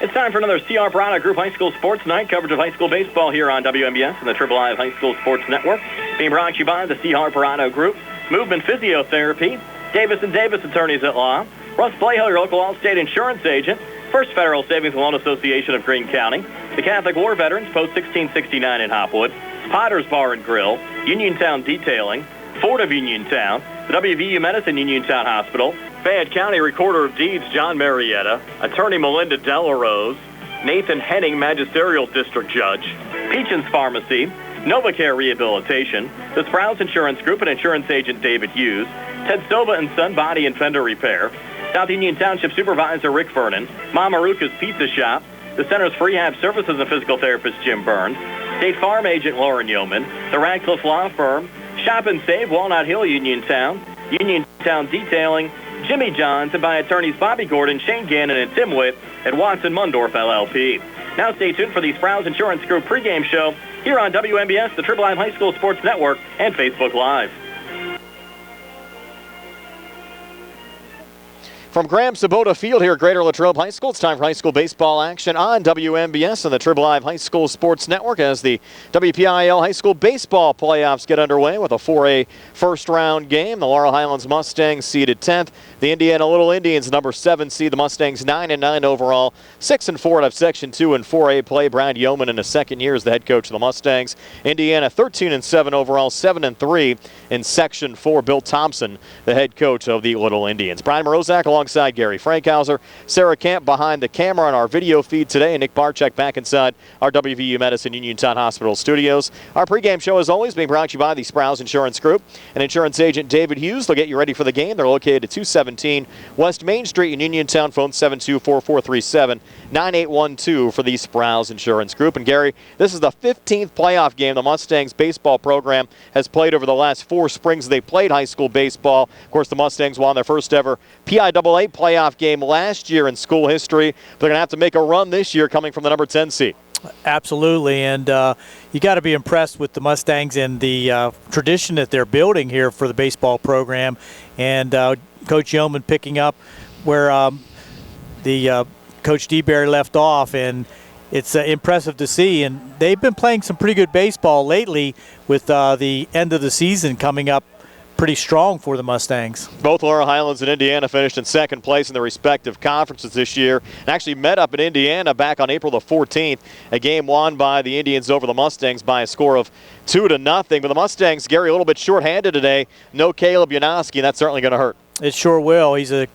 It's time for another C.R. Parada Group High School Sports Night. Coverage of high school baseball here on WMBS and the WPIAL High School Sports Network. Being brought to you by the C.R. Parada Group. Movement Physiotherapy. Davis & Davis Attorneys at Law. Russ Playhill, your local Allstate insurance agent. First Federal Savings and Loan Association of Greene County. The Catholic War Veterans, Post 1669 in Hopwood. Potter's Bar and Grill. Uniontown Detailing. Ford of Uniontown. The WVU Medicine Uniontown Hospital. Fayette County Recorder of Deeds John Marietta, Attorney Melinda Delarose, Nathan Henning, Magisterial District Judge, Peachins Pharmacy, NovaCare Rehabilitation, the Sprouse Insurance Group and Insurance Agent David Hughes, Ted Sova and Son Body and Fender Repair, South Union Township Supervisor Rick Vernon, Mama Ruka's Pizza Shop, the Center's for Rehab Services and Physical Therapist Jim Burns, State Farm Agent Lauren Yeoman, the Radcliffe Law Firm, Shop and Save Walnut Hill Uniontown, Uniontown Detailing, Jimmy Johns, and by attorneys Bobby Gordon, Shane Gannon, and Tim Witt at Watson Mundorf LLP. Now stay tuned for the Sprouse Insurance Group pregame show here on WMBS, the WPIAL High School Sports Network, and Facebook Live. From Graham-Sabota Field here at Greater Latrobe High School, it's time for high school baseball action on WMBS and the WPIAL High School Sports Network as the WPIAL High School Baseball playoffs get underway with a 4A first-round game. The Laurel Highlands Mustangs seeded 10th. The Indiana Little Indians, number 7 seed. The Mustangs 9-9 overall, 6-4 out of Section 2 in 4A play. Brad Yeoman in his second year as the head coach of the Mustangs. Indiana 13-7 overall, 7-3 in Section 4. Bill Thompson, the head coach of the Little Indians. Brian Morozak alongside Gary Frankhauser. Sarah Camp behind the camera on our video feed today, and Nick Barczyk back inside our WVU Medicine Uniontown Hospital studios. Our pregame show, as always, being brought to you by the Sprouse Insurance Group and insurance agent David Hughes. They'll get you ready for the game. They're located at 217 West Main Street in Uniontown. Phone 724-437-9812 for the Sprouse Insurance Group. And Gary, this is the 15th playoff game the Mustangs baseball program has played over the last 4 springs they played high school baseball. Of course, the Mustangs won their first ever PIAA playoff game last year in school history. They're going to have to make a run this year coming from the number 10 seed. Absolutely, and you got to be impressed with the Mustangs and the tradition that they're building here for the baseball program. And Coach Yeoman picking up where the Coach DeBerry left off, and it's impressive to see. And they've been playing some pretty good baseball lately with the end of the season coming up pretty strong for the Mustangs. Both Laurel Highlands and Indiana finished in second place in their respective conferences this year and actually met up in Indiana back on April the 14th. A game won by the Indians over the Mustangs by a score of 2-0. But the Mustangs, Gary, a little bit shorthanded today. No Caleb Yanowski, and that's certainly going to hurt. It sure will. He's a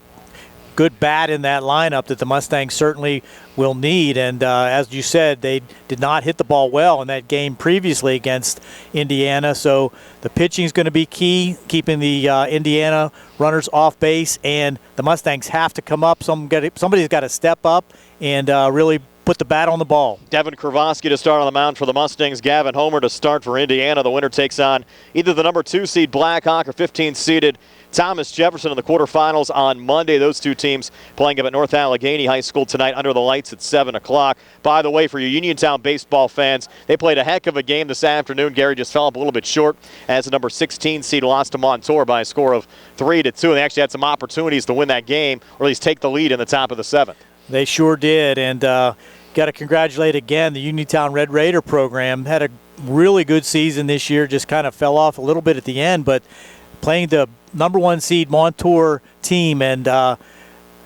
good bat in that lineup that the Mustangs certainly will need. And as you said, they did not hit the ball well in that game previously against Indiana. So the pitching is going to be key, keeping the Indiana runners off base. And the Mustangs have to come up. Somebody's got to step up and really put the bat on the ball. Devin Kravosky to start on the mound for the Mustangs. Gavin Homer to start for Indiana. The winner takes on either the number 2 seed Blackhawk or 15-seeded Thomas Jefferson in the quarterfinals on Monday. Those two teams playing up at North Allegheny High School tonight under the lights at 7 o'clock. By the way, for you Uniontown baseball fans, they played a heck of a game this afternoon. Gary just fell up a little bit short as the number 16 seed lost to Montour by a score of 3-2. They actually had some opportunities to win that game, or at least take the lead in the top of the 7th. They sure did, and got to congratulate again the Uniontown Red Raider program. Had a really good season this year, just kind of fell off a little bit at the end, but playing the number 1 seed Montour team and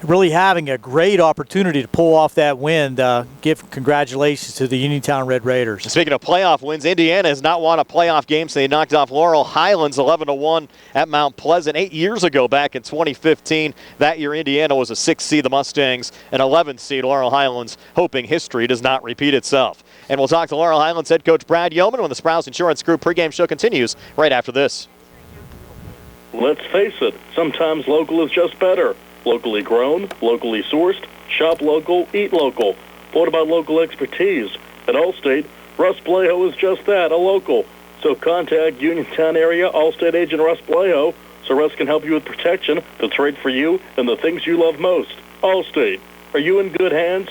really having a great opportunity to pull off that win. Give congratulations to the Uniontown Red Raiders. Speaking of playoff wins, Indiana has not won a playoff game since they knocked off Laurel Highlands 11-1 at Mount Pleasant 8 years ago back in 2015. That year Indiana was a 6th seed, the Mustangs an 11th seed. Laurel Highlands hoping history does not repeat itself. And we'll talk to Laurel Highlands head coach Brad Yeoman when the Sprouse Insurance Group pregame show continues right after this. Let's face it, sometimes local is just better. Locally grown, locally sourced, shop local, eat local. What about local expertise? At Allstate, Russ Playhill is just that, a local. So contact Uniontown area Allstate agent Russ Playhill so Russ can help you with protection that's right for you and the things you love most. Allstate, are you in good hands?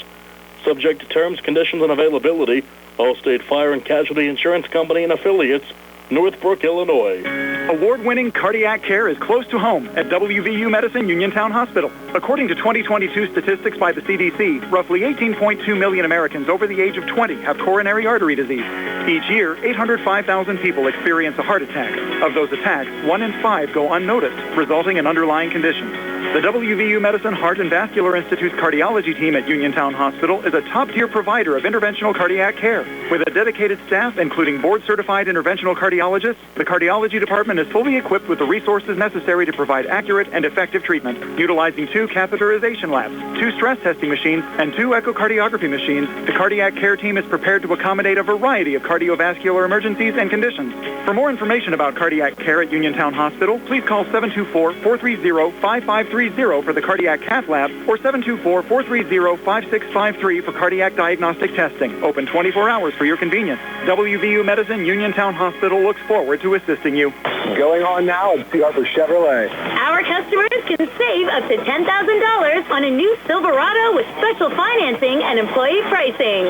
Subject to terms, conditions, and availability. Allstate Fire and Casualty Insurance Company and affiliates, Northbrook, Illinois. Award-winning cardiac care is close to home at WVU Medicine Uniontown Hospital. According to 2022 statistics by the CDC, roughly 18.2 million Americans over the age of 20 have coronary artery disease. Each year, 805,000 people experience a heart attack. Of those attacks, 1 in 5 go unnoticed, resulting in underlying conditions. The WVU Medicine Heart and Vascular Institute's cardiology team at Uniontown Hospital is a top-tier provider of interventional cardiac care. With a dedicated staff, including board-certified interventional cardiologists, the cardiology department is fully equipped with the resources necessary to provide accurate and effective treatment. Utilizing 2 catheterization labs, 2 stress testing machines, and 2 echocardiography machines, the cardiac care team is prepared to accommodate a variety of cardiovascular emergencies and conditions. For more information about cardiac care at Uniontown Hospital, please call 724-430-5530 for the cardiac cath lab or 724-430-5653 for cardiac diagnostic testing. Open 24 hours for your convenience. WVU Medicine Uniontown Hospital looks forward to assisting you. Going on now at C. Harper Chevrolet. Our customers can save up to $10,000 on a new Silverado with special financing and employee pricing.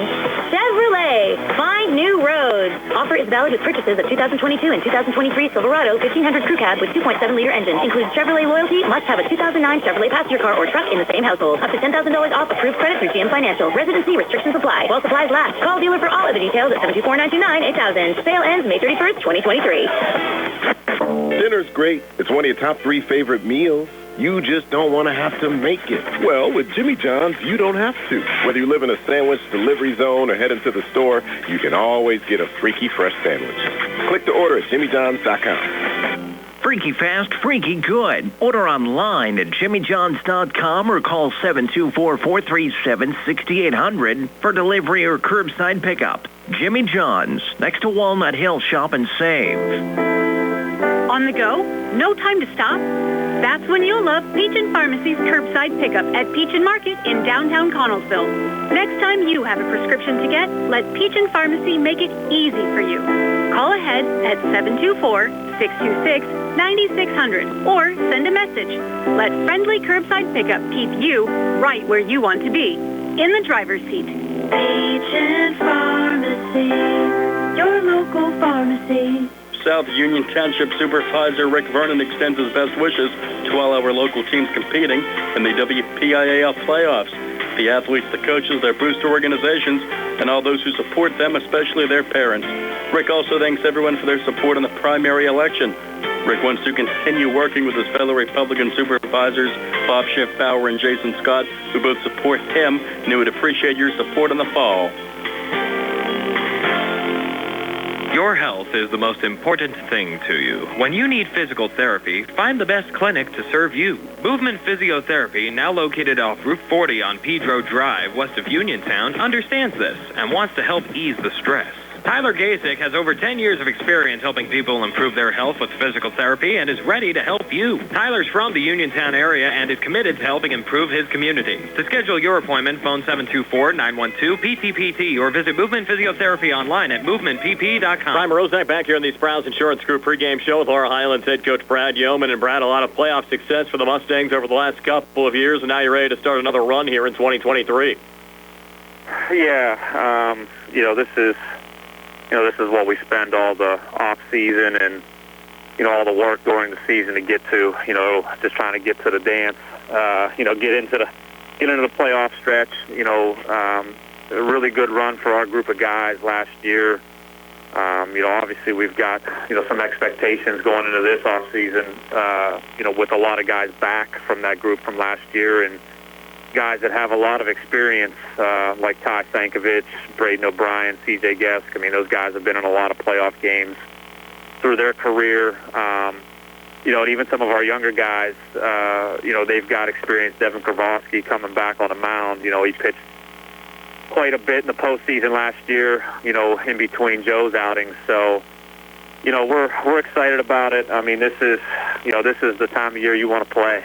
Chevrolet, find new roads. Offer is valid with purchases of 2022 and 2023 Silverado 1500 Crew Cab with 2.7-liter engine. Includes Chevrolet loyalty. Must have a 2009 Chevrolet passenger car or truck in the same household. Up to $10,000 off approved credit through GM Financial. Residency restrictions apply. While supplies last. Call dealer for all of the details at 724-929-8000. Sale ends May 31st, 2023. Dinner's great. It's one of your top 3 favorite meals. You just don't want to have to make it. Well, with Jimmy John's, you don't have to. Whether you live in a sandwich delivery zone or head into the store, you can always get a freaky fresh sandwich. Click to order at jimmyjohns.com. Freaky fast, freaky good. Order online at jimmyjohns.com or call 724-437-6800 for delivery or curbside pickup. Jimmy John's, next to Walnut Hill. Shop and save. On the go? No time to stop? That's when you'll love Peach & Pharmacy's curbside pickup at Peach & Market in downtown Connellsville. Next time you have a prescription to get, let Peach & Pharmacy make it easy for you. Call ahead at 724-626-9600 or send a message. Let friendly curbside pickup keep you right where you want to be, in the driver's seat. Peach & Pharmacy, your local pharmacy. South Union Township Supervisor Rick Vernon extends his best wishes to all our local teams competing in the WPIAL playoffs. The athletes, the coaches, their booster organizations, and all those who support them, especially their parents. Rick also thanks everyone for their support in the primary election. Rick wants to continue working with his fellow Republican supervisors, Bob Schiff-Bauer and Jason Scott, who both support him, and he would appreciate your support in the fall. Your health is the most important thing to you. When you need physical therapy, find the best clinic to serve you. Movement Physiotherapy, now located off Route 40 on Pedro Drive, west of Uniontown, understands this and wants to help ease the stress. Tyler Gasick has over 10 years of experience helping people improve their health with physical therapy and is ready to help you. Tyler's from the Uniontown area and is committed to helping improve his community. To schedule your appointment, phone 724-912-PTPT or visit Movement Physiotherapy online at movementpp.com. Brian Morozak back here in the Sprouse Insurance Group pregame show with Laurel Highlands head coach Brad Yeoman. And Brad, a lot of playoff success for the Mustangs over the last couple of years, and now you're ready to start another run here in 2023. Yeah, this is what we spend all the off season and all the work during the season to get to. Just trying to get to the dance. Get into the playoff stretch. A really good run for our group of guys last year. Obviously we've got some expectations going into this off season. With a lot of guys back from that group from last year and guys that have a lot of experience, like Ty Stankovic, Braden O'Brien, C.J. Gesk. I mean, those guys have been in a lot of playoff games through their career. And even some of our younger guys, they've got experience. Devin Kravosky coming back on the mound. He pitched quite a bit in the postseason last year, in between Joe's outings. So, we're excited about it. I mean, this is the time of year you want to play.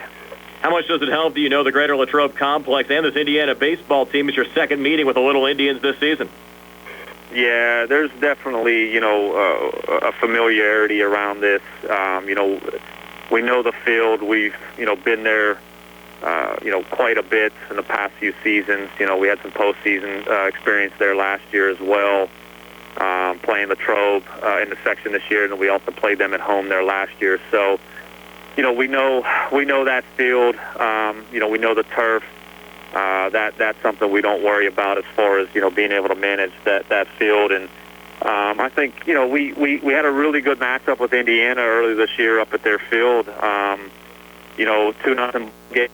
How much does it help that you know the Greater Latrobe Complex and this Indiana baseball team is your second meeting with the Little Indians this season? Yeah, there's definitely, a familiarity around this. We know the field. We've, been there, quite a bit in the past few seasons. We had some postseason experience there last year as well. playing Latrobe in the section this year, and we also played them at home there last year. So, we know that field. We know the turf. That's something we don't worry about as far as being able to manage that field. And I think we had a really good matchup with Indiana early this year up at their field. 2-0 game,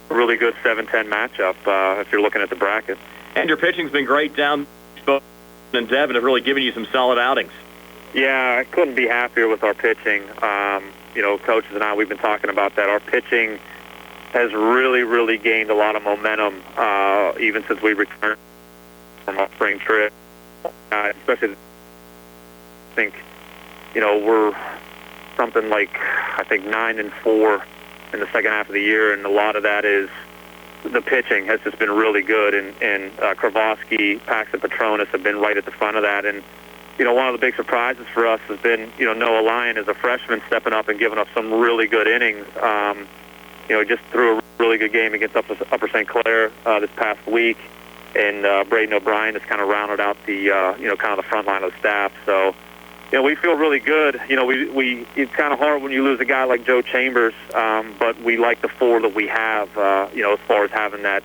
really good 7-10 matchup if you're looking at the bracket. And your pitching's been great down. And Devin have really given you some solid outings. Yeah, I couldn't be happier with our pitching. Coaches and I, we've been talking about that. Our pitching has really, really gained a lot of momentum even since we returned from our spring trip. Especially, I think, we're something like, 9-4 in the second half of the year, and a lot of that is the pitching has just been really good, and Kravosky, Paxton Petronas have been right at the front of that. And, one of the big surprises for us has been, Noah Lyon as a freshman stepping up and giving up some really good innings. Just threw a really good game against Upper St. Clair this past week, and Braden O'Brien has kind of rounded out the, kind of the front line of the staff. So, we feel really good. It's kind of hard when you lose a guy like Joe Chambers, but we like the four that we have, as far as having that,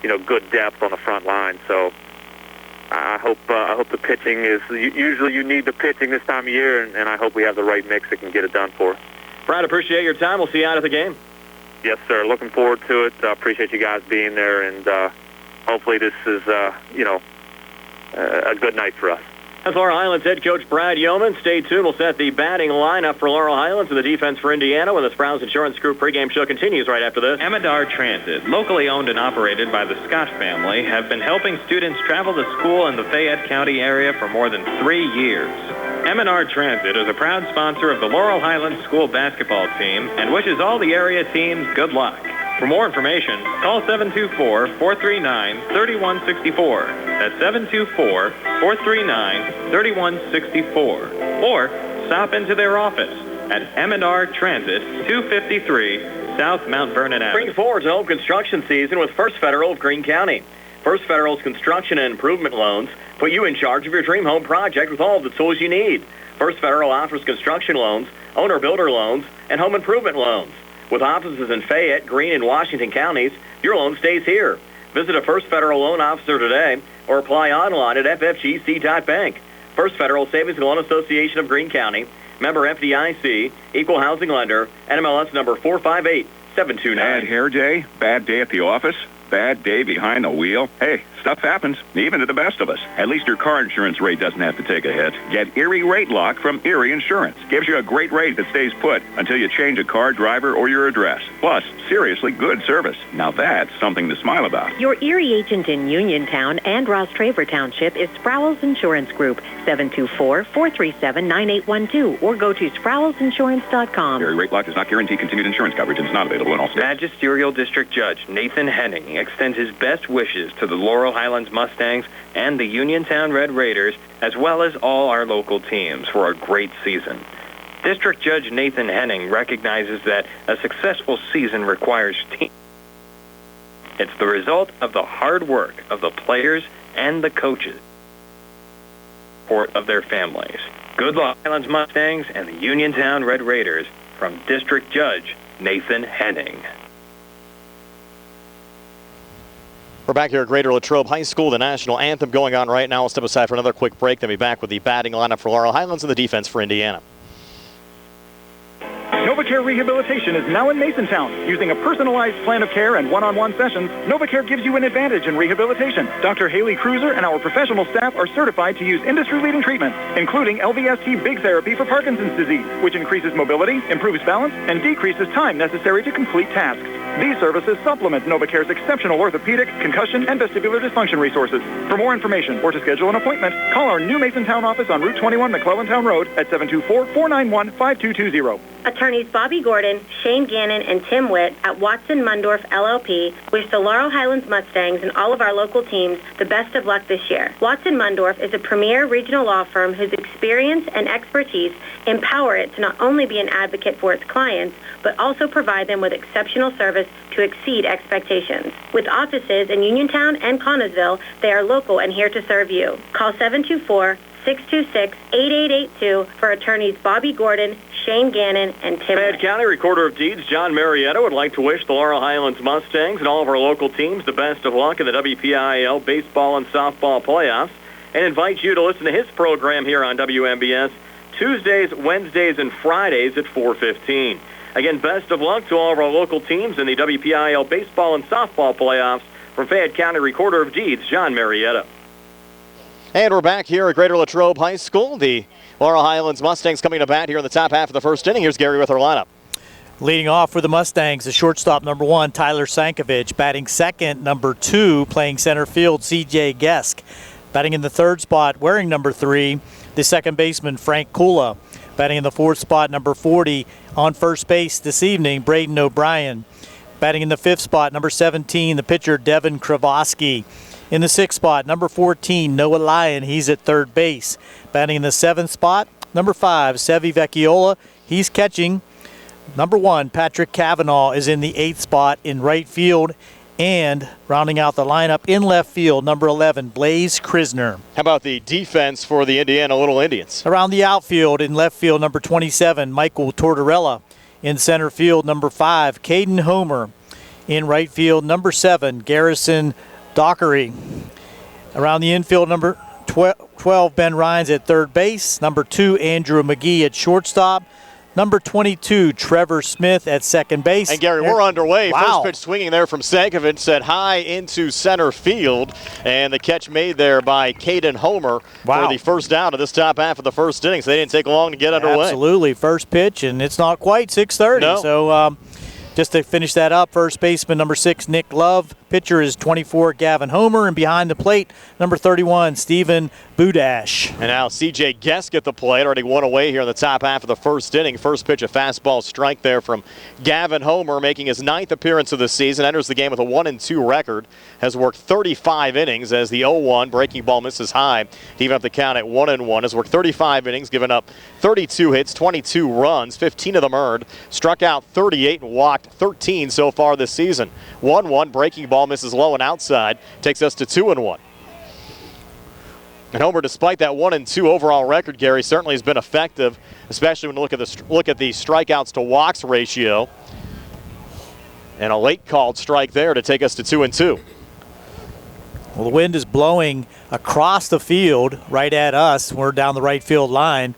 good depth on the front line. So I hope the pitching is, usually you need the pitching this time of year, and I hope we have the right mix that can get it done for us. Brad, appreciate your time. We'll see you out at the game. Yes, sir. Looking forward to it. Appreciate you guys being there, and hopefully this is, a good night for us. That's Laurel Highlands head coach Brad Yeoman. Stay tuned. We'll set the batting lineup for Laurel Highlands and the defense for Indiana when the Sprouse Insurance Group pregame show continues right after this. Emidar Transit, locally owned and operated by the Scott family, have been helping students travel to school in the Fayette County area for more than 3 years. Emidar Transit is a proud sponsor of the Laurel Highlands school basketball team and wishes all the area teams good luck. For more information, call 724-439-3164. That's 724-439-3164. Or stop into their office at Emidar Transit, 253 South Mount Vernon Avenue. Spring forward to home construction season with First Federal of Greene County. First Federal's construction and improvement loans put you in charge of your dream home project with all of the tools you need. First Federal offers construction loans, owner-builder loans, and home improvement loans. With offices in Fayette, Greene, and Washington counties, your loan stays here. Visit a First Federal loan officer today or apply online at ffgc.bank. First Federal Savings and Loan Association of Greene County, member FDIC, equal housing lender, NMLS number 458729. Bad hair day, bad day at the office, bad day behind the wheel. Hey, stuff happens, even to the best of us. At least your car insurance rate doesn't have to take a hit. Get Erie Rate Lock from Erie Insurance. Gives you a great rate that stays put until you change a car, driver, or your address. Plus, seriously good service. Now that's something to smile about. Your Erie agent in Uniontown and Ross Traver Township is Sproul's Insurance Group, 724-437-9812, or go to SproulsInsurance.com. Erie Rate Lock does not guarantee continued insurance coverage and is not available in all states. Magisterial District Judge Nathan Henning extends his best wishes to the Laurel Highlands Mustangs and the Uniontown Red Raiders, as well as all our local teams, for a great season. District Judge Nathan Henning recognizes that a successful season requires team. It's the result of the hard work of the players and the coaches, support of their families. Good luck, Highlands Mustangs and the Uniontown Red Raiders, from District Judge Nathan Henning. We're back here at Greater Latrobe High School. The national anthem going on right now. We'll step aside for another quick break, then be back with the batting lineup for Laurel Highlands and the defense for Indiana. NovaCare Rehabilitation is now in Masontown. Using a personalized plan of care and one-on-one sessions, NovaCare gives you an advantage in rehabilitation. Dr. Haley Cruiser and our professional staff are certified to use industry-leading treatments, including LVST Big Therapy for Parkinson's disease, which increases mobility, improves balance, and decreases time necessary to complete tasks. These services supplement NovaCare's exceptional orthopedic, concussion, and vestibular dysfunction resources. For more information or to schedule an appointment, call our new Masontown office on Route 21 McClellantown Road at 724-491-5220. Attorneys Bobby Gordon, Shane Gannon, and Tim Witt at Watson Mundorf LLP wish the Laurel Highlands Mustangs and all of our local teams the best of luck this year. Watson Mundorf is a premier regional law firm whose experience experience and expertise empower it to not only be an advocate for its clients, but also provide them with exceptional service to exceed expectations. With offices in Uniontown and Connellsville, they are local and here to serve you. Call 724-626-8882 for attorneys Bobby Gordon, Shane Gannon, and Tim. Fayette County Recorder of Deeds John Marietta would like to wish the Laurel Highlands Mustangs and all of our local teams the best of luck in the WPIAL baseball and softball playoffs, and invite you to listen to his program here on WMBS Tuesdays, Wednesdays, and Fridays at 4:15. Again, best of luck to all of our local teams in the WPIAL baseball and softball playoffs. From Fayette County Recorder of Deeds, John Marietta. And we're back here at Greater Latrobe High School. The Laurel Highlands Mustangs coming to bat here in the top half of the first inning. Here's Gary with our lineup. Leading off for the Mustangs, the shortstop number 1, Tyler Sankovic. Batting second, number 2, playing center field, C.J. Gesk. Batting in the third spot, wearing number 3, the second baseman, Frank Kula. Batting in the fourth spot, number 40, on first base this evening, Braden O'Brien. Batting in the fifth spot, number 17, the pitcher, Devin Kravoski. In the sixth spot, number 14, Noah Lyon. He's at third base. Batting in the seventh spot, number 5, Sevi Vecchiola. He's catching. Number 1, Patrick Cavanaugh is in the eighth spot in right field. And rounding out the lineup in left field, number 11, Blaze Krisner. How about the defense for the Indiana Little Indians? Around the outfield in left field, number 27, Michael Tortorella. In center field, number 5, Caden Homer. In right field, number 7, Garrison Dockery. Around the infield, number 12, Ben Rhines at third base. Number 2, Andrew McGee at shortstop. Number 22, Trevor Smith at second base. And Gary, we're underway. Wow. First pitch swinging there from Sankovic, set high into center field. And the catch made there by Caden Homer for the first out of this top half of the first inning. So they didn't take long to get underway. Absolutely. First pitch, and it's not quite 6:30. No. So just to finish that up, first baseman number 6, Nick Love. Pitcher is 24, Gavin Homer. And behind the plate, number 31, Stephen Budash. And now C.J. Gesk at the plate, already one away here in the top half of the first inning. First pitch, a fastball strike there from Gavin Homer, making his 9th appearance of the season. Enters the game with a 1-2 record. Has worked 35 innings as the 0-1 breaking ball misses high to even up the count at 1-1. Has worked 35 innings, given up 32 hits, 22 runs, 15 of them earned. Struck out 38 and walked 13 so far this season. 1-1 breaking ball misses low and outside. Takes us to 2-1. And Homer, despite that 1-2 overall record, Gary, certainly has been effective, especially when you look at the strikeouts to walks ratio. And a late called strike there to take us to 2-2. Well, the wind is blowing across the field right at us. We're down the right field line,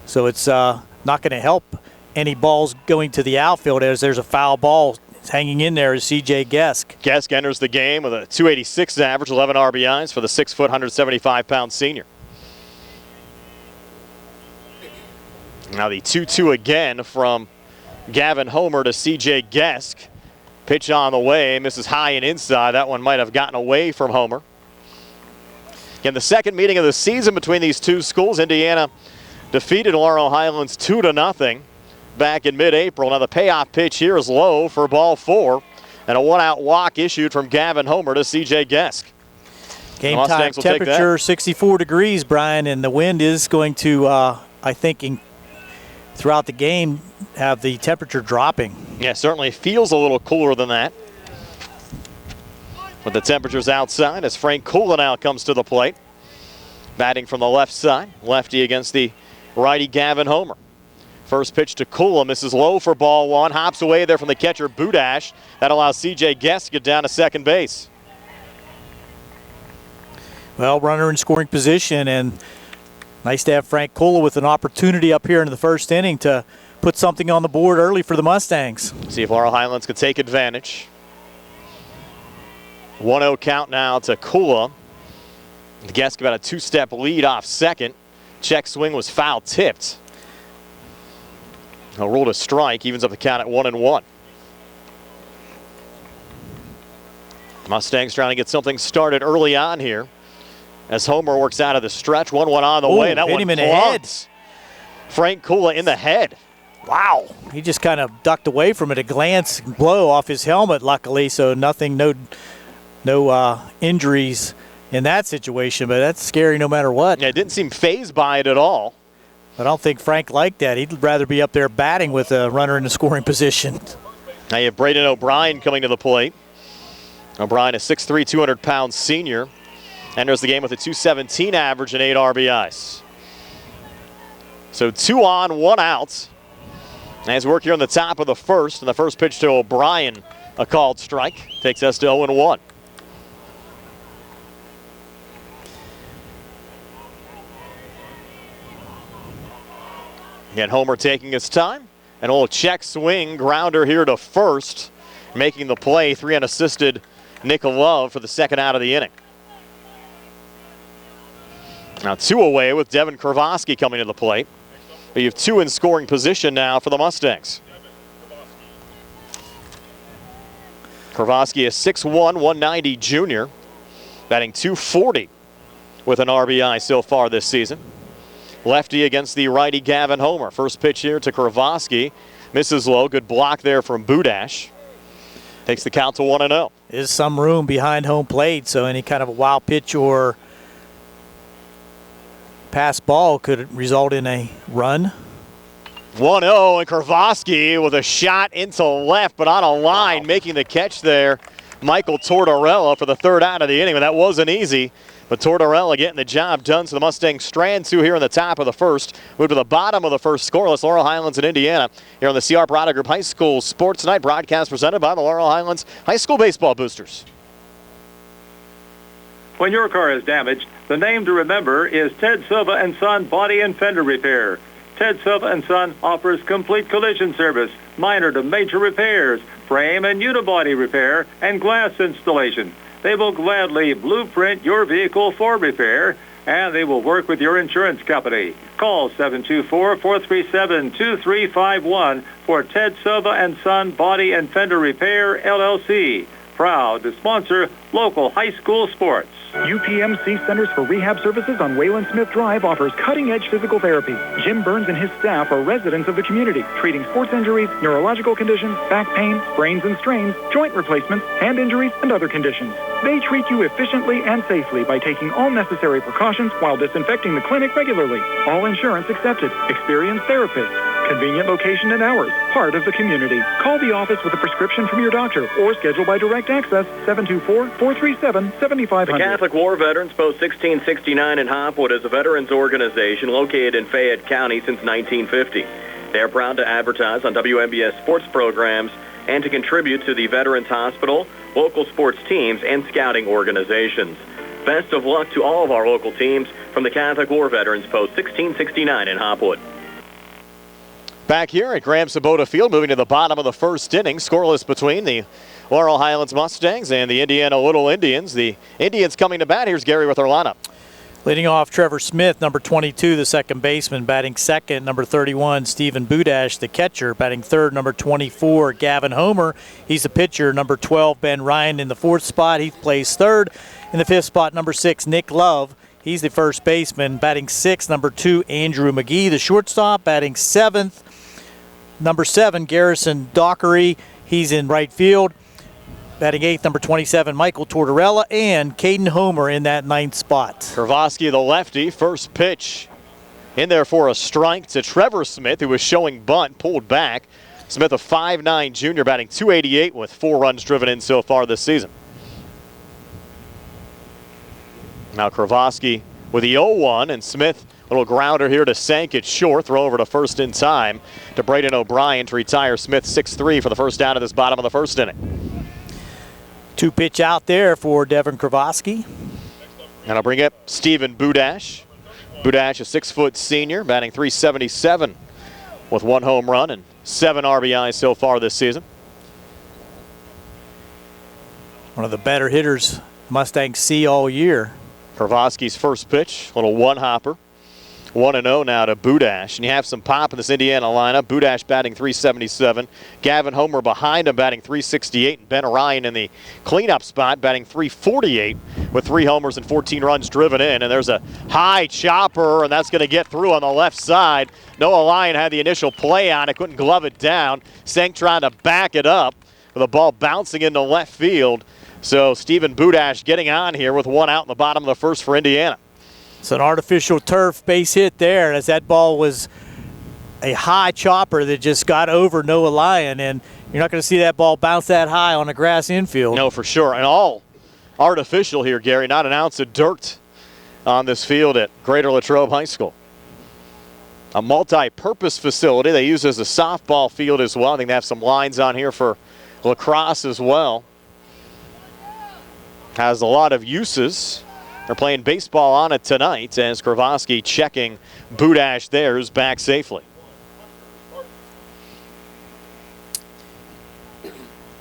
so it's not going to help any balls going to the outfield as there's a foul ball. Hanging in there is C.J. Gesk. Gesk enters the game with a .286 average, 11 RBIs for the 6-foot, 175-pound senior. Now the 2-2 again from Gavin Homer to C.J. Gesk. Pitch on the way, misses high and inside. That one might have gotten away from Homer. Again, the second meeting of the season between these two schools. Indiana defeated Laurel Highlands 2-0. Back in mid-April. Now the payoff pitch here is low for ball 4, and a one-out walk issued from Gavin Homer to C.J. Gesk. Game time temperature 64 degrees, Brian, and the wind is going to, I think, throughout the game, have the temperature dropping. Yeah, certainly feels a little cooler than that. With the temperatures outside as Frank Kula now comes to the plate. Batting from the left side, lefty against the righty Gavin Homer. First pitch to Kula, misses low for ball 1. Hops away there from the catcher, Budash. That allows C.J. Gesk to get down to second base. Well, runner in scoring position, and nice to have Frank Kula with an opportunity up here in the first inning to put something on the board early for the Mustangs. See if Laurel Highlands could take advantage. 1-0 count now to Kula. Gesk about a 2-step lead off second. Check swing was foul tipped. A ruled a strike, evens up the count at 1-1. Mustangs trying to get something started early on here as Homer works out of the stretch. 1-1 on the way. That hit one him in the head. Frank Kula in the head. Wow. He just kind of ducked away from it. A glance blow off his helmet, luckily, so nothing, no injuries in that situation, but that's scary no matter what. Yeah, didn't seem fazed by it at all. But I don't think Frank liked that. He'd rather be up there batting with a runner in the scoring position. Now you have Braden O'Brien coming to the plate. O'Brien, a 6'3", 200-pound senior, enters the game with a .217 average and 8 RBIs. So 2 on, 1 out. Nice work here on the top of the first, and the first pitch to O'Brien, a called strike, takes us to 0-1. Again, Homer taking his time. An old check swing grounder here to first, making the play. 3 unassisted Nick Love for the second out of the inning. Now 2 away with Devin Kravoski coming to the plate. But you have 2 in scoring position now for the Mustangs. Kravoski is 6'1", 190 junior, batting .240 with an RBI so far this season. Lefty against the righty Gavin Homer. First pitch here to Kravoski. Misses low. Good block there from Budash. Takes the count to 1-0. Is some room behind home plate, so any kind of a wild pitch or pass ball could result in a run. 1-0, and Kravoski with a shot into left, but on a line, making the catch there. Michael Tortorella for the third out of the inning, but that wasn't easy. But Tortorella getting the job done, so the Mustangs strand 2 here in the top of the first. Move to the bottom of the first, scoreless. Laurel Highlands in Indiana here on the CR Parada Group High School Sports Night, broadcast presented by the Laurel Highlands High School Baseball Boosters. When your car is damaged, the name to remember is Ted Silva & Son Body and Fender Repair. Ted Silva & Son offers complete collision service, minor to major repairs, frame and unibody repair, and glass installation. They will gladly blueprint your vehicle for repair, and they will work with your insurance company. Call 724-437-2351 for Ted Silva & Son Body and Fender Repair, LLC. Proud to sponsor local high school sports. UPMC Centers for Rehab Services on Wayland Smith Drive offers cutting-edge physical therapy. Jim Burns and his staff are residents of the community, treating sports injuries, neurological conditions, back pain, sprains and strains, joint replacements, hand injuries, and other conditions. They treat you efficiently and safely by taking all necessary precautions while disinfecting the clinic regularly. All insurance accepted. Experienced therapists. Convenient location and hours. Part of the community. Call the office with a prescription from your doctor or schedule by direct access 724-437-7500. The Catholic War Veterans Post 1669 in Hopwood is a veterans organization located in Fayette County since 1950. They are proud to advertise on WMBS sports programs and to contribute to the Veterans Hospital, local sports teams, and scouting organizations. Best of luck to all of our local teams from the Catholic War Veterans Post 1669 in Hopwood. Back here at Graham Sabota Field, moving to the bottom of the first inning, scoreless between the Laurel Highlands Mustangs and the Indiana Little Indians. The Indians coming to bat. Here's Gary with our lineup. Leading off, Trevor Smith, number 22, the second baseman. Batting second, number 31, Stephen Budash, the catcher. Batting third, number 24, Gavin Homer. He's the pitcher. Number 12, Ben Ryan in the fourth spot. He plays third. In the fifth spot, number 6, Nick Love. He's the first baseman. Batting sixth, number 2, Andrew McGee, the shortstop. Batting seventh, number 7, Garrison Dockery. He's in right field. Batting eighth, number 27, Michael Tortorella, and Caden Homer in that ninth spot. Kravoski, the lefty, first pitch in there for a strike to Trevor Smith, who was showing bunt, pulled back. Smith, a 5'9" junior, batting .288 with 4 runs driven in so far this season. Now Kravoski with the 0-1, and Smith, a little grounder here to Sank short. Throw over to first in time to Braden O'Brien to retire Smith 6-3 for the first out of this bottom of the first inning. 2 pitch out there for Devin Kravoski. And I'll bring up Stephen Budash. Budash, a 6-foot senior, batting .377 with 1 home run and 7 RBIs so far this season. One of the better hitters Mustangs see all year. Kravoski's first pitch, little one-hopper. 1-0 now to Budash. And you have some pop in this Indiana lineup. Budash batting .377. Gavin Homer behind him batting .368. And Ben Ryan in the cleanup spot batting .348 with 3 homers and 14 runs driven in. And there's a high chopper, and that's going to get through on the left side. Noah Lyon had the initial play on it, couldn't glove it down. Sank trying to back it up with the ball bouncing into left field. So Stephen Budash getting on here with 1 out in the bottom of the first for Indiana. It's an artificial turf base hit there, as that ball was a high chopper that just got over Noah Lyon, and you're not going to see that ball bounce that high on a grass infield. No, for sure. And all artificial here, Gary. Not an ounce of dirt on this field at Greater Latrobe High School. A multi-purpose facility they use as a softball field as well. I think they have some lines on here for lacrosse as well. Has a lot of uses. They're playing baseball on it tonight as Kravoski checking Budash there, who's back safely.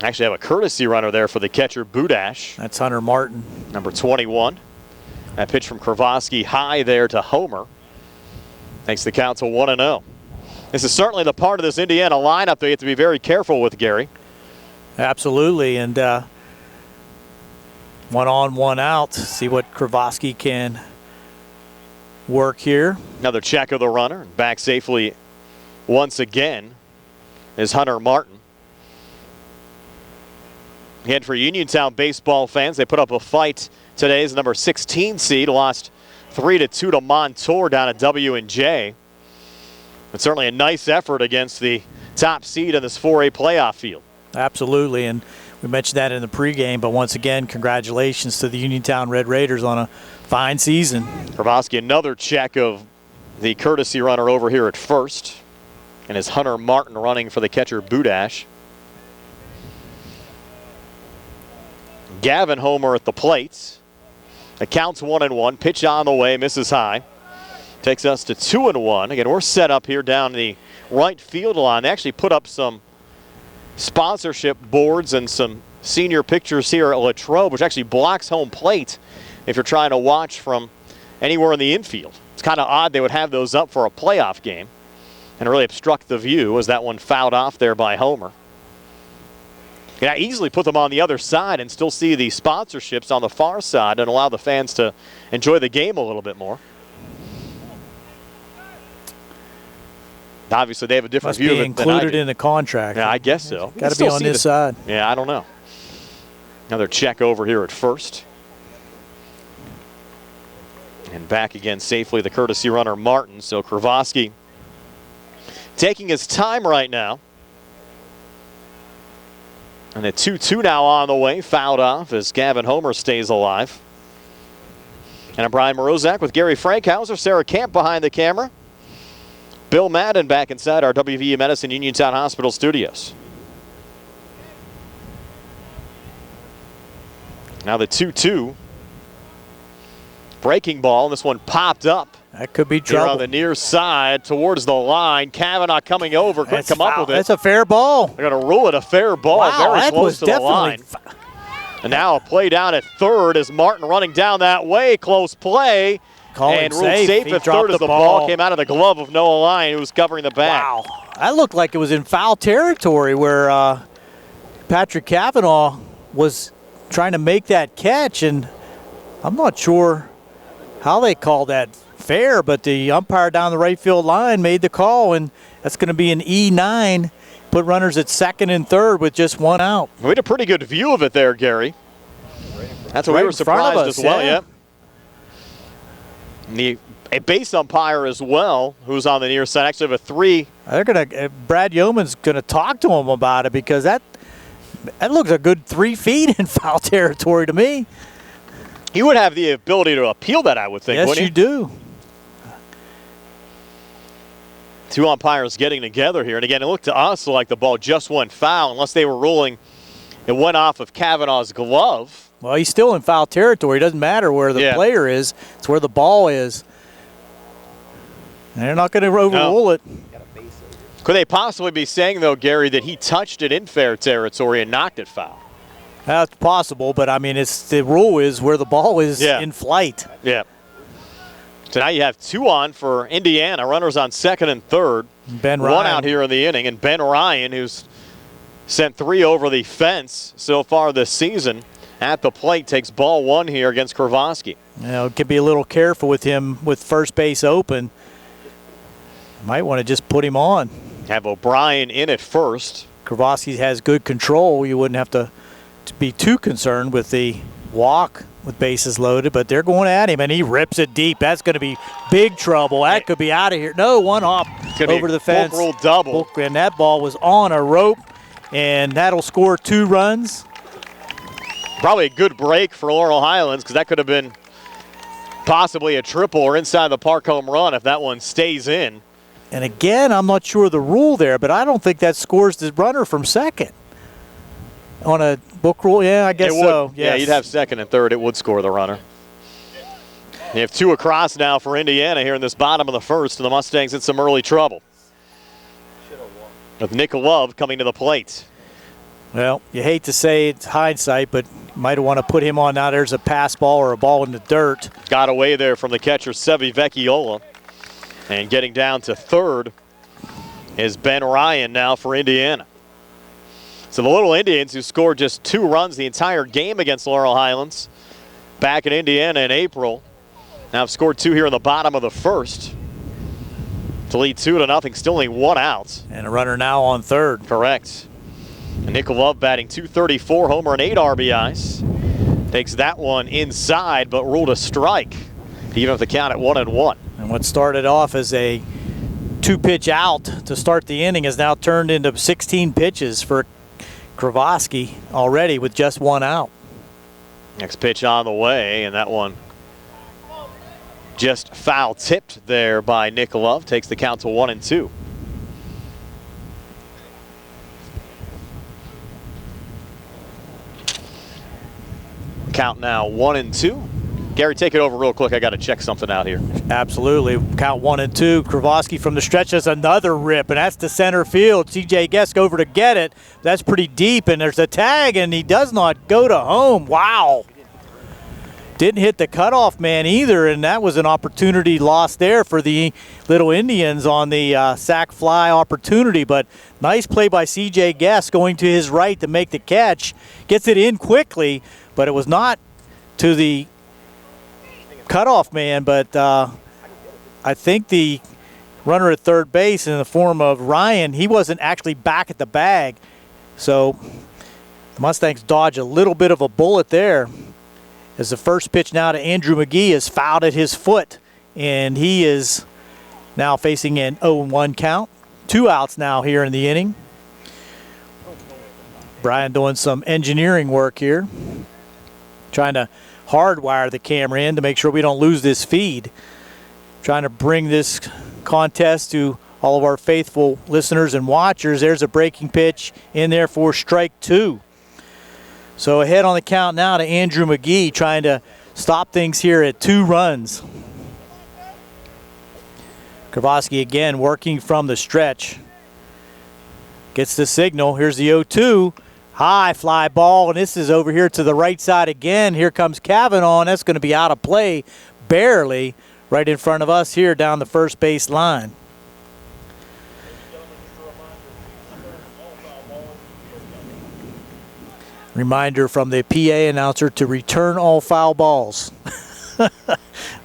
Actually have a courtesy runner there for the catcher, Budash. That's Hunter Martin. Number 21. That pitch from Kravoski high there to Homer. Makes the count to 1-0. This is certainly the part of this Indiana lineup they have to be very careful with, Gary. Absolutely, and one on, one out. See what Kravoski can work here. Another check of the runner. Back safely once again is Hunter Martin. Again, for Uniontown baseball fans, they put up a fight today as the number 16 seed, lost 3-2 to Montour down at W&J. But certainly a nice effort against the top seed in this 4A playoff field. Absolutely, and we mentioned that in the pregame, but once again, congratulations to the Uniontown Red Raiders on a fine season. Kravoski, another check of the courtesy runner over here at first, and is Hunter Martin running for the catcher, Budash. Gavin Homer at the plate. The count's 1-1. Pitch on the way, misses high. Takes us to 2-1. Again, we're set up here down the right field line. They actually put up some sponsorship boards and some senior pictures here at Latrobe, which actually blocks home plate if you're trying to watch from anywhere in the infield. It's kind of odd they would have those up for a playoff game and really obstruct the view as that one fouled off there by Homer. You can easily put them on the other side and still see the sponsorships on the far side and allow the fans to enjoy the game a little bit more. Obviously, they have a different view of it than I do. Must be included in the contract. Yeah, I guess so. Got to be on this side. Yeah, I don't know. Another check over here at first. And back again safely, the courtesy runner, Martin. So Kravoski taking his time right now. And a 2-2 now on the way, fouled off as Gavin Homer stays alive. And I'm Brian Morozak with Gary Frankhauser, Sarah Camp behind the camera. Bill Madden back inside our WVU Medicine Uniontown Hospital studios. Now the 2-2. Breaking ball, and this one popped up. That could be Here trouble. on the near side towards the line. Kavanaugh coming over. Couldn't come up with it. That's a fair ball. They're going to rule it a fair ball. Wow, very that close was to the definitely line. And now a play down at third as Martin running down that way. Close play. And ruled safe at third as the ball came out of the glove of Noah Lyon, who was covering the back. Wow. That looked like it was in foul territory where Patrick Kavanaugh was trying to make that catch, and I'm not sure how they called that fair, but the umpire down the right field line made the call, and that's going to be an E9. Put runners at second and third with just one out. We had a pretty good view of it there, Gary. That's what we were surprised as well, yeah. A base umpire as well, who's on the near side. Actually, have a three. They're gonna. Brad Yeoman's gonna talk to him about it because that looks a good 3 feet in foul territory to me. You would have the ability to appeal that, I would think. Yes, wouldn't you do. Two umpires getting together here, and again, it looked to us like the ball just went foul, unless they were ruling it went off of Kavanaugh's glove. Well, he's still in foul territory. It doesn't matter where the player is. It's where the ball is. And they're not going to overrule it. Could they possibly be saying, though, Gary, that he touched it in fair territory and knocked it foul? That's possible, but, I mean, the rule is where the ball is in flight. Yeah. So now you have two on for Indiana. Runners on second and third. Ben Ryan. One out here in the inning. And Ben Ryan, who's sent 3 over the fence so far this season, at the plate, takes ball 1 here against Kravoski. You know, could be a little careful with him with first base open. Might want to just put him on. Have O'Brien in at first. Kravoski has good control. You wouldn't have to be too concerned with the walk with bases loaded, but they're going at him, and he rips it deep. That's going to be big trouble. That could be out of here. No, one hop over the fence. Book rule double. And that ball was on a rope, and that'll score 2 runs. Probably a good break for Laurel Highlands, because that could have been possibly a triple or inside the park home run if that one stays in. And again, I'm not sure of the rule there, but I don't think that scores the runner from second. On a book rule, yeah, I guess so. Yeah, Yes. you'd have second and third. It would score the runner. You have 2 across now for Indiana here in this bottom of the first, and the Mustangs in some early trouble. With Nick Love coming to the plate. Well, you hate to say it's hindsight, but you might want to put him on now. There's a pass ball or a ball in the dirt. Got away there from the catcher, Sevi Vecchiola. And getting down to third is Ben Ryan now for Indiana. So the Little Indians, who scored just 2 runs the entire game against Laurel Highlands back in Indiana in April, now have scored 2 here in the bottom of the first to lead 2-0, still only 1 out. And a runner now on third. Correct. And Nick Love batting .234, homer and 8 RBIs. Takes that one inside, but ruled a strike, even with the count at 1-1. And what started off as a 2-pitch out to start the inning has now turned into 16 pitches for Kravoski already with just 1 out. Next pitch on the way, and that one just foul tipped there by Nick Love. Takes the count to 1-2. Count now 1-2. Gary, take it over real quick. I got to check something out here. Absolutely. Count 1-2. Kravoski from the stretch has another rip, and that's to center field. C.J. Gesk over to get it. That's pretty deep, and there's a tag, and he does not go to home. Wow. Didn't hit the cutoff man either, and that was an opportunity lost there for the Little Indians on the sac fly opportunity. But nice play by C.J. Gesk going to his right to make the catch. Gets it in quickly, but it was not to the cutoff man, but I think the runner at third base in the form of Ryan, he wasn't actually back at the bag. So the Mustangs dodge a little bit of a bullet there as the first pitch now to Andrew McGee is fouled at his foot, and he is now facing an 0-1 count. 2 outs now here in the inning. Brian doing some engineering work here, trying to hardwire the camera in to make sure we don't lose this feed. Trying to bring this contest to all of our faithful listeners and watchers. There's a breaking pitch in there for strike 2. So ahead on the count now to Andrew McGee, trying to stop things here at 2 runs. Kravoski again working from the stretch. Gets the signal. Here's the 0-2. High fly ball, and this is over here to the right side again. Here comes Kavanaugh, and that's going to be out of play barely right in front of us here down the first base line. Reminder from the PA announcer to return all foul balls.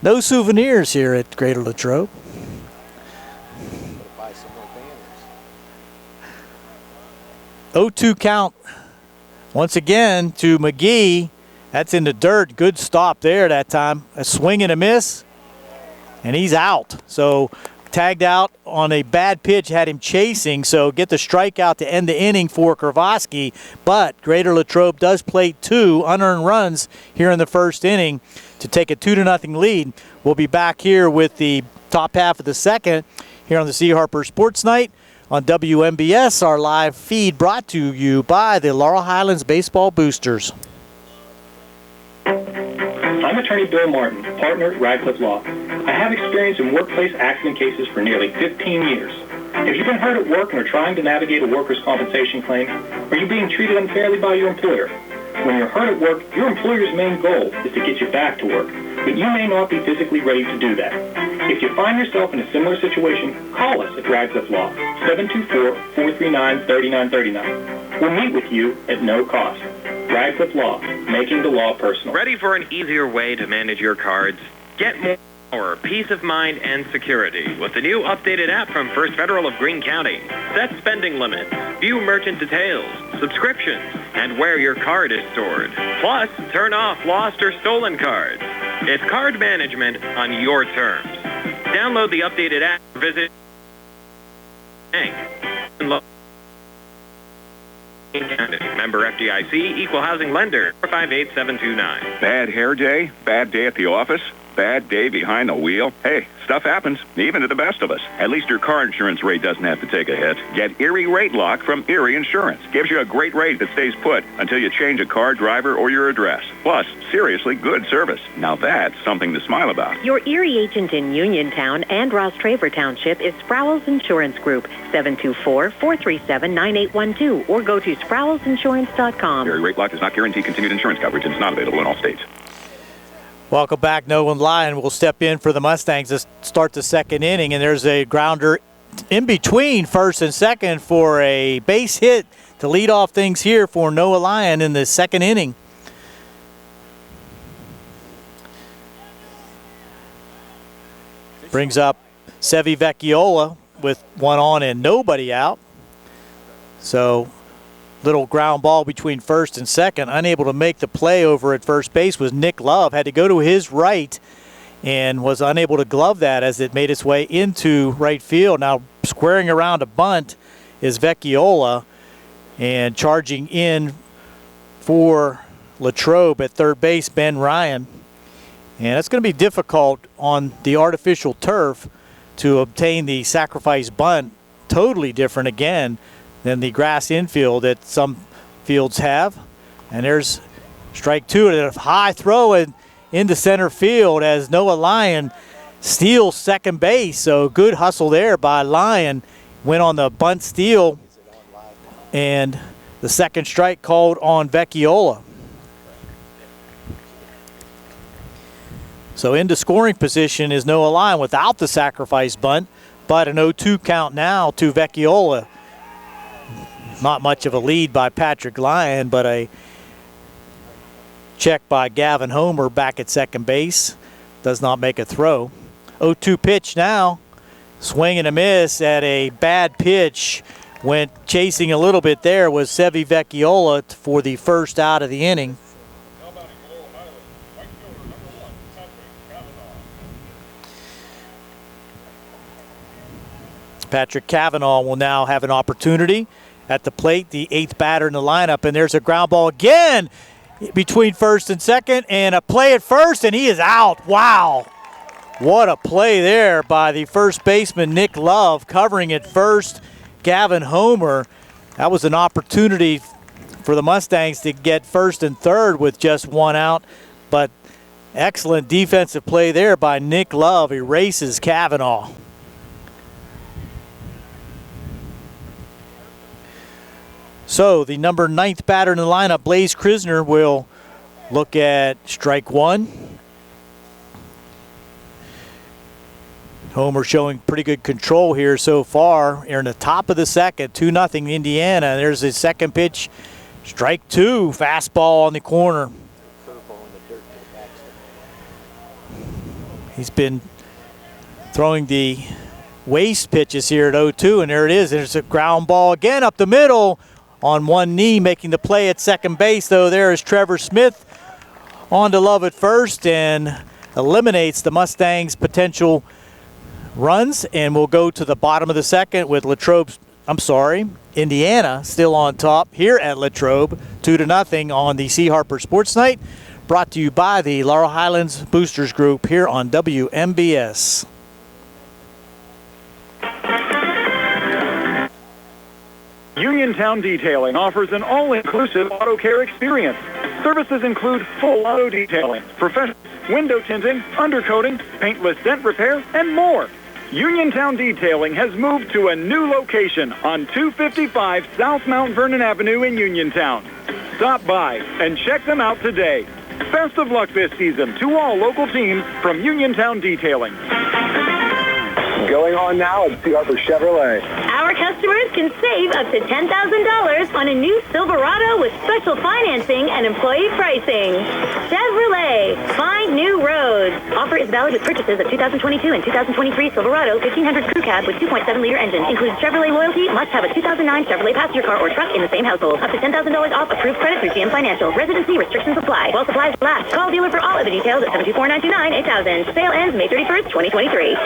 No souvenirs here at Greater Latrobe. 0-2 count once again to McGee. That's in the dirt. Good stop there that time. A swing and a miss, and he's out. So tagged out on a bad pitch, had him chasing, so get the strikeout to end the inning for Kravoski. But Greater Latrobe does play 2 unearned runs here in the first inning to take a 2-0 lead. We'll be back here with the top half of the second here on the C. Harper Sports Night on WMBS, our live feed brought to you by the Laurel Highlands Baseball Boosters. I'm attorney Bill Martin, partner at Radcliffe Law. I have experience in workplace accident cases for nearly 15 years. Have you been hurt at work and are trying to navigate a workers' compensation claim? Are you being treated unfairly by your employer? When you're hurt at work, your employer's main goal is to get you back to work, but you may not be physically ready to do that. If you find yourself in a similar situation, call us at Radcliffe Law, 724-439-3939. We'll meet with you at no cost. Radcliffe Law, making the law personal. Ready for an easier way to manage your cards? Get more. Or peace of mind and security with the new updated app from First Federal of Greene County. Set spending limits, view merchant details, subscriptions, and where your card is stored. Plus, turn off lost or stolen cards. It's card management on your terms. Download the updated app or visit Member FDIC, Equal Housing Lender, 458-729. Bad hair day? Bad day at the office? Bad day behind the wheel? Hey, stuff happens, even to the best of us. At least your car insurance rate doesn't have to take a hit. Get Erie Rate Lock from Erie Insurance. Gives you a great rate that stays put until you change a car, driver, or your address. Plus, seriously good service. Now that's something to smile about. Your Erie agent in Uniontown and Rostraver Township is Sprowls Insurance Group, 724-437-9812, or go to sprowlsinsurance.com. Erie Rate Lock does not guarantee continued insurance coverage and is not available in all states. Welcome back. Nolan Lyon will step in for the Mustangs to start the second inning, and there's a grounder in between first and second for a base hit to lead off things here for Noah Lyon in the second inning. Brings up Sevi Vecchiola with one on and nobody out. So little ground ball between first and second. Unable to make the play over at first base was Nick Love. Had to go to his right and was unable to glove that as it made its way into right field. Now squaring around a bunt is Vecchiola, and charging in for Latrobe at third base, Ben Ryan. And it's going to be difficult on the artificial turf to obtain the sacrifice bunt. Totally different again than the grass infield that some fields have. And there's strike two, and a high throw into center field as Noah Lyon steals second base. So good hustle there by Lyon. Went on the bunt steal, and the second strike called on Vecchiola. So into scoring position is Noah Lyon without the sacrifice bunt, but an 0-2 count now to Vecchiola. Not much of a lead by Patrick Lyon, but a check by Gavin Homer back at second base. Does not make a throw. 0-2 pitch now. Swing and a miss at a bad pitch. Went chasing a little bit there was Sevi Vecchiola for the first out of the inning. Patrick Cavanaugh will now have an opportunity at the plate, the eighth batter in the lineup, and there's a ground ball again between first and second, and a play at first, and he is out. Wow. What a play there by the first baseman, Nick Love, covering at first, Gavin Homer. That was an opportunity for the Mustangs to get first and third with just one out, but excellent defensive play there by Nick Love. Erases Cavanaugh. So the number 9th batter in the lineup, Blaze Krisner, will look at strike one. Homer showing pretty good control here so far. They're in the top of the second, 2-0 Indiana. There's his second pitch, strike two, fastball on the corner. He's been throwing the waste pitches here at 0-2, and there it is. There's a ground ball again up the middle. On one knee, making the play at second base, though, there is Trevor Smith on to Love at first and eliminates the Mustangs' potential runs, and we'll go to the bottom of the second with Indiana still on top here at Latrobe, 2-0 on the C. Harper Sports Night, brought to you by the Laurel Highlands Boosters Group here on WMBS. Uniontown Detailing offers an all-inclusive auto care experience. Services include full auto detailing, professional window tinting, undercoating, paintless dent repair, and more. Uniontown Detailing has moved to a new location on 255 South Mount Vernon Avenue in Uniontown. Stop by and check them out today. Best of luck this season to all local teams from Uniontown Detailing. Going on now at C. Harper Chevrolet. Our customers can save up to $10,000 on a new Silverado with special financing and employee pricing. Chevrolet, find new roads. Offer is valid with purchases of 2022 and 2023 Silverado 1500 Crew Cab with 2.7-liter engine. Includes Chevrolet loyalty. Must have a 2009 Chevrolet passenger car or truck in the same household. Up to $10,000 off approved credit through GM Financial. Residency restrictions apply. While supplies last. Call dealer for all of the details at 724-929-8000. Sale ends May 31st, 2023.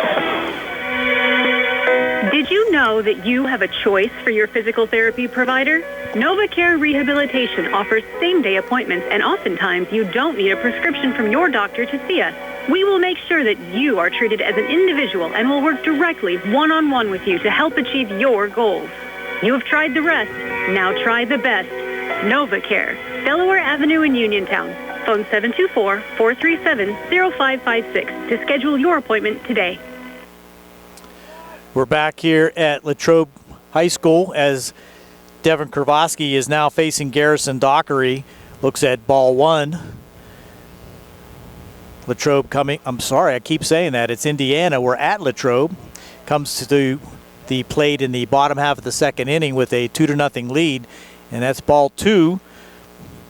Did you know that you have a choice for your physical therapy provider? NovaCare Rehabilitation offers same-day appointments, and oftentimes you don't need a prescription from your doctor to see us. We will make sure that you are treated as an individual and will work directly one-on-one with you to help achieve your goals. You have tried the rest. Now try the best. NovaCare, Delaware Avenue in Uniontown. Phone 724-437-0556 to schedule your appointment today. We're back here at Latrobe High School as Devin Kravosky is now facing Garrison Dockery. Looks at ball one. Latrobe coming, I'm sorry, I keep saying that. It's Indiana. We're at Latrobe. Comes to the plate in the bottom half of the second inning with a 2-0 lead. And that's ball two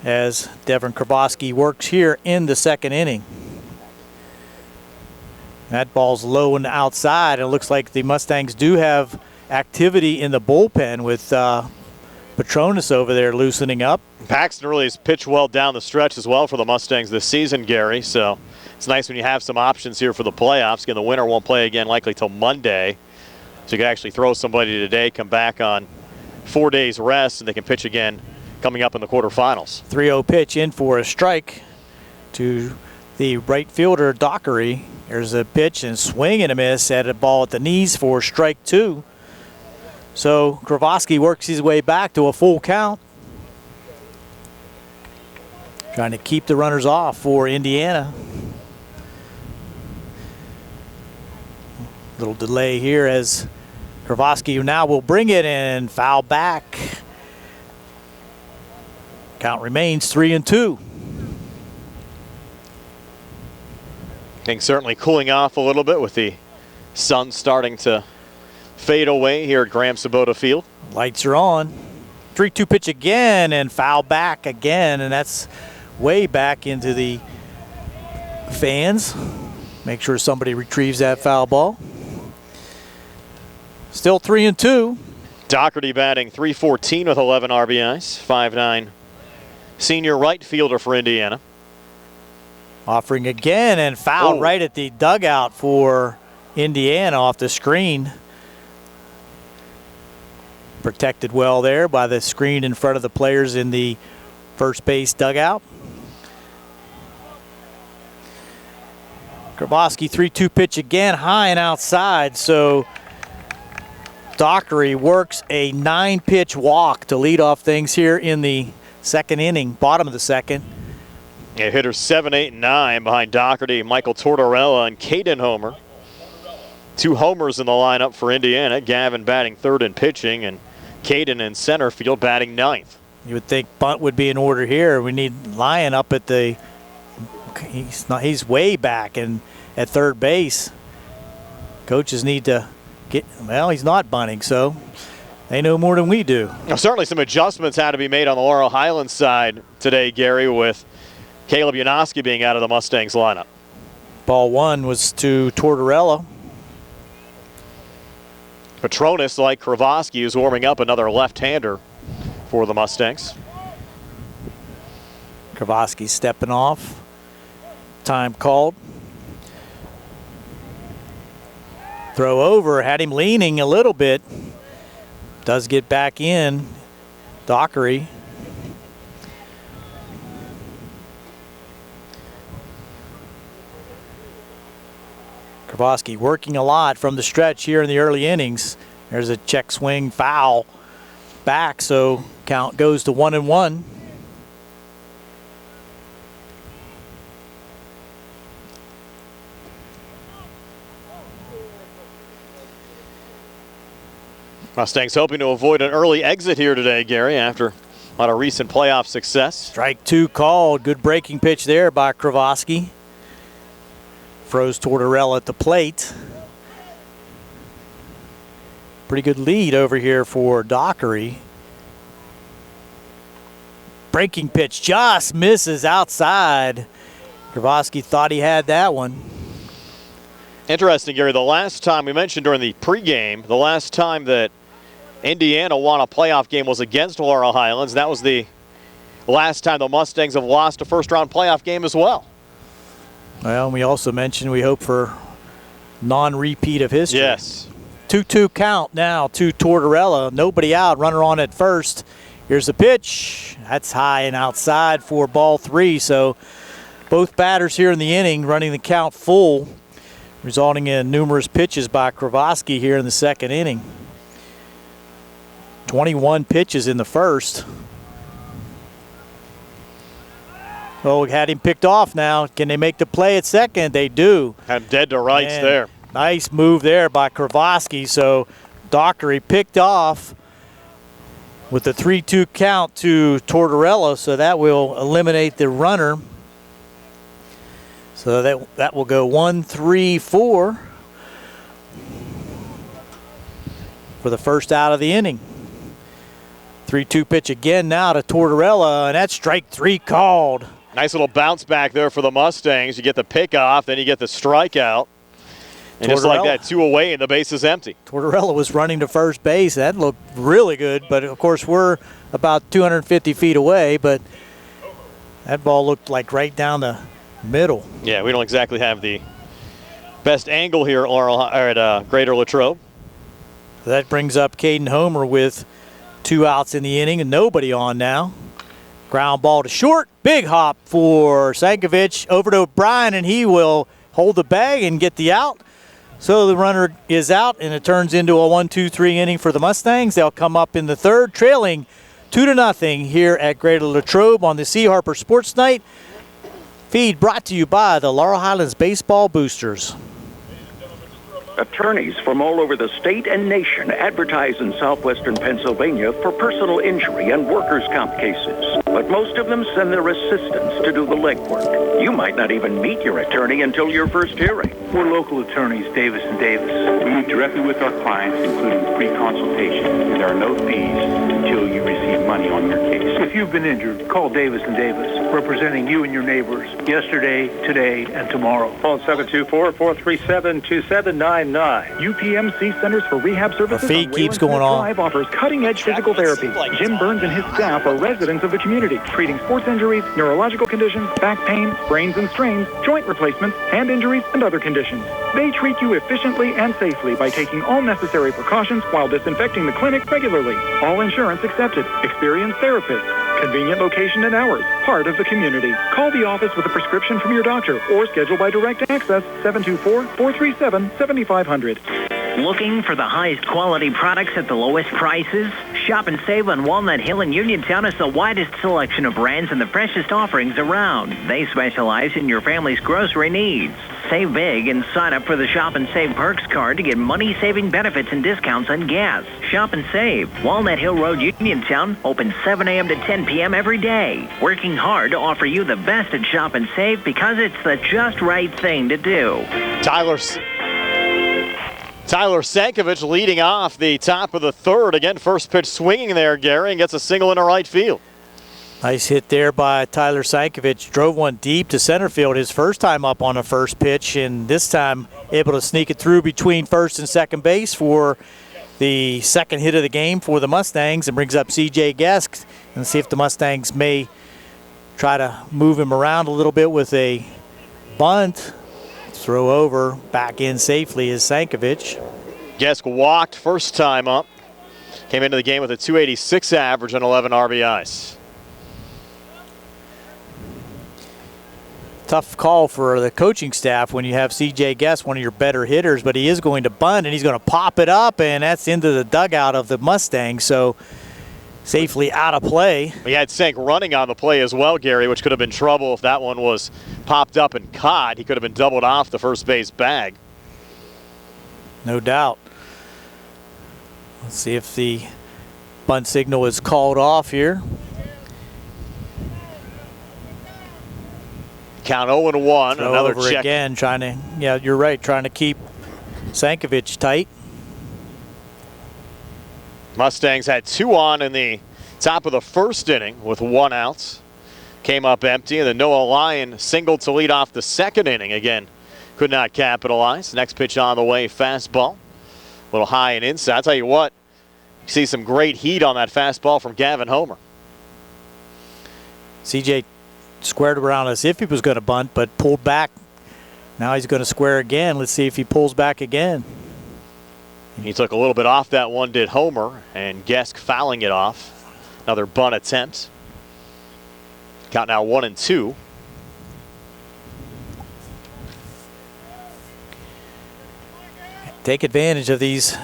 as Devin Kravosky works here in the second inning. That ball's low and outside. It looks like the Mustangs do have activity in the bullpen with Petronas over there loosening up. Paxton really has pitched well down the stretch as well for the Mustangs this season, Gary. So it's nice when you have some options here for the playoffs. Again, the winner won't play again likely till Monday. So you can actually throw somebody today, come back on 4 days rest, and they can pitch again coming up in the quarterfinals. 3-0 pitch in for a strike to the right fielder, Dockery. There's a pitch and swing and a miss at a ball at the knees for strike two. So Kravosky works his way back to a full count. Trying to keep the runners off for Indiana. Little delay here as Kravosky now will bring it in, foul back. Count remains 3-2. Things certainly cooling off a little bit with the sun starting to fade away here at Graham Sabota Field. Lights are on. 3-2 pitch again and foul back again, and that's way back into the fans. Make sure somebody retrieves that foul ball. Still 3-2. Doherty batting .314 with 11 RBIs. 5'9" senior right fielder for Indiana. Offering again and foul right at the dugout for Indiana off the screen. Protected well there by the screen in front of the players in the first base dugout. Kravosky 3-2 pitch again, high and outside. So Dockery works a 9-pitch walk to lead off things here in the second inning, bottom of the second. Yeah, hitters 7, 8, and 9 behind Doherty, Michael Tortorella, and Caden Homer. 2 homers in the lineup for Indiana. Gavin batting third and pitching, and Caden in center field batting ninth. You would think bunt would be in order here. We need Lyon up at the. He's way back and at third base. Coaches need to get. Well, he's not bunting, so they know more than we do. Now, certainly some adjustments had to be made on the Laurel Highlands side today, Gary, with Caleb Janoski being out of the Mustangs lineup. Ball one was to Tortorella. Petronas, like Kravosky, is warming up, another left-hander for the Mustangs. Kravosky stepping off. Time called. Throw over, had him leaning a little bit. Does get back in. Dockery. Kravosky working a lot from the stretch here in the early innings. There's a check swing foul back, so count goes to 1-1. Mustangs hoping to avoid an early exit here today, Gary, after a lot of recent playoff success. Strike two called. Good breaking pitch there by Kravosky. Froze Tortorella at the plate. Pretty good lead over here for Dockery. Breaking pitch just misses outside. Kravoski thought he had that one. Interesting, Gary. The last time we mentioned during the pregame, the last time that Indiana won a playoff game was against Laurel Highlands. That was the last time the Mustangs have lost a first-round playoff game as well. Well, we also mentioned we hope for non-repeat of history. Yes. 2-2 count now to Tortorella. Nobody out, runner on at first. Here's the pitch. That's high and outside for ball 3. So both batters here in the inning running the count full, resulting in numerous pitches by Kravoski here in the second inning. 21 pitches in the first. Oh, we had him picked off now. Can they make the play at second? They do. Had him dead to rights there. Nice move there by Kravoski. So Dockery picked off with the 3-2 count to Tortorella, so that will eliminate the runner. So that will go 1-3-4 for the first out of the inning. 3-2 pitch again now to Tortorella, and that's strike 3 called. Nice little bounce back there for the Mustangs. You get the pickoff, then you get the strikeout. And just like that, 2 away and the base is empty. Tortorella was running to first base. That looked really good, but of course we're about 250 feet away, but that ball looked like right down the middle. Yeah, we don't exactly have the best angle here at Greater Latrobe. That brings up Caden Homer with 2 outs in the inning and nobody on now. Ground ball to short. Big hop for Sankovic over to O'Brien, and he will hold the bag and get the out. So the runner is out, and it turns into a 1-2-3 inning for the Mustangs. They'll come up in the third, trailing 2-0 here at Greater Latrobe on the C. Harper Sports Night. Feed brought to you by the Laurel Highlands Baseball Boosters. Attorneys from all over the state and nation advertise in southwestern Pennsylvania for personal injury and workers' comp cases. But most of them send their assistants to do the legwork. You might not even meet your attorney until your first hearing. We're local attorneys, Davis & Davis. We meet directly with our clients, including free consultation, and there are no fees until you receive money on your case. If you've been injured, call Davis & Davis, representing you and your neighbors yesterday, today, and tomorrow. Phone 724-437-2799. UPMC Centers for Rehab Services the feed keeps going on. Drive offers cutting-edge physical therapy. Jim Burns and his staff are residents of the community, treating sports injuries, neurological conditions, back pain, sprains and strains, joint replacements, hand injuries, and other conditions. They treat you efficiently and safely by taking all necessary precautions while disinfecting the clinic regularly. All insurance accepted. Experienced therapists. Convenient location and hours. Part of the community. Call the office with a prescription from your doctor or schedule by direct access 724-437-7500. Looking for the highest quality products at the lowest prices? Shop and save on Walnut Hill and Uniontown has the widest selection of brands and the freshest offerings around. They specialize in your family's grocery needs. Save big and sign up for the Shop and Save Perks card to get money-saving benefits and discounts on gas. Shop and Save. Walnut Hill Road, Uniontown, open 7 a.m. to 10 p.m. every day. Working hard to offer you the best at Shop and Save because it's the just right thing to do. Tyler Sankovic leading off the top of the third. Again, first pitch swinging there, Gary, and gets a single into right field. Nice hit there by Tyler Sankovic. Drove one deep to center field his first time up on a first pitch, and this time able to sneak it through between first and second base for the second hit of the game for the Mustangs, and brings up C.J. Guest, and see if the Mustangs may try to move him around a little bit with a bunt. Throw over, back in safely is Sankovic. Guest walked first time up. Came into the game with a 286 average and 11 RBIs. Tough call for the coaching staff when you have C.J. Guest, one of your better hitters, but he is going to bunt and he's going to pop it up, and that's into the dugout of the Mustangs, so safely out of play. We had Sank running on the play as well, Gary, which could have been trouble if that one was popped up and caught. He could have been doubled off the first base bag. No doubt. Let's see if the bunt signal is called off here. Count 0-1. Throw another over check. Again, trying to, yeah, you're right, trying to keep Sankovic tight. Mustangs had 2 on in the top of the first inning with 1 out. Came up empty, and then Noah Lyon singled to lead off the second inning. Again, could not capitalize. Next pitch on the way, fastball. A little high and inside. I'll tell you what, you see some great heat on that fastball from Gavin Homer. CJ squared around as if he was going to bunt, but pulled back. Now he's going to square again. Let's see if he pulls back again. He took a little bit off that one, did Homer, and Gesk fouling it off. Another bunt attempt. Count now 1-2. Take advantage of these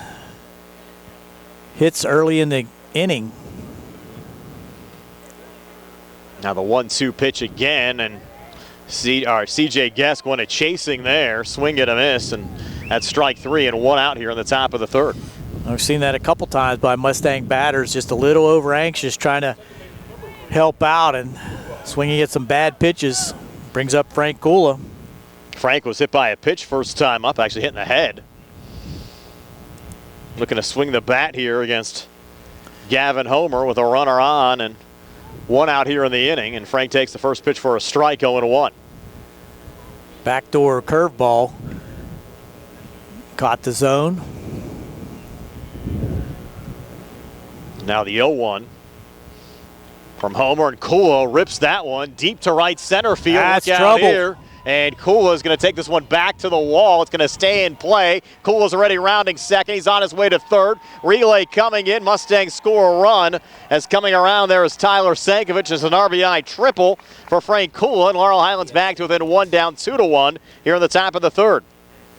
hits early in the inning. Now the 1-2 pitch again, and CJ Gesk went a chasing there, swing and a miss, and that's strike 3 and 1 out here in the top of the third. I've seen that a couple times by Mustang batters, just a little over anxious, trying to help out and swinging at some bad pitches. Brings up Frank Kula. Frank was hit by a pitch first time up, actually hitting the head. Looking to swing the bat here against Gavin Homer with a runner on and 1 out here in the inning, and Frank takes the first pitch for a strike, 0-1. Backdoor curveball. Caught the zone. Now the 0-1 from Homer, and Kula rips that one deep to right center field. That's Look out trouble here. And Kula is going to take this one back to the wall. It's going to stay in play. Kula's already rounding second. He's on his way to third. Relay coming in. Mustangs score a run. As coming around there is Tyler Sankovic. It's an RBI triple for Frank Kula. And Laurel Highlands back to within 1, down 2-1 here in the top of the third.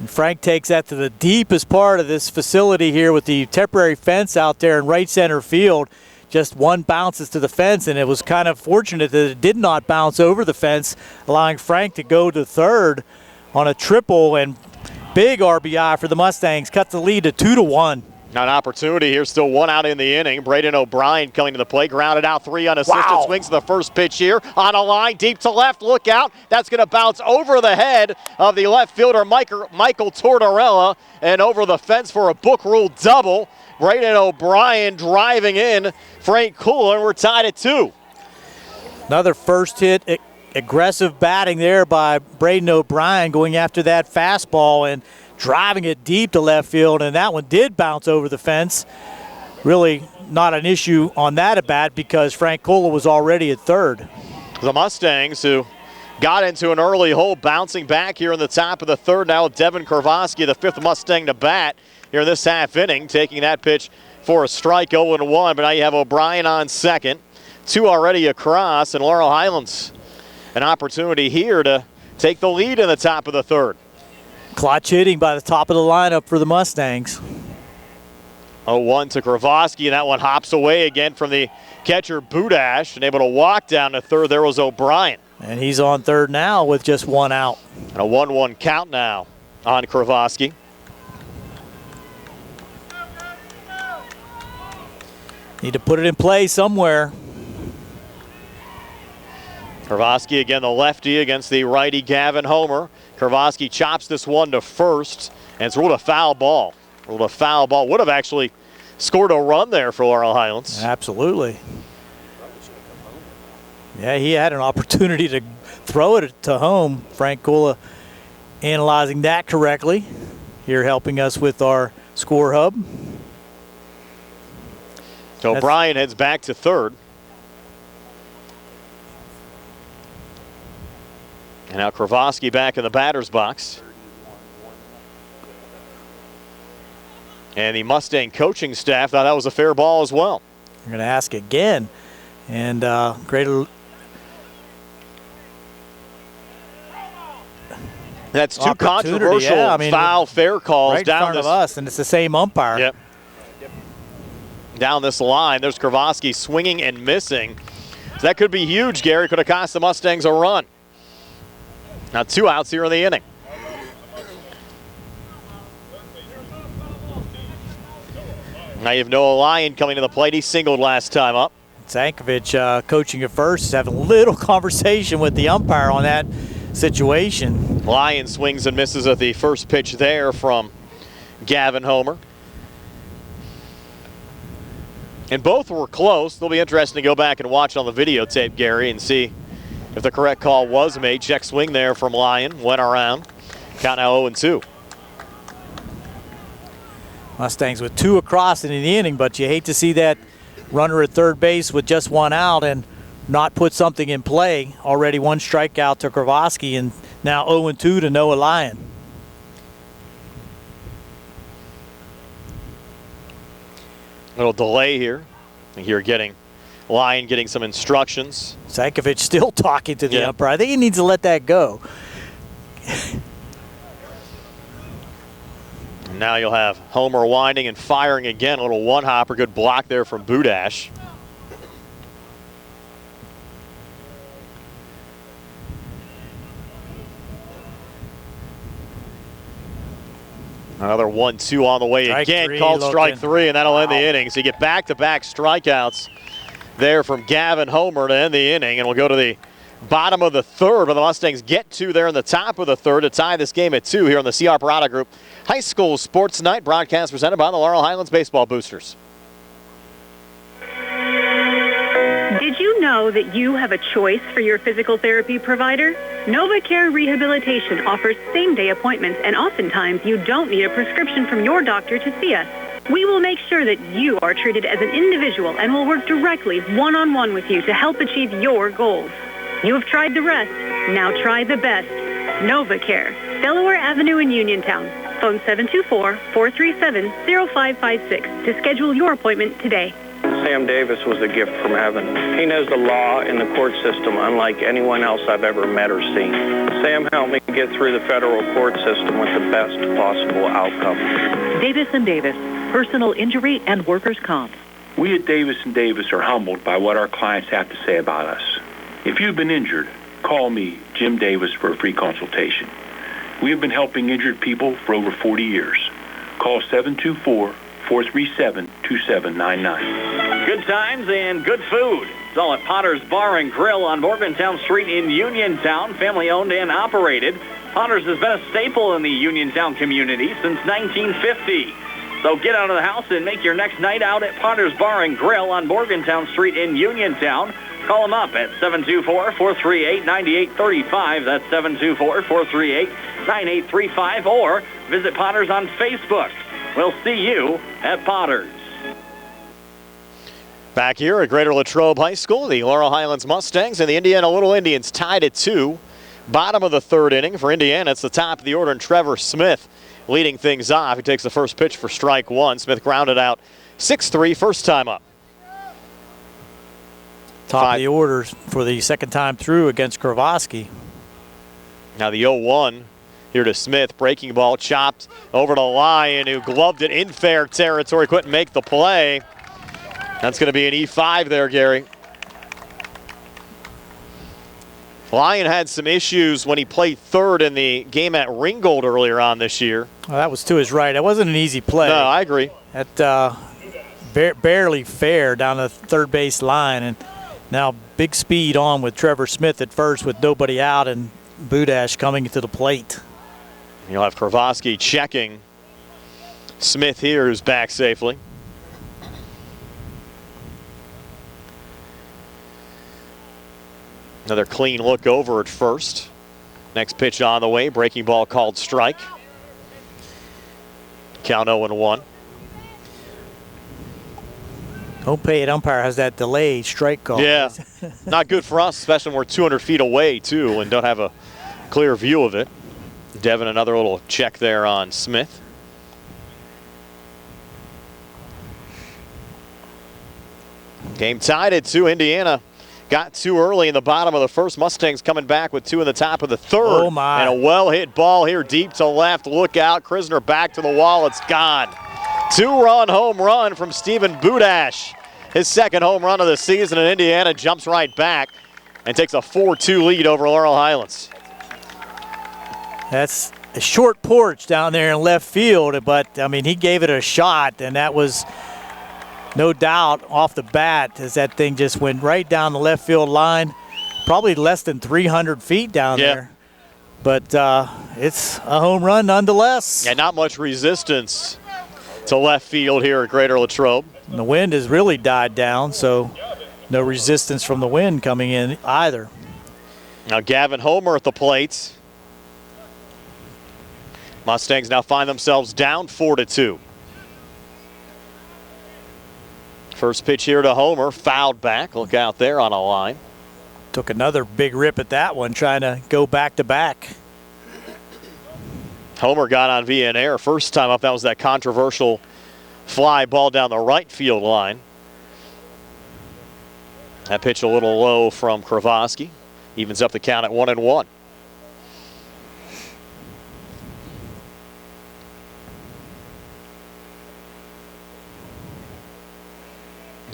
And Frank takes that to the deepest part of this facility here with the temporary fence out there in right center field. Just 1 bounces to the fence, and it was kind of fortunate that it did not bounce over the fence, allowing Frank to go to third on a triple, and big RBI for the Mustangs. Cut the lead to 2-1. Now an opportunity here, still 1 out in the inning. Braden O'Brien coming to the plate, grounded out 3 unassisted. Wow. Swings to the first pitch here on a line deep to left. Look out, that's going to bounce over the head of the left fielder Michael Tortorella and over the fence for a book rule double. Braden O'Brien driving in Frank Kula, and we're tied at 2. Another first hit, aggressive batting there by Braden O'Brien, going after that fastball and driving it deep to left field, and that one did bounce over the fence. Really not an issue on that at bat because Frank Kula was already at third. The Mustangs, who got into an early hole, bouncing back here in the top of the third now with Devin Kravoski, the 5th Mustang to bat here in this half inning, taking that pitch for a strike, 0-1. But now you have O'Brien on second, 2 already across, and Laurel Highlands an opportunity here to take the lead in the top of the third. Clutch hitting by the top of the lineup for the Mustangs. 0-1 to Kravoski, and that one hops away again from the catcher Budash, and able to walk down to third. There was O'Brien. And he's on third now with just 1 out. And a 1-1 count now on Kravoski. Need to put it in play somewhere. Kravoski again, the lefty against the righty Gavin Homer. Kravoski chops this one to first, and it's ruled a foul ball. Ruled a foul ball. Would have actually scored a run there for Laurel Highlands. Absolutely. Yeah, he had an opportunity to throw it to home. Frank Kula analyzing that correctly. Here helping us with our score hub. So O'Brien heads back to third. And now Kravoski back in the batter's box. And the Mustang coaching staff thought that was a fair ball as well. We're going to ask again. And greater. That's 2 controversial foul fair calls right down in front of us, and it's the same umpire. Yep. Down this line, there's Kravoski swinging and missing. So that could be huge, Gary. Could have cost the Mustangs a run. Now 2 outs here in the inning. Now you have Noah Lyon coming to the plate. He singled last time up. Sankovic coaching at first is having a little conversation with the umpire on that situation. Lyon swings and misses at the first pitch there from Gavin Homer. And both were close. It'll be interesting to go back and watch on the videotape, Gary, and see if the correct call was made. Check swing there from Lyon. Went around. Count now 0-2. Mustangs with 2 across in the inning, but you hate to see that runner at third base with just 1 out and not put something in play. Already 1 strikeout to Kravosky, and now 0-2 to Noah Lyon. Little delay here. I think you're Lyon getting some instructions. Sankovic still talking to the umpire. I think he needs to let that go. Now you'll have Homer winding and firing again. A little one-hopper. Good block there from Budash. Another 1-2 on the way again. Called strike 3, and that'll end the inning. So you get back-to-back strikeouts there from Gavin Homer to end the inning. And we'll go to the bottom of the third, where the Mustangs get 2 there in the top of the third to tie this game at 2 here on the CR Parada Group High School Sports Night, broadcast presented by the Laurel Highlands Baseball Boosters. Did you know that you have a choice for your physical therapy provider? NovaCare Rehabilitation offers same-day appointments, and oftentimes you don't need a prescription from your doctor to see us. We will make sure that you are treated as an individual and will work directly one-on-one with you to help achieve your goals. You have tried the rest. Now try the best. NovaCare, Delaware Avenue in Uniontown. Phone 724-437-0556 to schedule your appointment today. Sam Davis was a gift from heaven. He knows the law and the court system unlike anyone else I've ever met or seen. Sam helped me get through the federal court system with the best possible outcome. Davis & Davis, personal injury and workers' comp. We at Davis & Davis are humbled by what our clients have to say about us. If you've been injured, call me, Jim Davis, for a free consultation. We have been helping injured people for over 40 years. Call 724-437-2799. Good times and good food. It's all at Potter's Bar and Grill on Morgantown Street in Uniontown, family owned and operated. Potter's has been a staple in the Uniontown community since 1950. So get out of the house and make your next night out at Potter's Bar and Grill on Morgantown Street in Uniontown. Call them up at 724-438-9835. That's 724-438-9835. Or visit Potter's on Facebook. We'll see you at Potter's. Back here at Greater Latrobe High School, the Laurel Highlands Mustangs and the Indiana Little Indians tied at 2. Bottom of the third inning for Indiana. It's the top of the order, and Trevor Smith leading things off. He takes the first pitch for strike 1. Smith grounded out 6-3, first time up. Top of the order for the second time through against Kravosky. Now the 0-1 here to Smith. Breaking ball chopped over to Lyon, who gloved it in fair territory. Couldn't make the play. That's going to be an E5 there, Gary. Lyon had some issues when he played third in the game at Ringgold earlier on this year. Well, that was to his right. That wasn't an easy play. No, I agree. That barely fair down the third base line, and now big speed on with Trevor Smith at first with nobody out, and Budash coming to the plate. You'll have Kravosky checking. Smith here, who's back safely. Another clean look over at first. Next pitch on the way. Breaking ball called strike. Count 0-1. Don't pay it. Umpire has that delayed strike call. Yeah, not good for us, especially when we're 200 feet away, too, and don't have a clear view of it. Devin, another little check there on Smith. Game tied at 2. Indiana got 2 early in the bottom of the first. Mustangs coming back with 2 in the top of the third. Oh, my. And a well-hit ball here deep to left. Look out. Krisner back to the wall. It's gone. 2-run home run from Stephen Budash. His second home run of the season, and Indiana jumps right back and takes a 4-2 lead over Laurel Highlands. That's a short porch down there in left field, but, I mean, he gave it a shot, and that was no doubt off the bat as that thing just went right down the left field line, probably less than 300 feet down there. But it's a home run nonetheless. Yeah, not much resistance to left field here at Greater Latrobe. And the wind has really died down, so no resistance from the wind coming in either. Now Gavin Homer at the plate. Mustangs now find themselves down 4-2. First pitch here to Homer, fouled back. Look out there on a line. Took another big rip at that one, trying to go back-to-back. Homer got on via an error first time up. That was that controversial fly ball down the right field line. That pitch a little low from Kravoski. Evens up the count at 1-1.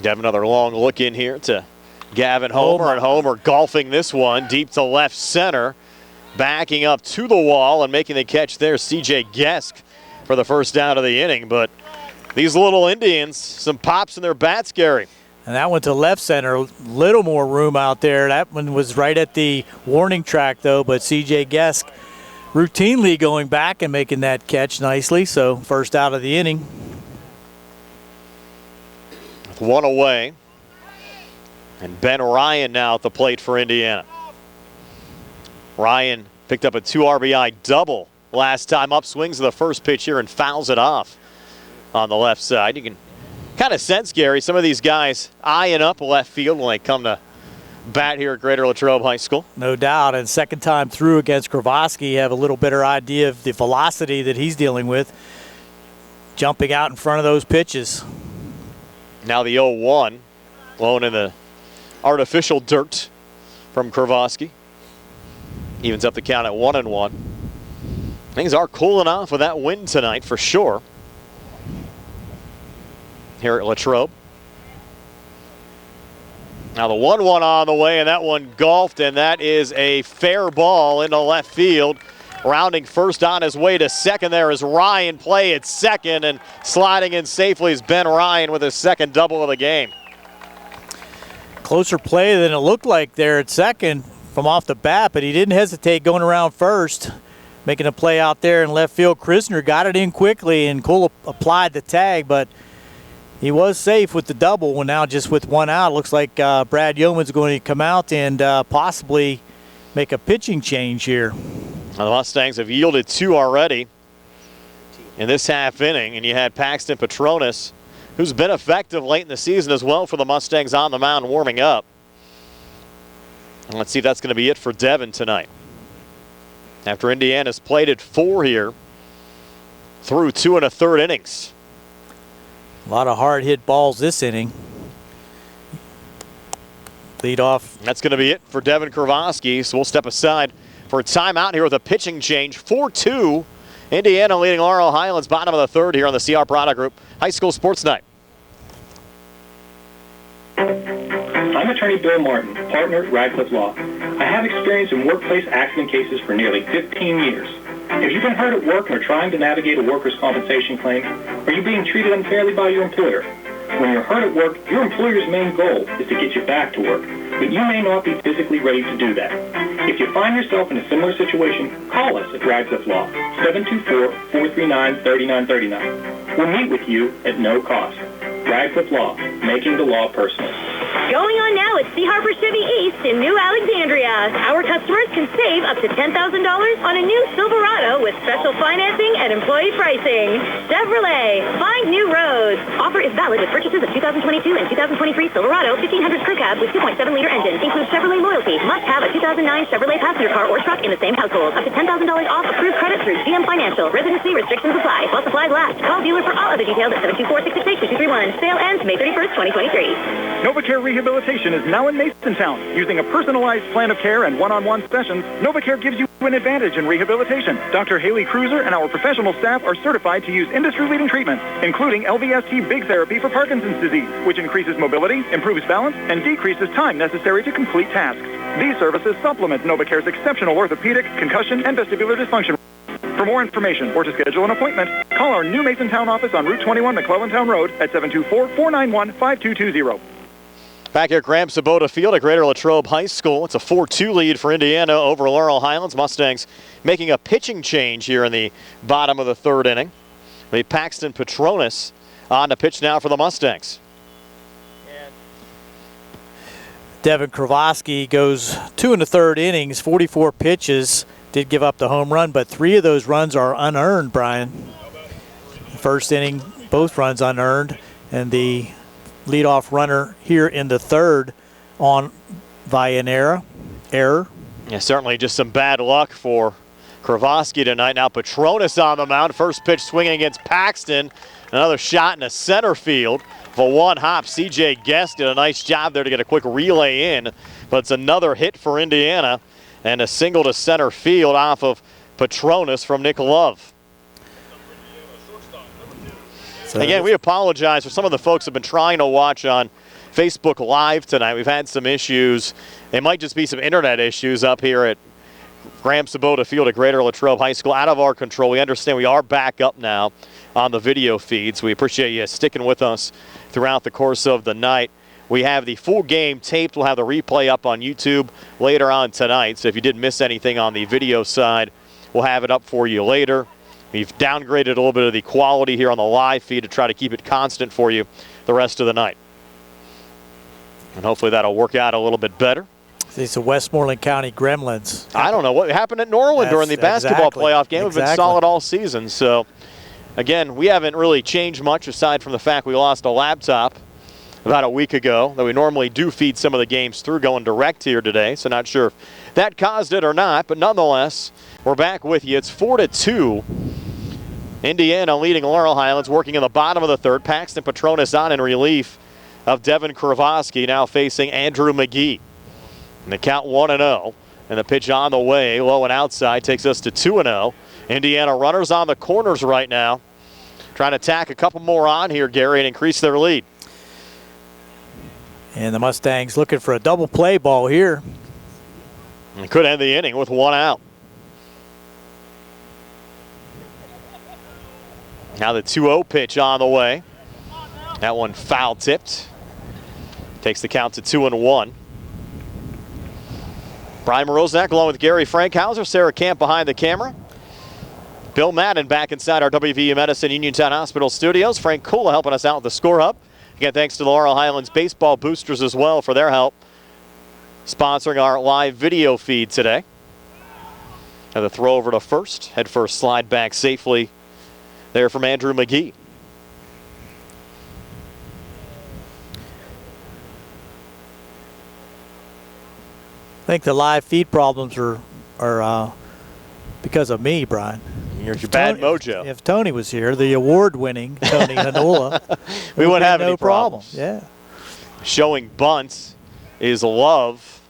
Have another long look in here to Gavin Homer, and Homer golfing this one deep to left center, backing up to the wall and making the catch there. C.J. Gesk for the first down of the inning, but these little Indians, some pops in their bats, Gary. And that went to left center, little more room out there. That one was right at the warning track though, but C.J. Gesk routinely going back and making that catch nicely, so first out of the inning. One away, and Ben Ryan now at the plate for Indiana. Ryan picked up a 2 RBI double last time up, swings of the first pitch here and fouls it off on the left side. You can kind of sense, Gary, some of these guys eyeing up left field when they come to bat here at Greater Latrobe High School. No doubt, and second time through against Kravoski, have a little better idea of the velocity that he's dealing with, jumping out in front of those pitches. Now the 0-1, blown in the artificial dirt from Kravoski. Evens up the count at 1-1. Things are cooling off with that wind tonight for sure here at Latrobe. Now the 1-1 on the way, and that one golfed, and that is a fair ball into left field. Rounding first on his way to second there is Ryan. Play at second, and sliding in safely is Ben Ryan with his second double of the game. Closer play than it looked like there at second from off the bat, but he didn't hesitate going around first, making a play out there in left field. Krisner got it in quickly, and Cole applied the tag, but he was safe with the double. Well, now just with one out, looks like Brad Yeoman's going to come out and possibly make a pitching change here. Now the Mustangs have yielded 2 already in this half inning, and you had Paxton Petronas, who's been effective late in the season as well for the Mustangs on the mound warming up. And let's see if that's going to be it for Devin tonight. After Indiana's played at 4 here through 2 1/3 innings. A lot of hard hit balls this inning. Lead off. That's going to be it for Devin Kravoski, so we'll step aside for a timeout here with a pitching change. 4-2, Indiana leading Laurel Highlands, bottom of the third here on the CR Prada Group High School Sports Night. I'm attorney Bill Martin, partner at Radcliffe Law. I have experience in workplace accident cases for nearly 15 years. If you've been hurt at work and are trying to navigate a workers' compensation claim, are you being treated unfairly by your employer? When you're hurt at work, your employer's main goal is to get you back to work, but you may not be physically ready to do that. If you find yourself in a similar situation, call us at Radcliffe Law, 724-439-3939. We'll meet with you at no cost. Radcliffe Law, making the law personal. Going on now at Sea Harbor Chevy East in New Alexandria. Our customers can save up to $10,000 on a new Silverado with special financing and employee pricing. Chevrolet, find new roads. Offer is valid with purchases of 2022 and 2023 Silverado 1500 crew cab with 2.7-liter engine. Includes Chevrolet loyalty. Must have a 2009 Chevrolet passenger car or truck in the same household. Up to $10,000 off approved credit through GM Financial. Residency restrictions apply. While supplies last. Call dealer for all other details at 724-668-2231. Sale ends May 31st, 2023. NovaCare Rehabilitation is now in Masontown. Using a personalized plan of care and one-on-one sessions, NovaCare gives you an advantage in rehabilitation. Dr. Haley Cruiser and our professional staff are certified to use industry-leading treatments, including LVST Big Therapy for Parkinson's disease, which increases mobility, improves balance, and decreases time necessary to complete tasks. These services supplement NovaCare's exceptional orthopedic, concussion, and vestibular dysfunction. For more information or to schedule an appointment, call our new Masontown office on Route 21 McClellantown Road at 724-491-5220. Back here at Graham Sabota Field at Greater Latrobe High School. It's a 4-2 lead for Indiana over Laurel Highlands. Mustangs making a pitching change here in the bottom of the third inning. Paxton Petronas on to pitch now for the Mustangs. Devin Kravosky goes 2 1/3 innings, 44 pitches, did give up the home run, but 3 of those runs are unearned, Brian. First inning, both runs unearned, and the leadoff runner here in the third on via an error. Yeah, certainly just some bad luck for Kravosky tonight. Now Petronas on the mound. First pitch swinging against Paxton. Another shot in the center field for one hop. C.J. Guest did a nice job there to get a quick relay in, but it's another hit for Indiana and a single to center field off of Petronas from Nick Love. So again, we apologize for some of the folks who have been trying to watch on Facebook Live tonight. We've had some issues. It might just be some internet issues up here at Graham Sabota Field at Greater Latrobe High School. Out of our control. We understand we are back up now on the video feeds. We appreciate you sticking with us throughout the course of the night. We have the full game taped. We'll have the replay up on YouTube later on tonight. So if you did miss anything on the video side, we'll have it up for you later. We've downgraded a little bit of the quality here on the live feed to try to keep it constant for you the rest of the night. And hopefully that'll work out a little bit better. It's the Westmoreland County Gremlins. I don't know what happened at Norland during the basketball playoff game. We've been solid all season. So, again, we haven't really changed much aside from the fact we lost a laptop about a week ago that we normally do feed some of the games through going direct here today. So not sure if that caused it or not. But nonetheless, we're back with you. It's 4-2. Indiana leading Laurel Highlands, working in the bottom of the third. Paxton Petronas on in relief of Devin Kravosky, now facing Andrew McGee. And the count 1-0, and the pitch on the way, low and outside, takes us to 2-0. Indiana runners on the corners right now, trying to tack a couple more on here, Gary, and increase their lead. And the Mustangs looking for a double play ball here. And could end the inning with 1 out. Now the 2-0 pitch on the way. That one foul tipped. Takes the count to 2-1. Brian Moroznak along with Gary Frankhauser, Sarah Camp behind the camera. Bill Madden back inside our WVU Medicine Uniontown Hospital studios. Frank Kula helping us out with the Score Hub. Again, thanks to the Laurel Highlands baseball boosters as well for their help sponsoring our live video feed today. Now the throw over to first. Head first slide back safely there from Andrew McGee. I think the live feed problems are because of me, Brian. You're your bad mojo. If Tony was here, the award-winning Tony Hanola, we wouldn't have any problems. Yeah. Showing bunts is Love.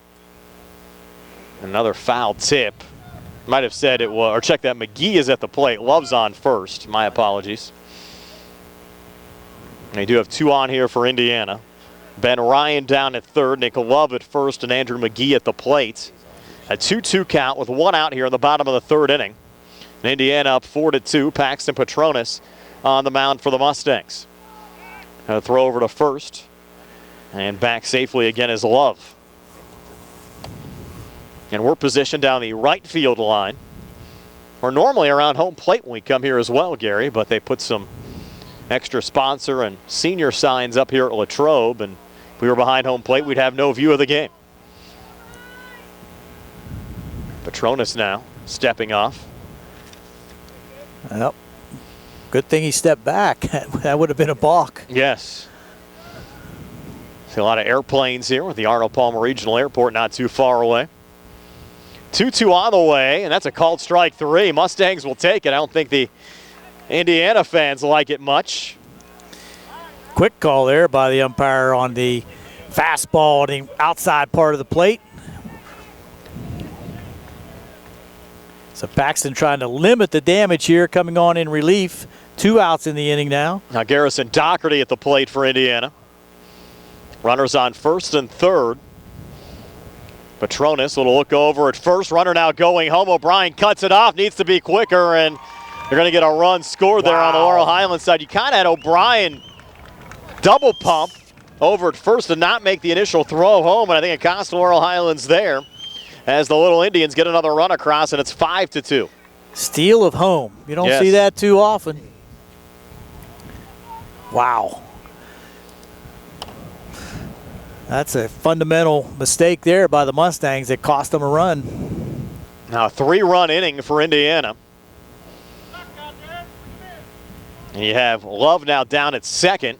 Another foul tip. Might have said it was, or check that, McGee is at the plate. Love's on first. My apologies. They do have 2 on here for Indiana. Ben Ryan down at third, Nick Love at first, and Andrew McGee at the plate. A 2-2 count with 1 out here in the bottom of the third inning. And Indiana up 4-2. Paxton Petronas on the mound for the Mustangs. A throw over to first. And back safely again is Love. And we're positioned down the right field line. We're normally around home plate when we come here as well, Gary, but they put some extra sponsor and senior signs up here at Latrobe, and if we were behind home plate, we'd have no view of the game. Petronas now stepping off. Well, good thing he stepped back. That would have been a balk. Yes. See a lot of airplanes here with the Arnold Palmer Regional Airport not too far away. 2-2 on the way, and that's a called strike 3. Mustangs will take it. I don't think the Indiana fans like it much. Quick call there by the umpire on the fastball on the outside part of the plate. So Paxton trying to limit the damage here, coming on in relief. 2 outs in the inning now. Now Garrison Doherty at the plate for Indiana. Runners on first and third. Petronas will look over at first. Runner now going home. O'Brien cuts it off. Needs to be quicker, and they're going to get a run scored there on the Laurel Highlands side. You kind of had O'Brien double pump over at first to not make the initial throw home, and I think it cost Laurel Highlands there as the Little Indians get another run across, and it's 5-2. Steal of home. You don't see that too often. Wow. That's a fundamental mistake there by the Mustangs that cost them a run. Now a 3-run inning for Indiana. And you have Love now down at second.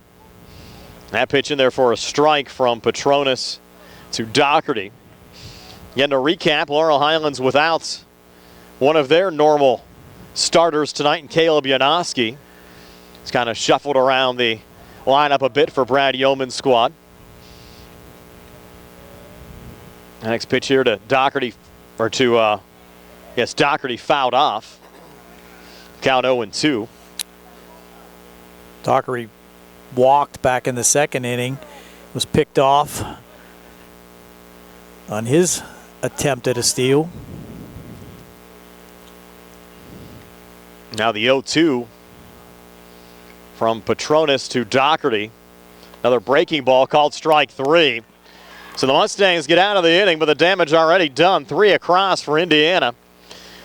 That pitch in there for a strike from Petronas to Doherty. Again, to recap, Laurel Highlands without one of their normal starters tonight in Caleb Janoski. He's kind of shuffled around the lineup a bit for Brad Yeoman's squad. Next pitch here to Doherty, or to, yes, Doherty fouled off. Count 0-2. Doherty walked back in the second inning, was picked off on his attempt at a steal. Now the 0-2 from Petronas to Doherty. Another breaking ball called strike 3. So the Mustangs get out of the inning, but the damage already done. 3 across for Indiana.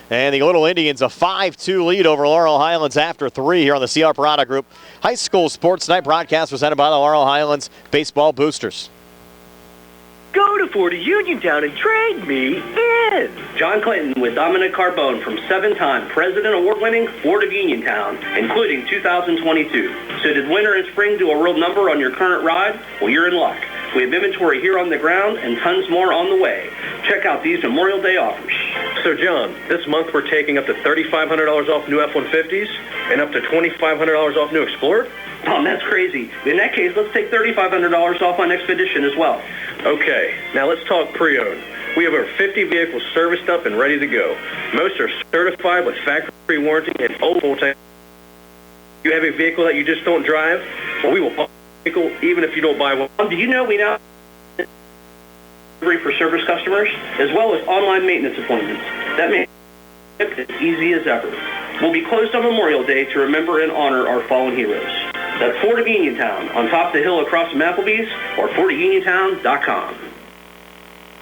And the Little Indians a 5-2 lead over Laurel Highlands after 3 here on the CR Parada Group High School Sports Night broadcast presented by the Laurel Highlands Baseball Boosters. Go to Ford of Uniontown and trade me in. John Clinton with Dominic Carbone from 7-time President Award-winning Ford of Uniontown, including 2022. So did winter and spring do a real number on your current ride? Well, you're in luck. We have inventory here on the ground and tons more on the way. Check out these Memorial Day offers. So, John, this month we're taking up to $3,500 off new F-150s and up to $2,500 off new Explorer? Oh, that's crazy. In that case, let's take $3,500 off on Expedition as well. Okay, now let's talk pre-owned. We have over 50 vehicles serviced up and ready to go. Most are certified with factory warranty and full tank. You have a vehicle that you just don't drive? Well, we will buy a vehicle even if you don't buy one. Did you know we now have delivery for service customers as well as online maintenance appointments? That makes it as easy as ever. We'll be closed on Memorial Day to remember and honor our fallen heroes. That's Ford of Uniontown on top of the hill across from Applebee's or FordofUniontown.com.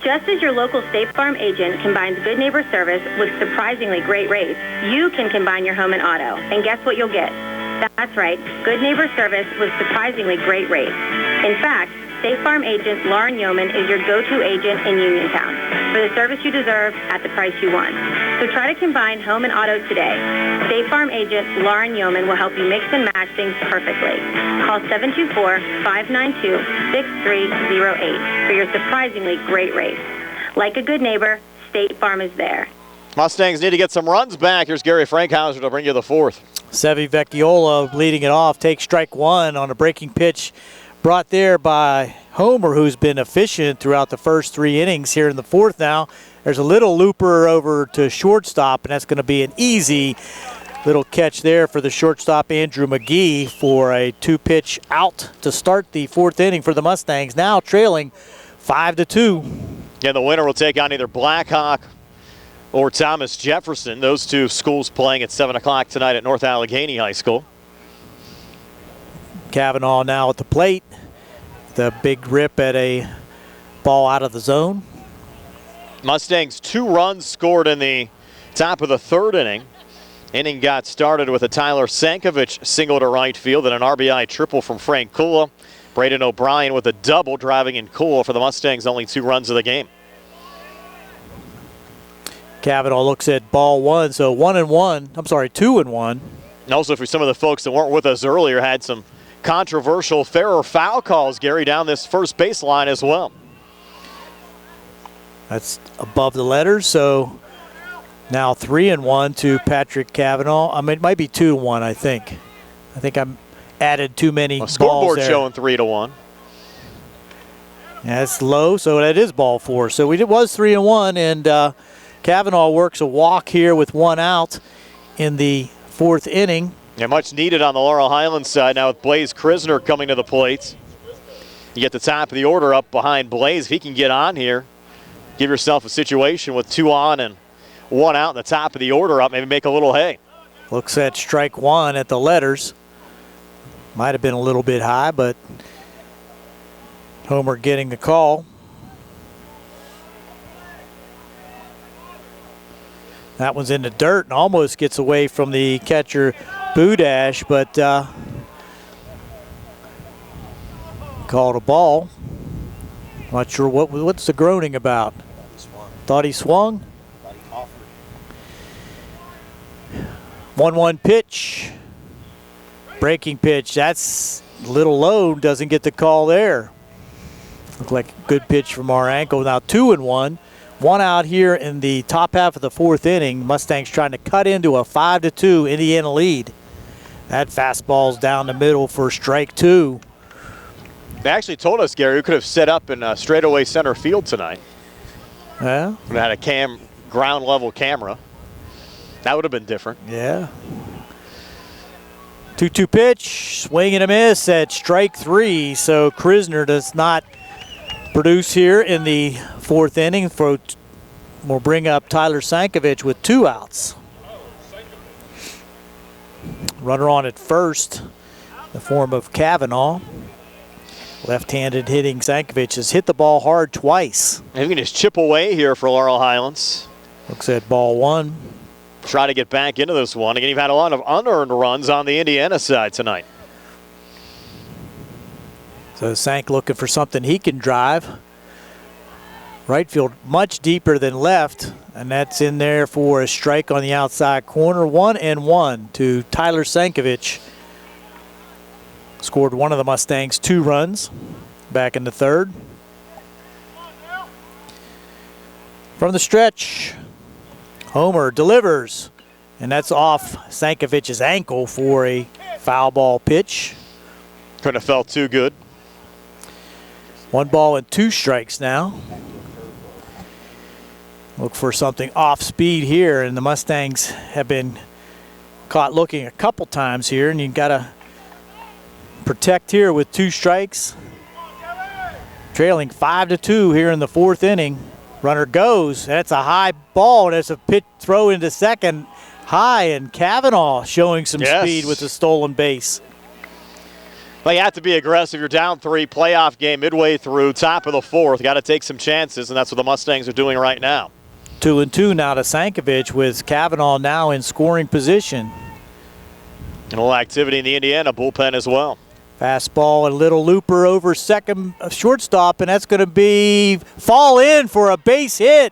Just as your local State Farm agent combines good neighbor service with surprisingly great rates, you can combine your home and auto. And guess what you'll get? That's right, good neighbor service with surprisingly great rates. In fact, State Farm agent Lauren Yeoman is your go-to agent in Uniontown for the service you deserve at the price you want. So try to combine home and auto today. State Farm agent Lauren Yeoman will help you mix and match things perfectly. Call 724-592-6308 for your surprisingly great rates. Like a good neighbor, State Farm is there. Mustangs need to get some runs back. Here's Gary Frankhauser to bring you the 4th. Sevi Vecchiola leading it off, takes strike 1 on a breaking pitch brought there by Homer, who's been efficient throughout the first 3 innings. Here in the 4th now, there's a little looper over to shortstop, and that's going to be an easy little catch there for the shortstop, Andrew McGee, for a 2-pitch out to start the 4th inning for the Mustangs, now trailing 5-2. Yeah, the winner will take on either Blackhawk or Thomas Jefferson. Those two schools playing at 7 o'clock tonight at North Allegheny High School. Cavanaugh now at the plate. The big rip at a ball out of the zone. Mustangs 2 runs scored in the top of the 3rd inning. Inning got started with a Tyler Sankovic single to right field and an RBI triple from Frank Kula. Braden O'Brien with a double driving in Kula for the Mustangs, only 2 runs of the game. Cavanaugh looks at ball 1, so 1-1. I'm sorry, 2-1. And also for some of the folks that weren't with us earlier, had some controversial fair or foul calls, Gary, down this first baseline as well. That's above the letters, so now 3-1 to Patrick Cavanaugh. I mean, it might be 2-1, I think. I think I'm added too many balls there. Scoreboard showing 3-1. Yeah, it's low, so that is ball 4. So it was 3-1, and Cavanaugh works a walk here with 1 out in the 4th inning. Yeah, much needed on the Laurel Highlands side now with Blaze Krisner coming to the plate. You get the top of the order up behind Blaze. If he can get on here, give yourself a situation with 2 on and 1 out in the top of the order up, maybe make a little hay. Looks at strike 1 at the letters. Might have been a little bit high, but Homer getting the call. That one's in the dirt and almost gets away from the catcher, Budash, but called a ball. Not sure what's the groaning about. Thought he swung. 1-1 pitch. Breaking pitch. That's a little low. Doesn't get the call there. Looked like a good pitch from our ankle. Now 2-1. One out here in the top half of the fourth inning. Mustangs trying to cut into a 5-2 Indiana lead. That fastball's down the middle for strike 2. They actually told us, Gary, we could have set up in straightaway center field tonight. Yeah. We had a ground level camera. That would have been different. Yeah. 2-2 pitch, swing and a miss at strike 3. So Krisner does not produce here in the fourth inning. We'll bring up Tyler Sankovic with 2 outs. Runner on at first, the form of Kavanaugh. Left-handed hitting Sankovic has hit the ball hard twice. He can just chip away here for Laurel Highlands. Looks at ball 1. Try to get back into this one. Again, you've had a lot of unearned runs on the Indiana side tonight. So Sank looking for something he can drive. Right field much deeper than left, and that's in there for a strike on the outside corner. 1-1 to Tyler Sankovic. Scored one of the Mustangs 2 runs back in the third. From the stretch, Homer delivers, and that's off Sankovic's ankle for a foul ball pitch. Couldn't have felt too good. 1 ball and 2 strikes now. Look for something off speed here, and the Mustangs have been caught looking a couple times here, and you've got to protect here with 2 strikes. Trailing 5-2 here in the fourth inning. Runner goes. That's a high ball. That's a pitch throw into second high, and Kavanaugh showing some speed with the stolen base. Well, you have to be aggressive. You're down 3, playoff game midway through, top of the fourth. Got to take some chances, and that's what the Mustangs are doing right now. 2-2 now to Sankovic with Kavanaugh now in scoring position. And a little activity in the Indiana bullpen as well. Fastball and a little looper over second shortstop, and that's going to fall in for a base hit.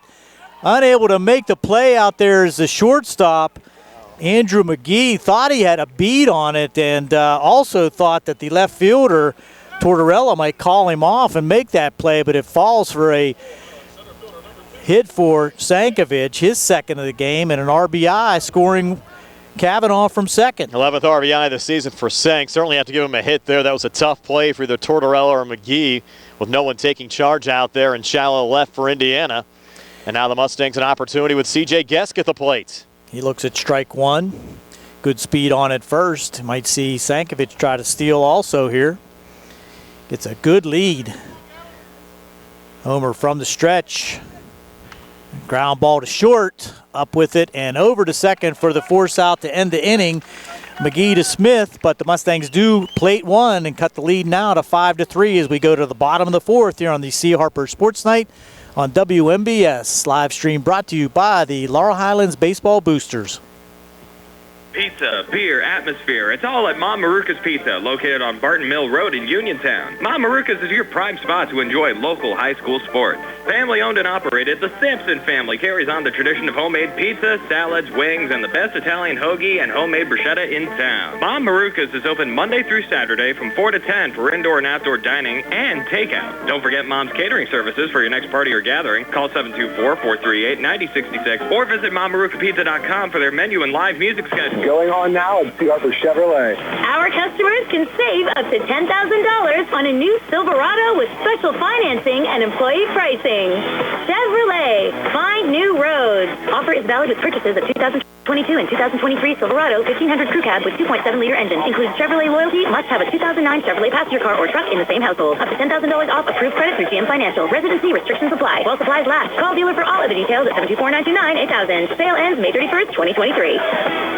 Unable to make the play out there as the shortstop. Andrew McGee thought he had a beat on it, and also thought that the left fielder, Tortorella, might call him off and make that play, but it falls for a hit for Sankovic, his second of the game, and an RBI, scoring Kavanaugh from second. 11th RBI this season for Sank. Certainly have to give him a hit there. That was a tough play for either Tortorella or McGee, with no one taking charge out there in shallow left for Indiana. And now the Mustangs an opportunity with C.J. Gesk at the plate. He looks at strike 1. Good speed on it first. Might see Sankovic try to steal also here. Gets a good lead. Homer from the stretch. Ground ball to short. Up with it and over to second for the force out to end the inning. McGee to Smith, but the Mustangs do plate 1 and cut the lead now to 5-3 as we go to the bottom of the fourth here on the C. Harper Sports Night on WMBS. Live stream brought to you by the Laurel Highlands Baseball Boosters. Pizza, beer, atmosphere. It's all at Mom Maruka's Pizza, located on Barton Mill Road in Uniontown. Mom Maruka's is your prime spot to enjoy local high school sports. Family owned and operated, the Sampson family carries on the tradition of homemade pizza, salads, wings, and the best Italian hoagie and homemade bruschetta in town. Mom Maruka's is open Monday through Saturday from 4 to 10 for indoor and outdoor dining and takeout. Don't forget Mom's catering services for your next party or gathering. Call 724-438-9066 or visit MomMarukaPizza.com for their menu and live music schedule. Going on now at Harper Chevrolet. Our customers can save up to $10,000 on a new Silverado with special financing and employee pricing. Chevrolet, find new roads. Offer is valid with purchases of 2022 and 2023 Silverado 1500 Crew Cab with 2.7-liter engine. Includes Chevrolet loyalty. Must have a 2009 Chevrolet passenger car or truck in the same household. Up to $10,000 off approved credit through GM Financial. Residency restrictions apply. While supplies last. Call dealer for all of the details at 724-929-8000. Sale ends May 31st, 2023.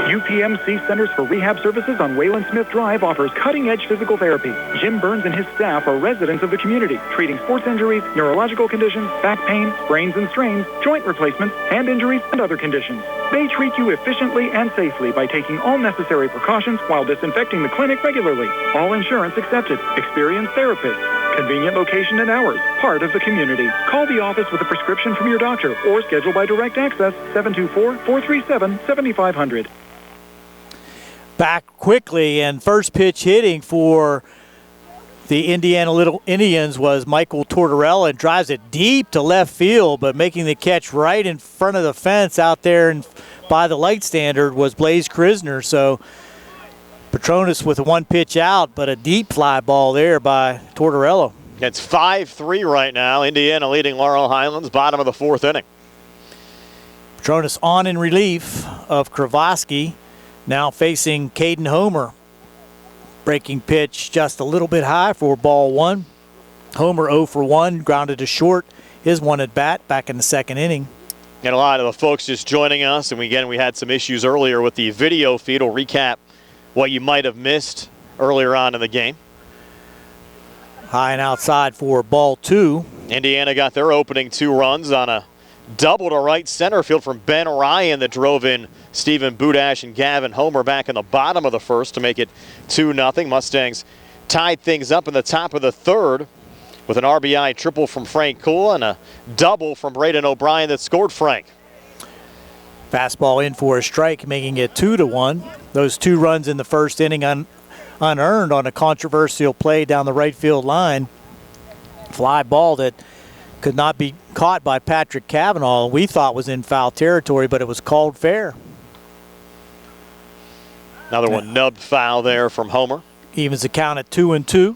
UPMC Centers for Rehab Services on Wayland Smith Drive offers cutting-edge physical therapy. Jim Burns and his staff are residents of the community, treating sports injuries, neurological conditions, back pain, sprains and strains, joint replacements, hand injuries, and other conditions. They treat you efficiently and safely by taking all necessary precautions while disinfecting the clinic regularly. All insurance accepted. Experienced therapists. Convenient location and hours, part of the community. Call the office with a prescription from your doctor or schedule by direct access 724-437-7500. Back quickly, and first pitch hitting for the Indiana Little Indians was Michael Tortorella, and drives it deep to left field, but making the catch right in front of the fence out there by the light standard was Blaze Krisner. So Petronas with a one pitch out, but a deep fly ball there by Tortorella. It's 5-3 right now. Indiana leading Laurel Highlands, bottom of the fourth inning. Petronas on in relief of Kravoski, now facing Caden Homer. Breaking pitch just a little bit high for ball one. Homer 0 for 1, grounded to short. His one at bat back in the second inning. And a lot of the folks just joining us, and again, we had some issues earlier with the video feed. We'll recap what you might have missed earlier on in the game. High and outside for ball two. Indiana got their opening 2 runs on a double to right center field from Ben Ryan that drove in Stephen Budash and Gavin Homer back in the bottom of the first to make it 2-0. Mustangs tied things up in the top of the third with an RBI triple from Frank Kula and a double from Braden O'Brien that scored Frank. Fastball in for a strike, making it 2-1. Those 2 runs in the first inning unearned on a controversial play down the right field line. Fly ball that could not be caught by Patrick Cavanaugh. We thought was in foul territory, but it was called fair. Another one nubbed foul there from Homer. Evens the count at 2-2.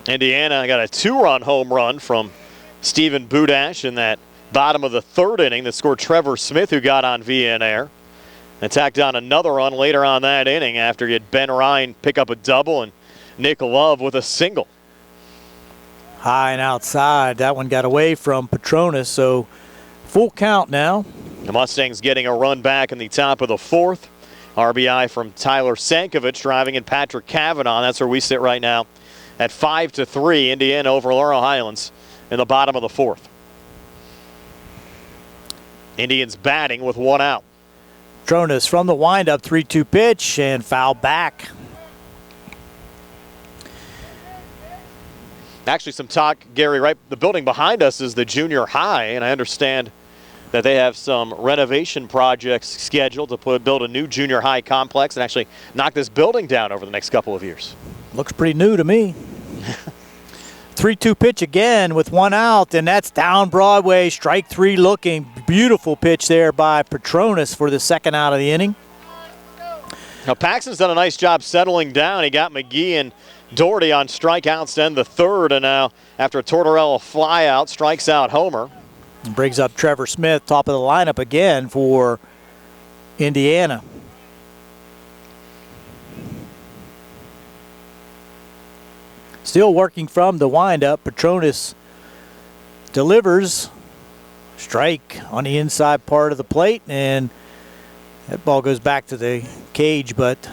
Indiana got a 2-run home run from Stephen Budash in that bottom of the third inning that scored Trevor Smith, who got on via an air. And tacked on another run later on that inning after he had Ben Ryan pick up a double and Nick Love with a single. High and outside. That one got away from Petronas, so full count now. The Mustangs getting a run back in the top of the fourth. RBI from Tyler Sankovic driving in Patrick Cavanaugh. That's where we sit right now at 5-3. Indiana over Laurel Highlands in the bottom of the fourth. Indians batting with 1 out. Petronas from the windup, 3-2 pitch and foul back. Actually, some talk, Gary, right? The building behind us is the junior high, and I understand that they have some renovation projects scheduled to build a new junior high complex and actually knock this building down over the next couple of years. Looks pretty new to me. 3-2 pitch again with 1 out, and that's down Broadway. Strike 3 looking. Beautiful pitch there by Petronas for the second out of the inning. Now, Paxton's done a nice job settling down. He got McGee and Doherty on strikeouts to end the third, and now after a Tortorella flyout, strikes out Homer. And brings up Trevor Smith, top of the lineup again for Indiana. Still working from the windup. Petronas delivers. Strike on the inside part of the plate, and that ball goes back to the cage, but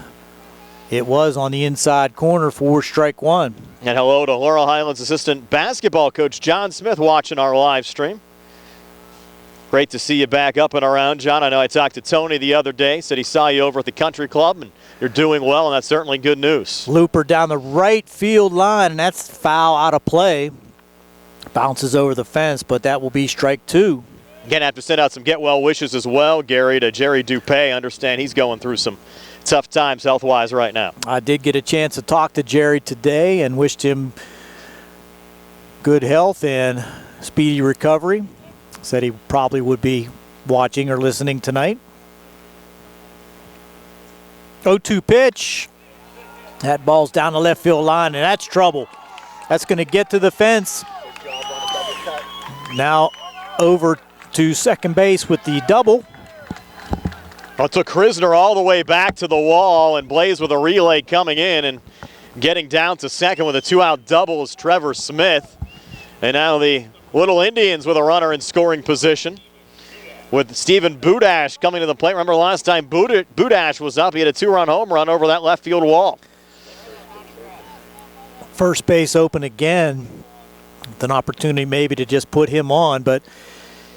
it was on the inside corner for strike 1. And hello to Laurel Highlands assistant basketball coach John Smith watching our live stream. Great to see you back up and around, John. I know I talked to Tony the other day, said he saw you over at the country club, and you're doing well, and that's certainly good news. Looper down the right field line, and that's foul out of play. Bounces over the fence, but that will be strike 2. Again, I have to send out some get well wishes as well, Gary, to Jerry Dupay. I understand he's going through some tough times health-wise right now. I did get a chance to talk to Jerry today and wished him good health and speedy recovery. Said he probably would be watching or listening tonight. 0-2 pitch. That ball's down the left field line, and that's trouble. That's going to get to the fence. Now over to second base with the double. Well, it took Krisner all the way back to the wall, and Blaze with a relay coming in and getting down to second with a 2-out double is Trevor Smith. And now the Little Indians with a runner in scoring position with Stephen Budash coming to the plate. Remember last time Budash was up, he had a 2-run home run over that left field wall. First base open again with an opportunity maybe to just put him on, but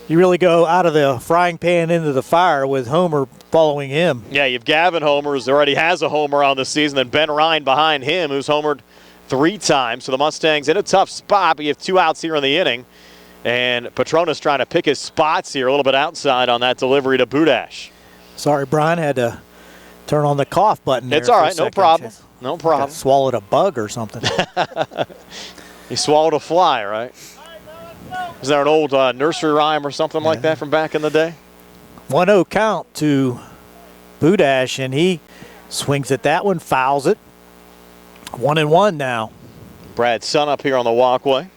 you really go out of the frying pan into the fire with Homer following him. Yeah, you've Gavin Homer, who already has a homer on the season, and Ben Ryan behind him, who's homered 3 times. So the Mustangs in a tough spot, but you have 2 outs here in the inning. And Petronas trying to pick his spots here a little bit outside on that delivery to Budash. Sorry, Brian, had to turn on the cough button there. It's all right, no problem. No problem. Swallowed a bug or something. He swallowed a fly, right? Is there an old nursery rhyme or something like that from back in the day? 1-0 count to Budash, and he swings at that one, fouls it. 1-1 now. Brad Sun up here on the walkway.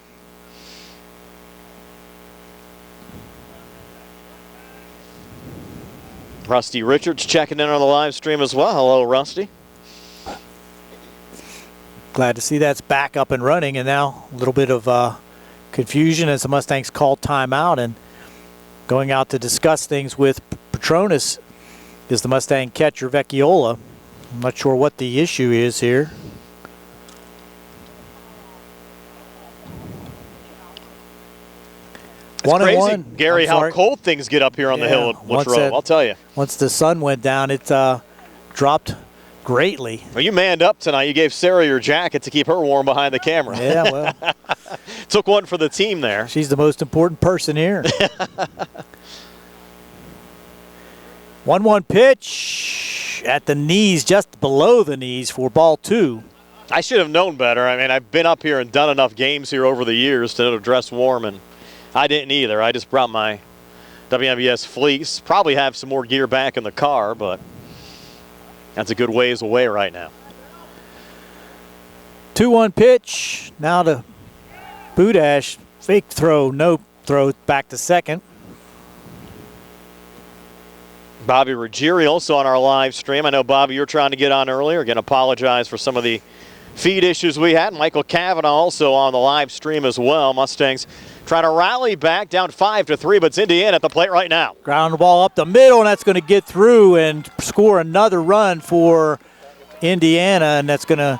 Rusty Richards checking in on the live stream as well. Hello, Rusty. Glad to see that's back up and running, and now a little bit of confusion as the Mustangs call timeout, and going out to discuss things with Petronas is the Mustang catcher Vecchiola. I'm not sure what the issue is here. It's crazy, Gary, how cold things get up here on the hill at Latrobe, I'll tell you. Once the sun went down, it dropped greatly. Well, you manned up tonight. You gave Sarah your jacket to keep her warm behind the camera. Yeah, well. Took one for the team there. She's the most important person here. 1-1 pitch at the knees, just below the knees for ball 2. I should have known better. I mean, I've been up here and done enough games here over the years to know to dress warm, and I didn't either. I just brought my WMBS fleece. Probably have some more gear back in the car, but that's a good ways away right now. 2-1 pitch. Now to Budash. Fake throw, no throw back to second. Bobby Ruggieri also on our live stream. I know, Bobby, you're trying to get on earlier. Again, apologize for some of the feed issues we had. Michael Cavanaugh also on the live stream as well. Mustangs trying to rally back, down 5-3, but it's Indiana at the plate right now. Ground ball up the middle, and that's going to get through and score another run for Indiana, and that's going to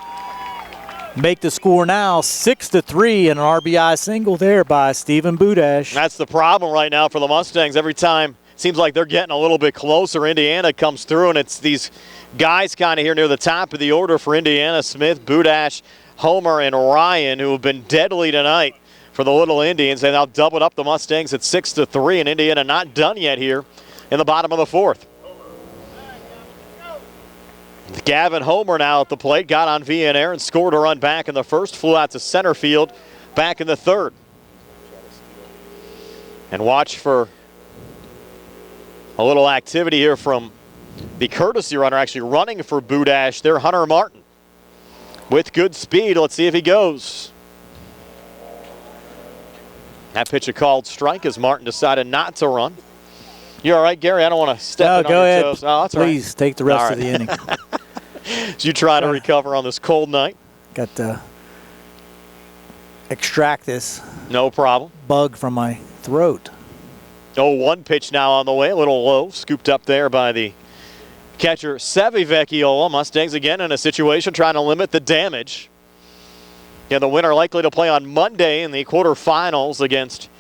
make the score now 6-3, and an RBI single there by Stephen Budash. That's the problem right now for the Mustangs. Every time it seems like they're getting a little bit closer, Indiana comes through, and it's these guys kind of here near the top of the order for Indiana: Smith, Budash, Homer, and Ryan, who have been deadly tonight for the Little Indians. They now doubled up the Mustangs at 6-3, and Indiana not done yet here in the bottom of the 4th. Gavin Homer now at the plate, got on Villanueva and scored a run back in the first, flew out to center field back in the 3rd. And watch for a little activity here from the courtesy runner, actually running for Budash there, Hunter Martin. With good speed, let's see if he goes. That pitch a called strike as Martin decided not to run. You all right, Gary? I don't want to step in on your toes. Oh, that's please right. Take the rest of the inning. So you try to recover on this cold night? Got to extract this no problem bug from my throat. 0-1 pitch now on the way, a little low, scooped up there by the catcher Sevi Vecchiola. Mustangs again in a situation trying to limit the damage. Yeah, the winner likely to play on Monday in the quarterfinals against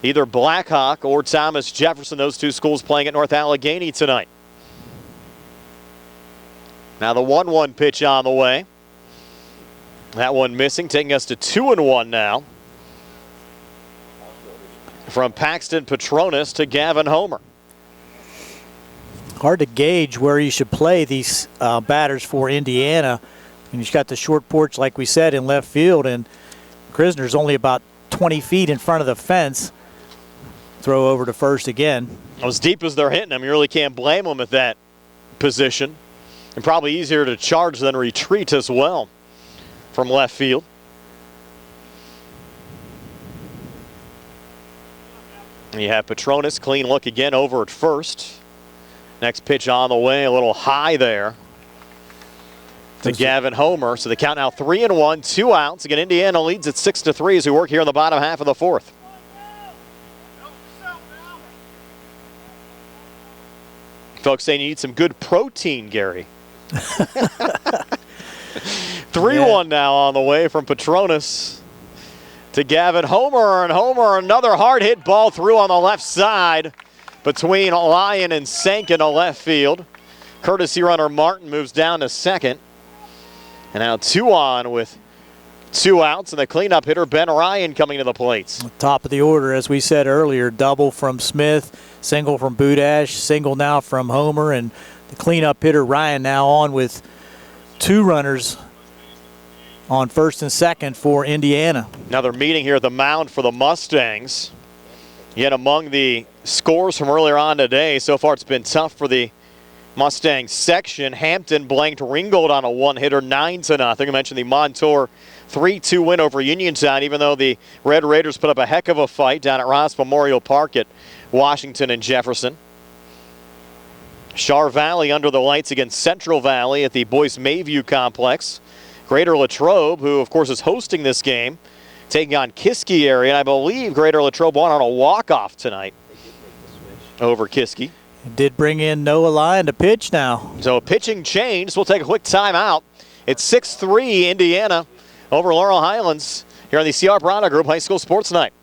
either Blackhawk or Thomas Jefferson. Those two schools playing at North Allegheny tonight. Now the 1-1 pitch on the way. That one missing, taking us to 2-1 now. From Paxton Petronas to Gavin Homer. Hard to gauge where you should play these batters for Indiana. And you've got the short porch, like we said, in left field, and Krisner's only about 20 feet in front of the fence. Throw over to first again. As deep as they're hitting them, you really can't blame them at that position. And probably easier to charge than retreat as well from left field. And you have Petronas, clean look again over at first. Next pitch on the way, a little high there to Gavin Homer. So the count now 3-1, 2 outs. Again, Indiana leads at 6-3 as we work here in the bottom half of the 4th. Folks saying you need some good protein, Gary. 3-1 now on the way from Petronas to Gavin Homer. And Homer, another hard hit ball through on the left side between Lyon and Sank in the left field. Courtesy runner Martin moves down to second. And now 2 on with 2 outs, and the cleanup hitter, Ben Ryan, coming to the plate. Top of the order, as we said earlier, double from Smith, single from Budash, single now from Homer, and the cleanup hitter, Ryan, now on with 2 runners on first and second for Indiana. Now they're meeting here at the mound for the Mustangs. Yet among the scores from earlier on today, so far it's been tough for the Mustangs section. Hampton blanked Ringgold on a 1-hitter, 9-0. I mentioned the Montour 3-2 win over Uniontown, even though the Red Raiders put up a heck of a fight down at Ross Memorial Park at Washington and Jefferson. Char Valley under the lights against Central Valley at the Boyce Mayview Complex. Greater Latrobe, who of course is hosting this game, taking on Kiski area, and I believe Greater Latrobe won on a walk-off tonight over Kiski. Did bring in Noah Lyon to pitch now. So a pitching change. We'll take a quick timeout. It's 6-3 Indiana over Laurel Highlands here on the C.R. Brana Group High School Sports Night.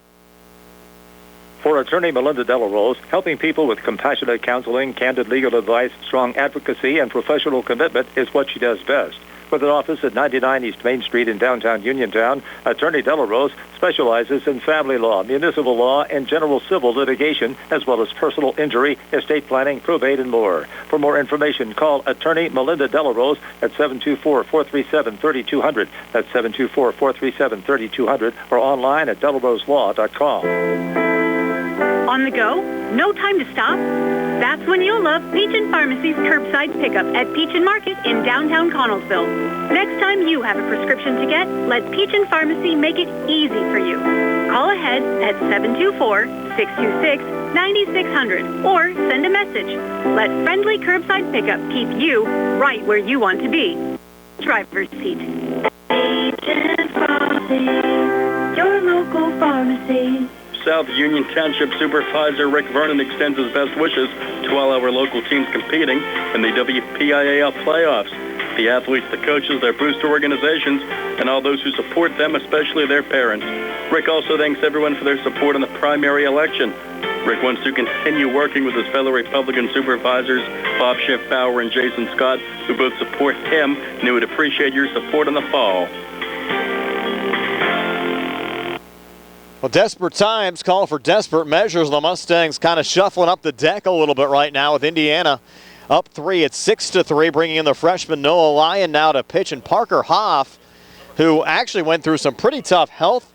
For attorney Melinda Delarose, helping people with compassionate counseling, candid legal advice, strong advocacy, and professional commitment is what she does best. With an office at 99 East Main Street in downtown Uniontown, Attorney Delarose specializes in family law, municipal law, and general civil litigation, as well as personal injury, estate planning, probate, and more. For more information, call Attorney Melinda Delarose at 724-437-3200. That's 724-437-3200, or online at delaroselaw.com. On the go? No time to stop? That's when you'll love Peach & Pharmacy's curbside pickup at Peach & Market in downtown Connellsville. Next time you have a prescription to get, let Peach & Pharmacy make it easy for you. Call ahead at 724-626-9600 or send a message. Let friendly curbside pickup keep you right where you want to be. Driver's seat. Peach & Pharmacy, your local pharmacy. South Union Township Supervisor Rick Vernon extends his best wishes to all our local teams competing in the WPIAL playoffs. The athletes, the coaches, their booster organizations, and all those who support them, especially their parents. Rick also thanks everyone for their support in the primary election. Rick wants to continue working with his fellow Republican supervisors, Bob Schiff-Bauer and Jason Scott, who both support him, and he would appreciate your support in the fall. Well, desperate times call for desperate measures. The Mustangs kind of shuffling up the deck a little bit right now with Indiana up 3 at 6-3, bringing in the freshman Noah Lyon now to pitch, and Parker Hoff, who actually went through some pretty tough health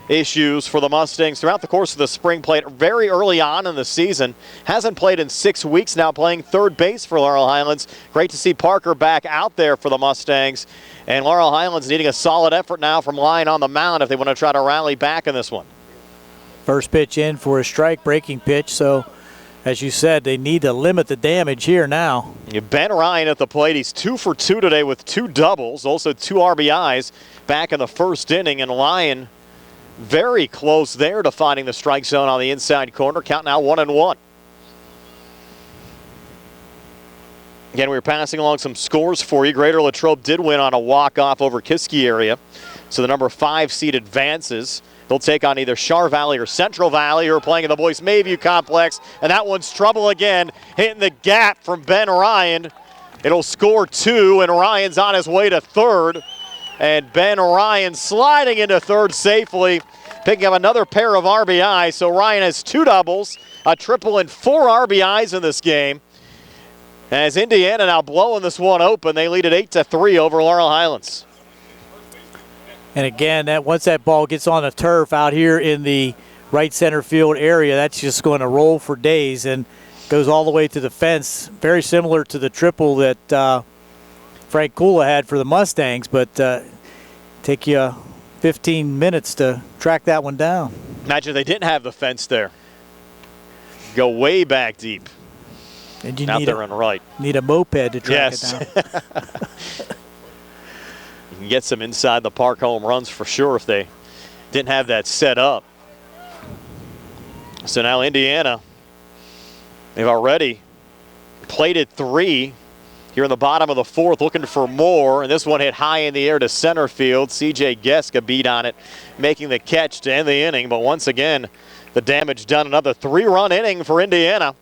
issues for the Mustangs throughout the course of the spring, played very early on in the season, hasn't played in 6 weeks now, playing third base for Laurel Highlands. Great to see Parker back out there for the Mustangs, and Laurel Highlands needing a solid effort now from Lyon on the mound if they want to try to rally back in this one. First pitch in for a strike, breaking pitch, so as you said, they need to limit the damage here now. Ben Ryan at the plate. He's 2 for 2 today with 2 doubles, also 2 RBIs back in the first inning, and Lyon very close there to finding the strike zone on the inside corner. Count now 1-1. Again, we were passing along some scores for you. Greater Latrobe did win on a walk-off over Kiski area, so the number 5 seed advances. They'll take on either Char Valley or Central Valley, who are playing in the Boyce Mayview Complex. And that one's trouble again, hitting the gap from Ben Ryan. It'll score 2, and Ryan's on his way to third. And Ben Ryan sliding into third safely, picking up another pair of RBIs. So Ryan has 2 doubles, a triple, and 4 RBIs in this game. As Indiana now blowing this one open, they lead at 8-3 over Laurel Highlands. And again, once that ball gets on the turf out here in the right center field area, that's just going to roll for days and goes all the way to the fence. Very similar to the triple that Frank Kula had for the Mustangs, but take you 15 minutes to track that one down. Imagine they didn't have the fence there. Go way back deep. And you out there on the right. Need a moped to track it down. You can get some inside the park home runs for sure if they didn't have that set up. So now Indiana, they've already plated 3 here in the bottom of the 4th, looking for more. And this one hit high in the air to center field. CJ Geska beat on it, making the catch to end the inning. But once again, the damage done. Another 3-run inning for Indiana.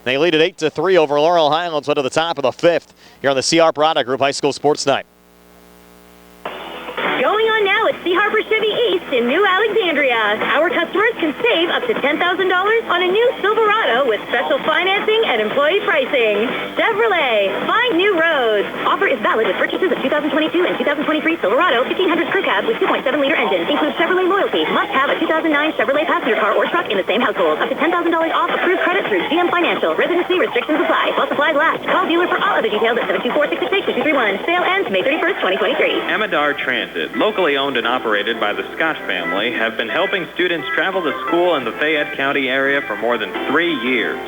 They lead at 8-3 over Laurel Highlands, to the top of the 5th here on the C.R. Brana Group High School Sports Night. Going on now at See Harper Chevy East in New Alexandria. Our customers can save up to $10,000 on a new Silverado with special financing and employee pricing. Chevrolet, find new roads. Offer is valid with purchases of 2022 and 2023 Silverado 1500 crew cab with 2.7-liter engine. Includes Chevrolet loyalty. Must have a 2009 Chevrolet passenger car or truck in the same household. Up to $10,000 off approved credit through GM Financial. Residency restrictions apply. While supplies last. Call dealer for all other details at 724-668-2231. Sale ends May 31st, 2023. Amidar Transit, locally owned and operated by the Scott family, have been helping students travel to school in the Fayette County area for more than 3 years.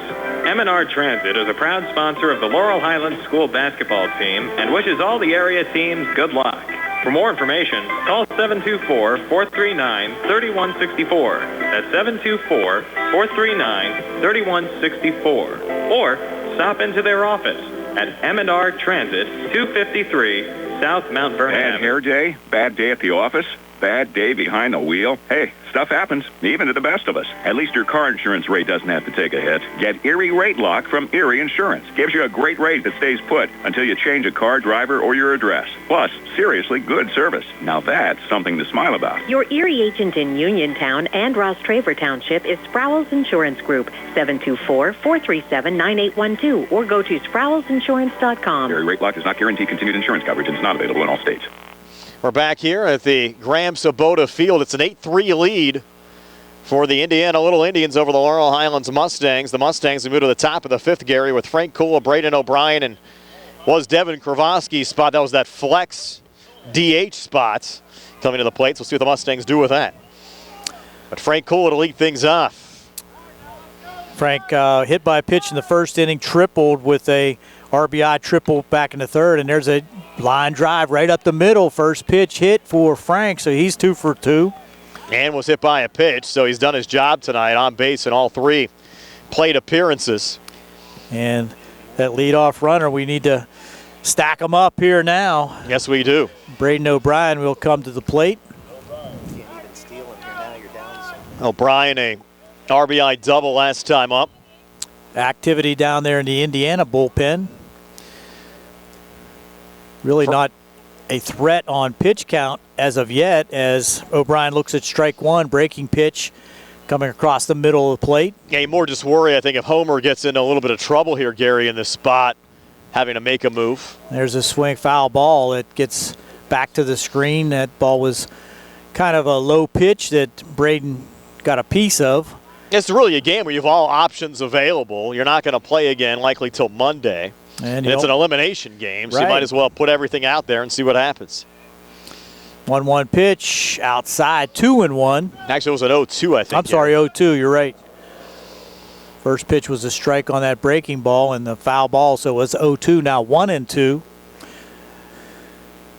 Amidar Transit is a proud sponsor of the Laurel Highlands school basketball team and wishes all the area teams good luck. For more information, call 724-439-3164. That's 724-439-3164. Or stop into their office at Amidar Transit, 253 South Mount Vernon. Bad hair day? Bad day at the office? Bad day behind the wheel? Hey, stuff happens, even to the best of us. At least your car insurance rate doesn't have to take a hit. Get Erie Rate Lock from Erie Insurance. Gives you a great rate that stays put until you change a car, driver, or your address. Plus, seriously good service. Now that's something to smile about. Your Erie agent in Uniontown and Rostraver Township is Sprowls Insurance Group, 724-437-9812, or go to sprowlsinsurance.com. Erie Rate Lock does not guarantee continued insurance coverage and is not available in all states. We're back here at the Graham Sabota Field. It's an 8-3 lead for the Indiana Little Indians over the Laurel Highlands Mustangs. The Mustangs move to the top of the fifth, Gary, with Frank Kula, Braden O'Brien, and was Devin Kravosky's spot. That was that flex DH spot coming to the plate. So we'll see what the Mustangs do with that. But Frank Kula to lead things off. Frank hit by a pitch in the first inning, tripled with a RBI triple back in the third, and there's a line drive right up the middle. First pitch hit for Frank, so he's 2 for 2. And was hit by a pitch, so he's done his job tonight on base in all 3 plate appearances. And that leadoff runner, we need to stack him up here now. Yes, we do. Braden O'Brien will come to the plate. O'Brien, a RBI double last time up. Activity down there in the Indiana bullpen. Really not a threat on pitch count as of yet, as O'Brien looks at strike one, breaking pitch coming across the middle of the plate. Yeah, you more just worry, I think, if Homer gets into a little bit of trouble here, Gary, in this spot, having to make a move. There's a swing foul ball that gets back to the screen. That ball was kind of a low pitch that Braden got a piece of. It's really a game where you have all options available. You're not going to play again likely till Monday. And it's an elimination game, so you might as well put everything out there and see what happens. 1-1 pitch outside, 2-1. Actually, it was an 0-2, I think. I'm sorry, 0-2, you're right. First pitch was a strike on that breaking ball and the foul ball, so it was 0-2, now 1-2.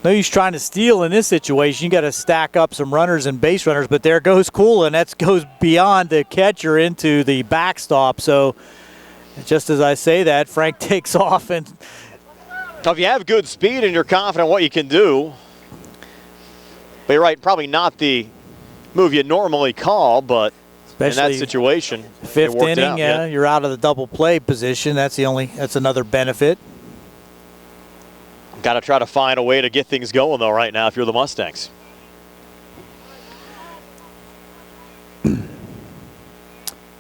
No use trying to steal in this situation. You got to stack up some runners and base runners, but there goes Kula, and that goes beyond the catcher into the backstop. So just as I say that, Frank takes off. And if you have good speed and you're confident what you can do, but you're right, probably not the move you normally call, but especially in that situation, fifth inning, you're out of the double play position. That's another benefit. Got to try to find a way to get things going, though, right now if you're the Mustangs.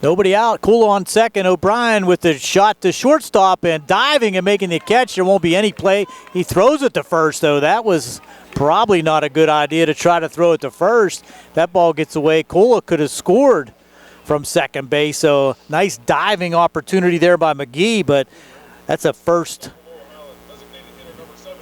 Nobody out. Kula on second. O'Brien with the shot to shortstop and diving and making the catch. There won't be any play. He throws it to first, though. That was probably not a good idea to try to throw it to first. That ball gets away. Kula could have scored from second base. So nice diving opportunity there by McGee, but that's a first.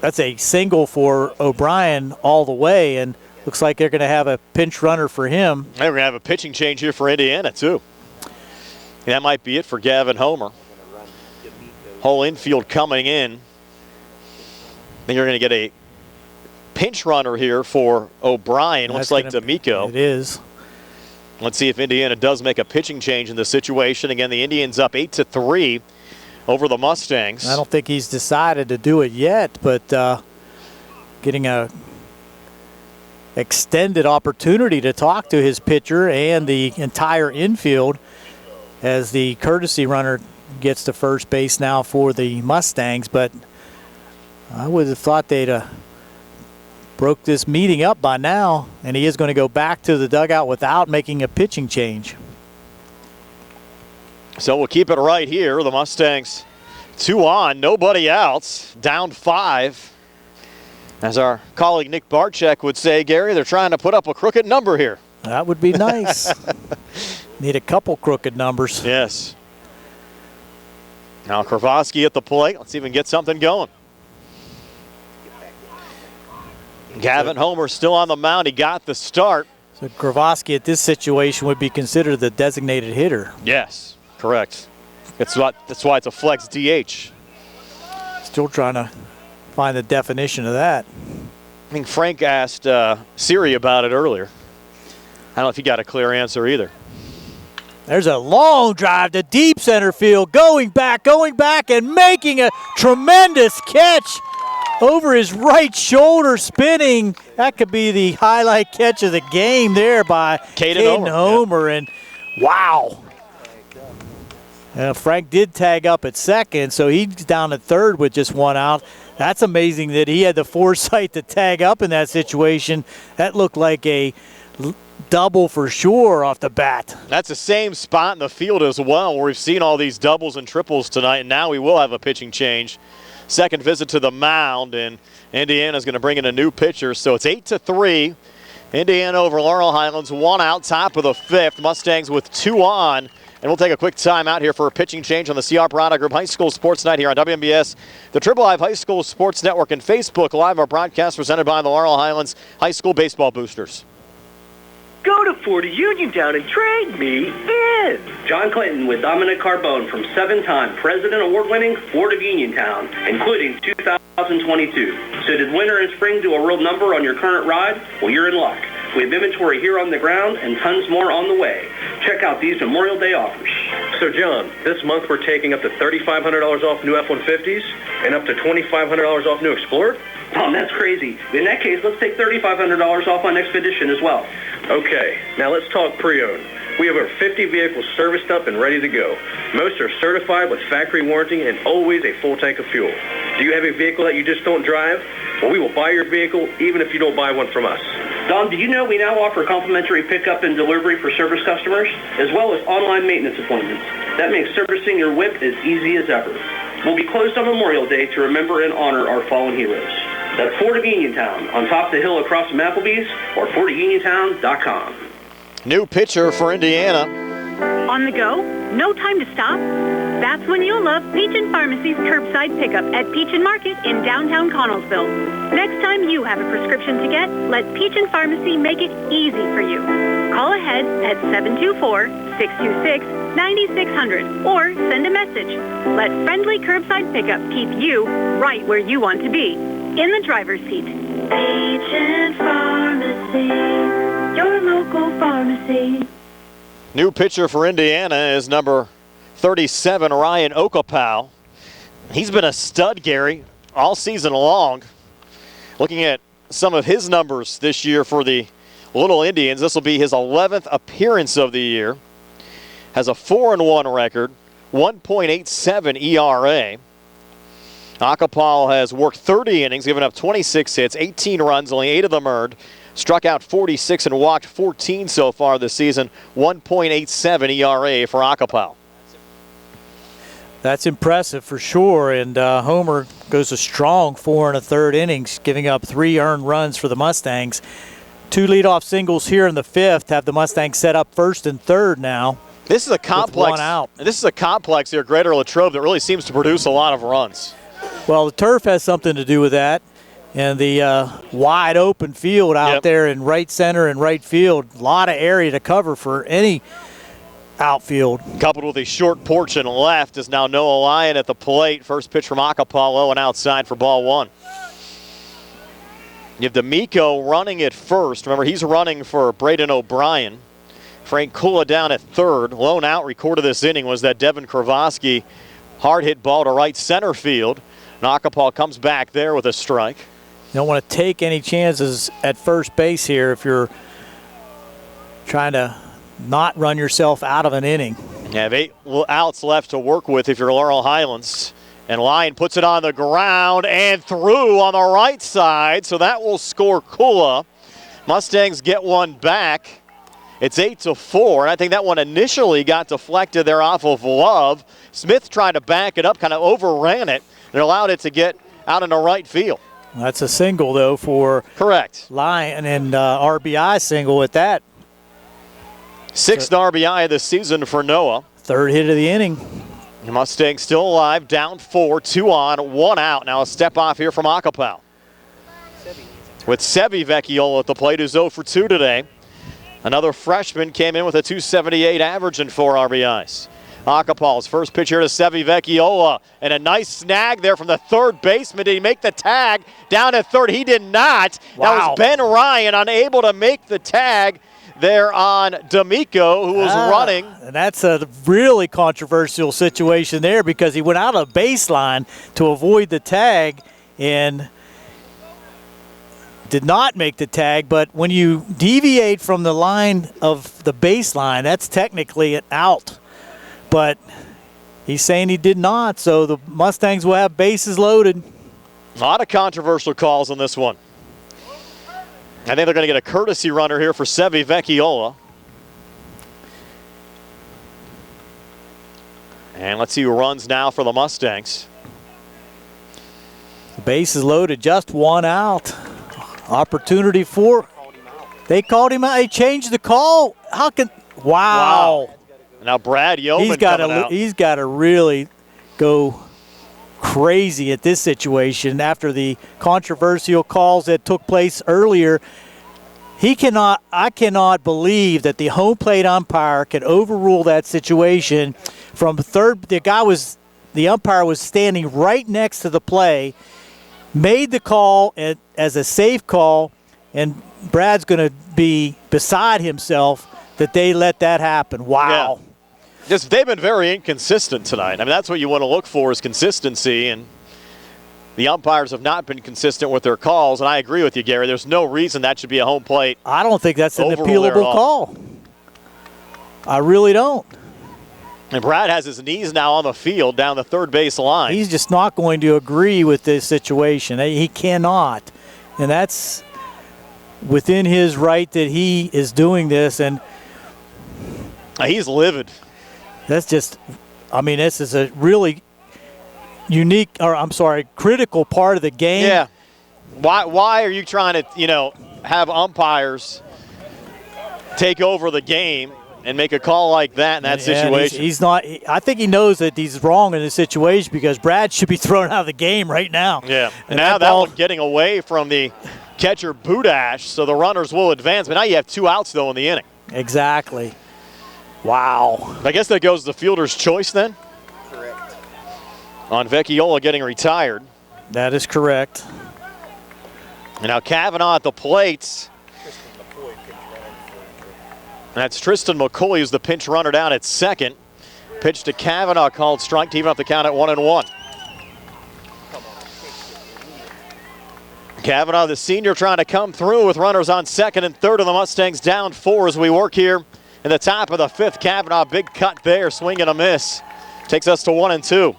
That's a single for O'Brien all the way, and looks like they're going to have a pinch runner for him. They're going to have a pitching change here for Indiana, too. And that might be it for Gavin Homer. Whole infield coming in. Then you're going to get a pinch runner here for O'Brien. Looks like D'Amico. It is. Let's see if Indiana does make a pitching change in this situation. Again, the Indians up 8-3. Over the Mustangs. I don't think he's decided to do it yet, but getting a extended opportunity to talk to his pitcher and the entire infield as the courtesy runner gets to first base now for the Mustangs. But I would have thought they'd broke this meeting up by now, and he is going to go back to the dugout without making a pitching change. So we'll keep it right here. The Mustangs 2 on, nobody else, down 5. As our colleague Nick Barczyk would say, Gary, they're trying to put up a crooked number here. That would be nice. Need a couple crooked numbers. Yes. Now Kravoski at the plate. Let's see if we can get something going. Gavin Homer still on the mound. He got the start. So Kravoski at this situation would be considered the designated hitter. Yes, correct. That's why it's a flex DH. Still trying to find the definition of that. I think Frank asked Siri about it earlier. I don't know if he got a clear answer either. There's a long drive to deep center field, going back, and making a tremendous catch over his right shoulder, spinning. That could be the highlight catch of the game there by Caden Homer. And wow. Frank did tag up at second, so he's down at third with just 1 out. That's amazing that he had the foresight to tag up in that situation. That looked like a double for sure off the bat. That's the same spot in the field as well, where we've seen all these doubles and triples tonight, and now we will have a pitching change. Second visit to the mound, and Indiana's going to bring in a new pitcher, so it's 8-3. Indiana over Laurel Highlands, 1 out, top of the 5th. Mustangs with 2 on. And we'll take a quick time out here for a pitching change on the CR Parada Group High School Sports Night here on WMBS, the Triple Live High School Sports Network, and Facebook Live. Our broadcast presented by the Laurel Highlands High School Baseball Boosters. Go to Florida Uniontown and trade me in. John Clinton with Dominic Carbone from 7-time President Award-winning Florida Uniontown, including 2022. So did winter and spring do a real number on your current ride? Well, you're in luck. We have inventory here on the ground and tons more on the way. Check out these Memorial Day offers. So, John, this month we're taking up to $3,500 off new F-150s and up to $2,500 off new Explorer? Tom, that's crazy. In that case, let's take $3,500 off on Expedition as well. Okay, now let's talk pre-owned. We have over 50 vehicles serviced up and ready to go. Most are certified with factory warranty and always a full tank of fuel. Do you have a vehicle that you just don't drive? Well, we will buy your vehicle even if you don't buy one from us. Don, did you know we now offer complimentary pickup and delivery for service customers, as well as online maintenance appointments? That makes servicing your whip as easy as ever. We'll be closed on Memorial Day to remember and honor our fallen heroes. That's Fort of Uniontown, on top of the hill across from Applebee's, or FortofUniontown.com. New pitcher for Indiana. On the go, no time to stop. That's when you'll love Peach & Pharmacy's curbside pickup at Peach & Market in downtown Connellsville. Next time you have a prescription to get, let Peach & Pharmacy make it easy for you. Call ahead at 724-626-9600 or send a message. Let friendly curbside pickup keep you right where you want to be, in the driver's seat. Peach & Pharmacy, your local pharmacy. New pitcher for Indiana is number 37, Ryan Okapow. He's been a stud, Gary, all season long. Looking at some of his numbers this year for the Little Indians, this will be his 11th appearance of the year. Has a 4-1 record, 1.87 ERA. Okapow has worked 30 innings, given up 26 hits, 18 runs, only 8 of them earned. Struck out 46 and walked 14 so far this season, 1.87 ERA for Okapow. That's impressive for sure, and Homer goes a strong 4 1/3 innings, giving up 3 earned runs for the Mustangs. 2 leadoff singles here in the 5th have the Mustangs set up first and third now. This is a complex. 1 out. This is a complex here, Greater Latrobe, that really seems to produce a lot of runs. Well, the turf has something to do with that, and the wide open field out there in right center and right field. A lot of area to cover for any outfield. Coupled with a short porch and left is now Noah Lyon at the plate. First pitch from Okapow, low and outside for ball 1. You have D'Amico running at first. Remember, he's running for Braden O'Brien. Frank Kula down at third. Lone out recorded this inning was that Devin Kravoski hard hit ball to right center field. Okapow comes back there with a strike. You don't want to take any chances at first base here if you're trying to not run yourself out of an inning. You have 8 outs left to work with if you're Laurel Highlands. And Lyon puts it on the ground and through on the right side, so that will score Kula. Mustangs get one back. It's 8-4, and I think that one initially got deflected there off of Love. Smith tried to back it up, kind of overran it, and allowed it to get out into right field. That's a single, though, for correct Lyon, and RBI single at that. Sixth RBI of the season for Noah. Third hit of the inning. The Mustangs still alive, down 4, 2 on, 1 out. Now a step off here from Acapel. With Sevi Vecchiola at the plate, who's 0 for 2 today. Another freshman came in with a .278 average and 4 RBIs. Acapel's first pitch here to Sevi Vecchiola, and a nice snag there from the third baseman. Did he make the tag down at third? He did not. Wow. That was Ben Ryan unable to make the tag there on D'Amico, who was running. And that's a really controversial situation there because he went out of baseline to avoid the tag and did not make the tag. But when you deviate from the line of the baseline, that's technically an out. But he's saying he did not, so the Mustangs will have bases loaded. A lot of controversial calls on this one. I think they're going to get a courtesy runner here for Sevi Vecchiola. And let's see who runs now for the Mustangs. The base is loaded, just 1 out. Opportunity for. They called him out. They changed the call. How can? Wow. Now Brad Yeoman he's got to really go crazy at this situation after the controversial calls that took place earlier. I cannot believe that the home plate umpire can overrule that situation from third. The umpire was standing right next to the play, made the call as a safe call, and Brad's going to be beside himself that they let that happen. Wow. Yeah. They've been very inconsistent tonight. I mean, that's what you want to look for is consistency, and the umpires have not been consistent with their calls, and I agree with you, Gary. There's no reason that should be a home plate. I don't think that's an appealable call. I really don't. And Brad has his knees now on the field down the third base line. He's just not going to agree with this situation. He cannot. And that's within his right that he is doing this. And he's livid. That's just, this is a really critical part of the game. Yeah. Why are you trying to, have umpires take over the game and make a call like that in that situation? He's not. I think he knows that he's wrong in this situation because Brad should be thrown out of the game right now. Yeah. And now that one getting away from the catcher Budash, so the runners will advance. But now you have 2 outs, though, in the inning. Exactly. Wow. I guess that goes to the fielder's choice then? Correct. On Vecchiola getting retired. That is correct. And now Kavanaugh at the plate. That's Tristan McCoy, who's the pinch runner down at second. Pitch to Kavanaugh, called strike to even up the count at 1-1. Kavanaugh, the senior, trying to come through with runners on second and third, and the Mustangs down 4 as we work here in the top of the 5th. Kavanaugh, big cut there, swing and a miss. Takes us to 1-2.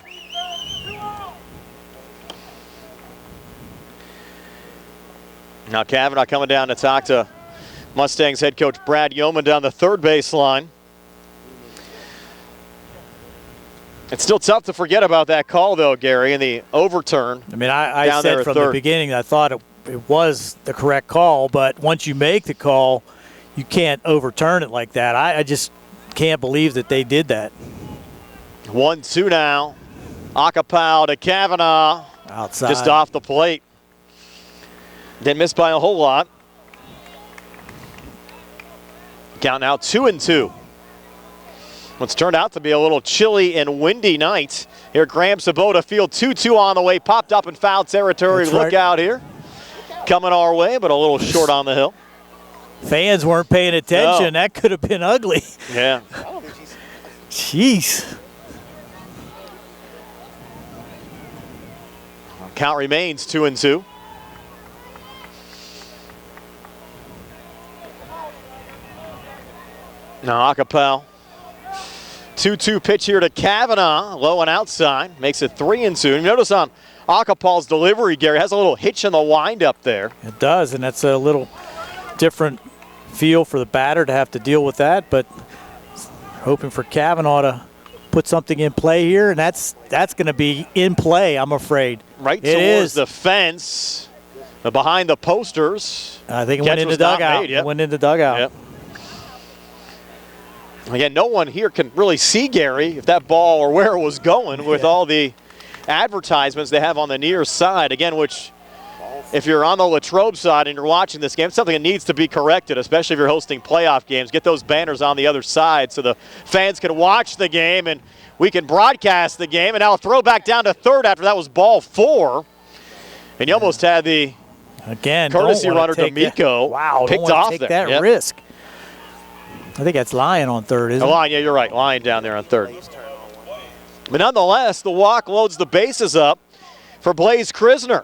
Now Kavanaugh coming down to talk to Mustangs head coach Brad Yeoman down the third base line. It's still tough to forget about that call, though, Gary, and the overturn. I said from the beginning I thought it was the correct call, but once you make the call, you can't overturn it like that. I just can't believe that they did that. 1-2 now. Acapel to Kavanaugh. Outside. Just off the plate. Didn't miss by a whole lot. Count now 2-2. What's turned out to be a little chilly and windy night here at Graham Sabota Field. 2-2 on the way. Popped up in foul territory. That's Look right. out here. Coming our way, but a little short on the hill. Fans weren't paying attention. No. That could have been ugly. Yeah. Jeez. Count remains 2-2. Now Acapel 2-2 pitch here to Kavanaugh, low and outside, makes it 3-2. You notice on Acapul's delivery, Gary, has a little hitch in the windup there. It does, and that's a little different feel for the batter to have to deal with that, but hoping for Kavanaugh to put something in play here, and that's going to be in play, I'm afraid. Right towards the fence, behind the posters. I think it went in the dugout. Yep. It went in the dugout. Yep. Again, no one here can really see, Gary, if that ball or where it was going with all the advertisements they have on the near side. Again, which, if you're on the Latrobe side and you're watching this game, it's something that needs to be corrected, especially if you're hosting playoff games. Get those banners on the other side so the fans can watch the game and we can broadcast the game. And now a throw back down to third after that was ball 4. And you almost had the courtesy runner, D'Amico, picked off there. Take that risk. I think that's Lyon on third, isn't it? Lyon, yeah, you're right. Lyon down there on third. But nonetheless, the walk loads the bases up for Blaze Krisner.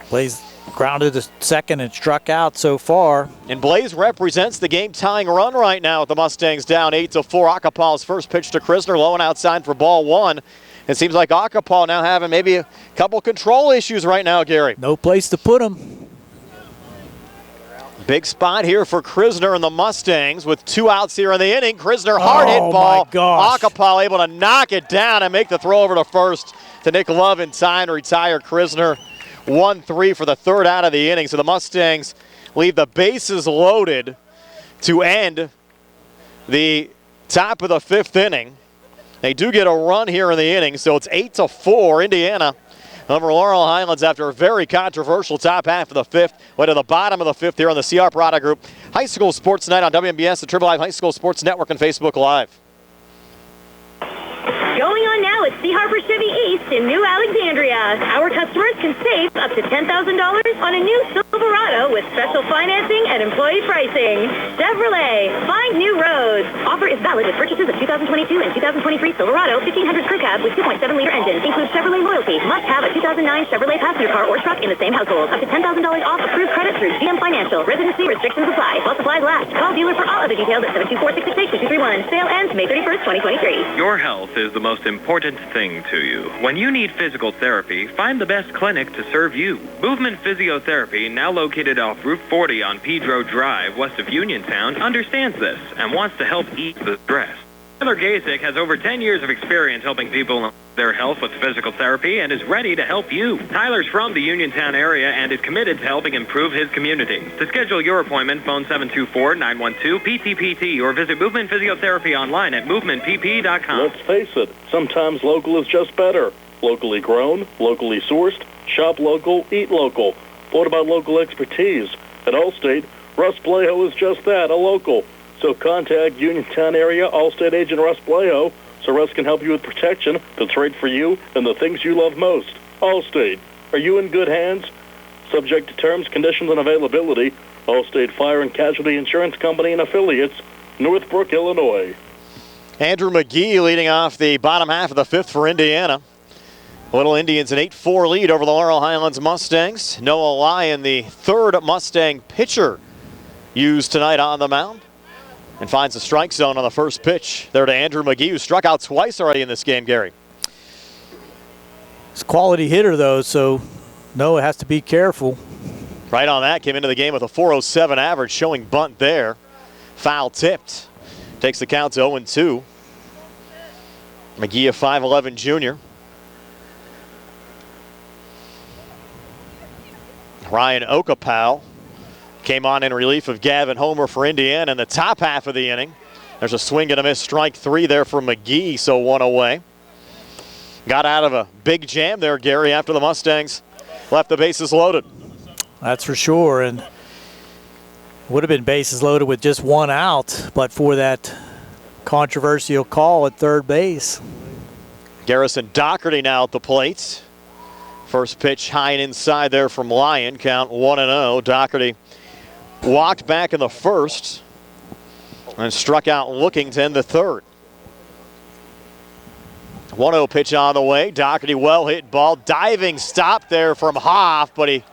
Blaze grounded to second and struck out so far. And Blaze represents the game-tying run right now with the Mustangs down 8-4. Acapul's first pitch to Krisner, low and outside for ball 1. It seems like Acapul now having maybe a couple control issues right now, Gary. No place to put him. Big spot here for Krisner and the Mustangs with 2 outs here in the inning. Krisner, hard hit ball. Acapul able to knock it down and make the throw over to first to Nick Love in time to retire Krisner. 1-3 for the third out of the inning. So the Mustangs leave the bases loaded to end the top of the 5th inning. They do get a run here in the inning, so it's 8-4 Indiana over Laurel Highlands after a very controversial top half of the 5th. Way to the bottom of the 5th here on the CR Parada Group High School Sports Night on WMBS, the Triple Live High School Sports Network, and Facebook Live. Going on now at Sea Harbor Chevy East in New Alexandria. Our customers can save up to $10,000 on a new Silverado with special financing and employee pricing. Chevrolet, find new roads. Offer is valid with purchases of 2022 and 2023 Silverado 1500 crew cab with 2.7-liter engine. Includes Chevrolet loyalty. Must have a 2009 Chevrolet passenger car or truck in the same household. Up to $10,000 off approved credit through GM Financial. Residency restrictions apply. While supplies last. Call dealer for all other details at 724-668-2231. Sale ends May 31st, 2023. Your health is the most important thing to you. When you need physical therapy, find the best clinic to serve you. Movement Physiotherapy, now located off Route 40 on Pedro Drive, west of Uniontown, understands this and wants to help ease the stress. Tyler Gasick has over 10 years of experience helping people their health with physical therapy and is ready to help you. Tyler's from the Uniontown area and is committed to helping improve his community. To schedule your appointment, phone 724-912-PTPT or visit Movement Physiotherapy online at movementpp.com. Let's face it, sometimes local is just better. Locally grown, locally sourced, shop local, eat local. What about local expertise? At Allstate, Russ Blejo is just that, a local. So contact Uniontown area Allstate agent Russ Blejo so Russ can help you with protection that's right for you and the things you love most. Allstate, are you in good hands? Subject to terms, conditions, and availability. Allstate Fire and Casualty Insurance Company and affiliates, Northbrook, Illinois. Andrew McGee leading off the bottom half of the 5th for Indiana. Little Indians an 8-4 lead over the Laurel Highlands Mustangs. Noah Lyon, the third Mustang pitcher used tonight on the mound, and finds the strike zone on the first pitch there to Andrew McGee, who struck out twice already in this game, Gary. He's a quality hitter, though, so Noah has to be careful. Right on that, came into the game with a 407 average, showing bunt there. Foul tipped. Takes the count to 0-2. McGee, a 5'11 junior. Ryan Okapau came on in relief of Gavin Homer for Indiana in the top half of the inning. There's a swing and a miss, strike 3 there for McGee, so 1 away. Got out of a big jam there, Gary, after the Mustangs left the bases loaded. That's for sure, and would have been bases loaded with just 1 out, but for that controversial call at third base. Garrison Doherty now at the plate. First pitch high and inside there from Lyon, count 1-0. Doherty walked back in the first and struck out looking to end the third. 1-0 pitch on the way. Doherty, well hit ball. Diving stop there from Hoff, but he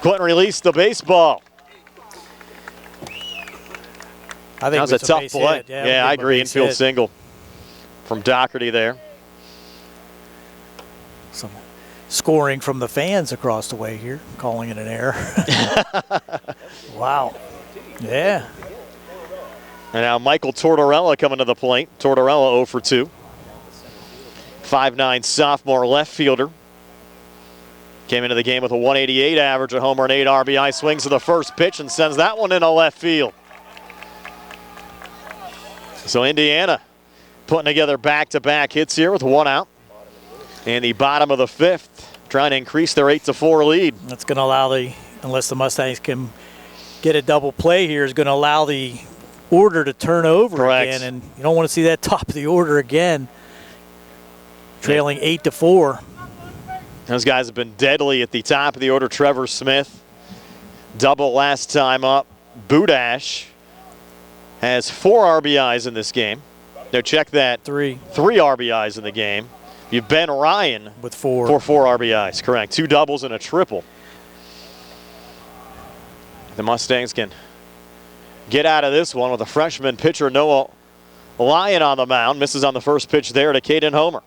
couldn't release the baseball. I think that was a tough play. Yeah, I agree. Infield single from Doherty there. Some scoring from the fans across the way here, calling it an error. Wow. Yeah. And now Michael Tortorella coming to the plate. Tortorella 0 for 2. 5'9" sophomore left fielder. Came into the game with a 188 average, a homer and 8 RBI. Swings to the first pitch and sends that one into left field. So Indiana putting together back-to-back hits here with 1 out. In the bottom of the 5th, trying to increase their 8-4 lead. That's going to allow unless the Mustangs can get a double play here, is going to allow the order to turn over again. And you don't want to see that top of the order again. Trailing 8-4. Those guys have been deadly at the top of the order. Trevor Smith, double last time up. Budash has 4 RBIs in this game. Now check that. 3 RBIs in the game. You've Ben Ryan with 4 for 4 RBIs, correct. 2 doubles and a triple. The Mustangs can get out of this one with a freshman pitcher, Noah Lyon, on the mound. Misses on the first pitch there to Caden Homer.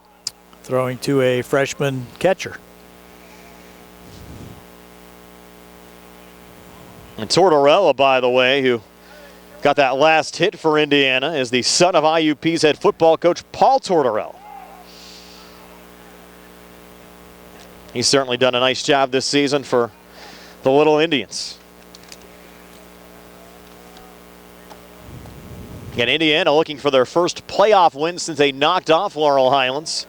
Throwing to a freshman catcher. And Tortorella, by the way, who got that last hit for Indiana, is the son of IUP's head football coach, Paul Tortorella. He's certainly done a nice job this season for the Little Indians. And Indiana looking for their first playoff win since they knocked off Laurel Highlands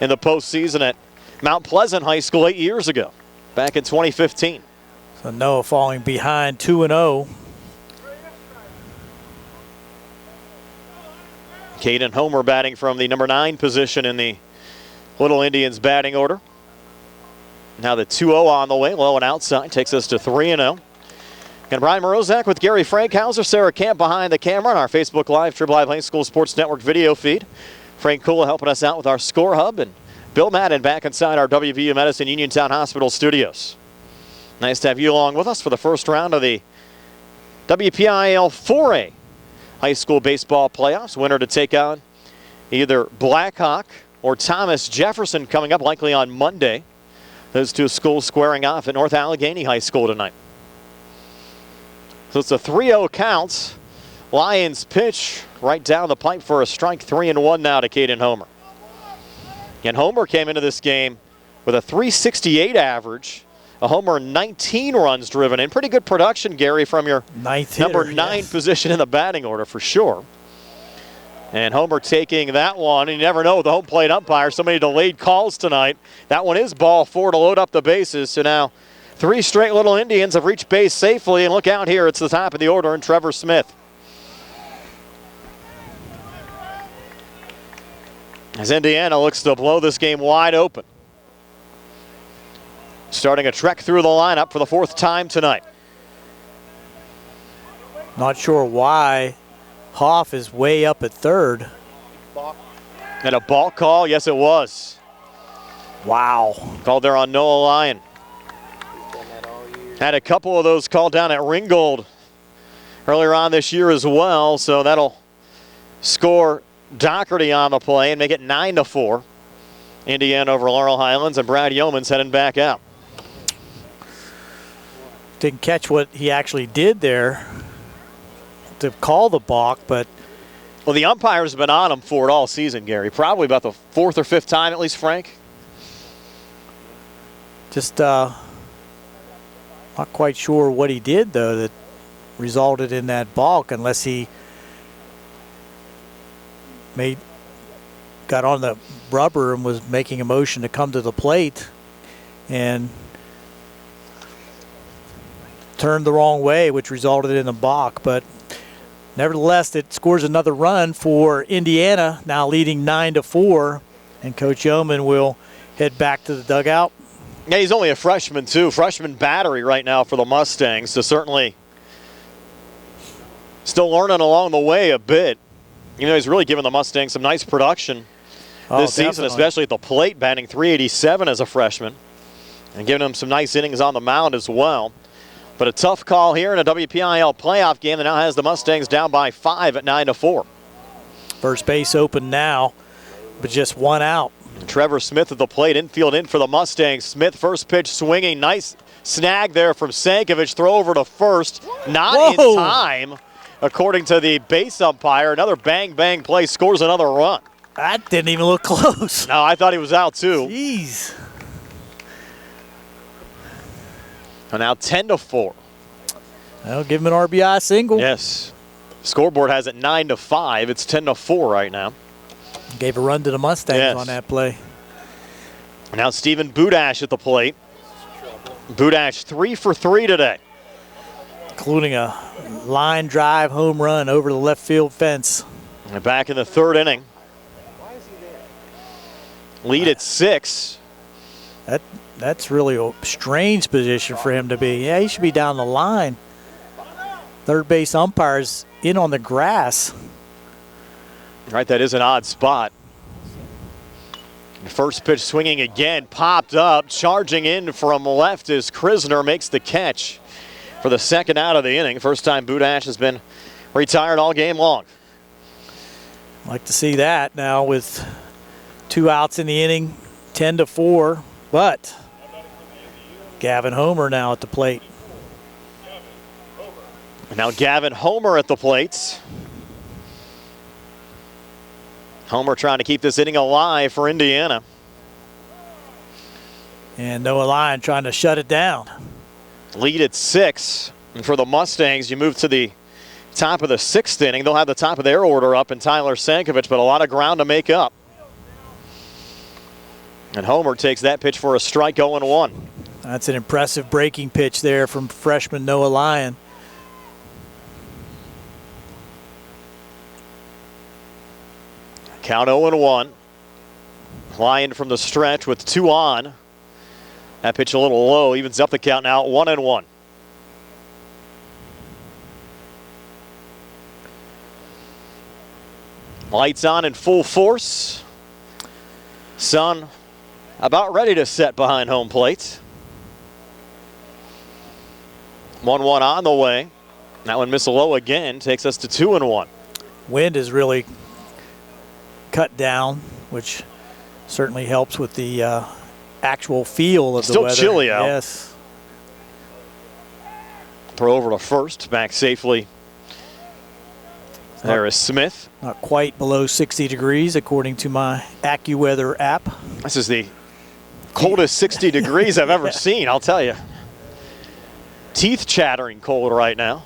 in the postseason at Mount Pleasant High School 8 years ago, back in 2015. So Noah falling behind 2-0. Caden Homer batting from the number 9 position in the Little Indians batting order. Now the 2-0 on the way, low and outside, takes us to 3-0. And Brian Morozak with Gary Frankhauser, Sarah Camp behind the camera on our Facebook Live, Triple Live High School Sports Network video feed. Frank Kula helping us out with our score hub, and Bill Madden back inside our WVU Medicine Uniontown Hospital studios. Nice to have you along with us for the first round of the WPIAL 4A High School Baseball Playoffs. Winner to take on either Blackhawk or Thomas Jefferson coming up, likely on Monday. Those two schools squaring off at North Allegheny High School tonight. So it's a 3-0 count. Lions pitch right down the pipe for a strike. 3-1 now to Caden Homer. And Homer came into this game with a .368 average, a homer, 19 runs driven in. Pretty good production, Gary, from your number 9 position in the batting order for sure. And Homer taking that one. And you never know with the home plate umpire. So many delayed calls tonight. That one is ball 4 to load up the bases. So now 3 straight Little Indians have reached base safely. And look out here. It's the top of the order and Trevor Smith. As Indiana looks to blow this game wide open. Starting a trek through the lineup for the 4th time tonight. Not sure why Hoff is way up at 3rd. And a ball call? Yes, it was. Wow. Called there on Noah Lyon. Had a couple of those called down at Ringgold earlier on this year as well, so that'll score Doherty on the play and make it 9-4. Indiana over Laurel Highlands, and Brad Yeoman's heading back out. Didn't catch what he actually did there to call the balk, but... Well, the umpire's been on him for it all season, Gary. Probably about the 4th or 5th time at least, Frank. Just not quite sure what he did, though, that resulted in that balk, unless he got on the rubber and was making a motion to come to the plate and turned the wrong way, which resulted in a balk. But nevertheless, it scores another run for Indiana, now leading 9-4, and Coach Yeoman will head back to the dugout. Yeah, he's only a freshman, too. Freshman battery right now for the Mustangs, so certainly still learning along the way a bit. You know, he's really given the Mustangs some nice production this season, especially at the plate, batting .387 as a freshman, and giving them some nice innings on the mound as well. But a tough call here in a WPIAL playoff game that now has the Mustangs down by 5 at 9-4. First base open now, but just one out. Trevor Smith at the plate, infield in for the Mustangs. Smith, first pitch swinging. Nice snag there from Sankovic. Throw over to first. Not in time, according to the base umpire. Another bang-bang play, scores another run. That didn't even look close. No, I thought he was out too. Jeez. And now 10-4. Well, give him an RBI single. Yes. Scoreboard has it 9-5. It's 10-4 right now. Gave a run to the Mustangs on that play. Now Stephen Budash at the plate. Budash 3 for 3 today, including a line drive home run over the left field fence. And back in the third inning. Lead at 6. That's really a strange position for him to be. Yeah, he should be down the line. Third base umpire's in on the grass. Right, that is an odd spot. First pitch swinging again, popped up, charging in from left as Krisner makes the catch for the second out of the inning. First time Budash has been retired all game long. Like to see that now with 2 outs in the inning, 10-4, but Gavin Homer now at the plate. Now Gavin Homer at the plate. Homer trying to keep this inning alive for Indiana. And Noah Lyon trying to shut it down. Lead at 6. And for the Mustangs, you move to the top of the 6th inning. They'll have the top of their order up in Tyler Sankovic, but a lot of ground to make up. And Homer takes that pitch for a strike, 0-1. That's an impressive breaking pitch there from freshman Noah Lyon. Count 0-1. Lyon from the stretch with 2 on. That pitch a little low, evens up the count now, 1-1. Lights on in full force. Sun about ready to set behind home plate. 1-1 on the way. That one miss low again, takes us to 2-1. Wind is really cut down, which certainly helps with the actual feel of the weather. Still chilly out. Yes. Throw over to first, back safely. There is Smith. Not quite below 60 degrees, according to my AccuWeather app. This is the coldest 60 degrees I've ever seen, I'll tell you. Teeth chattering cold right now.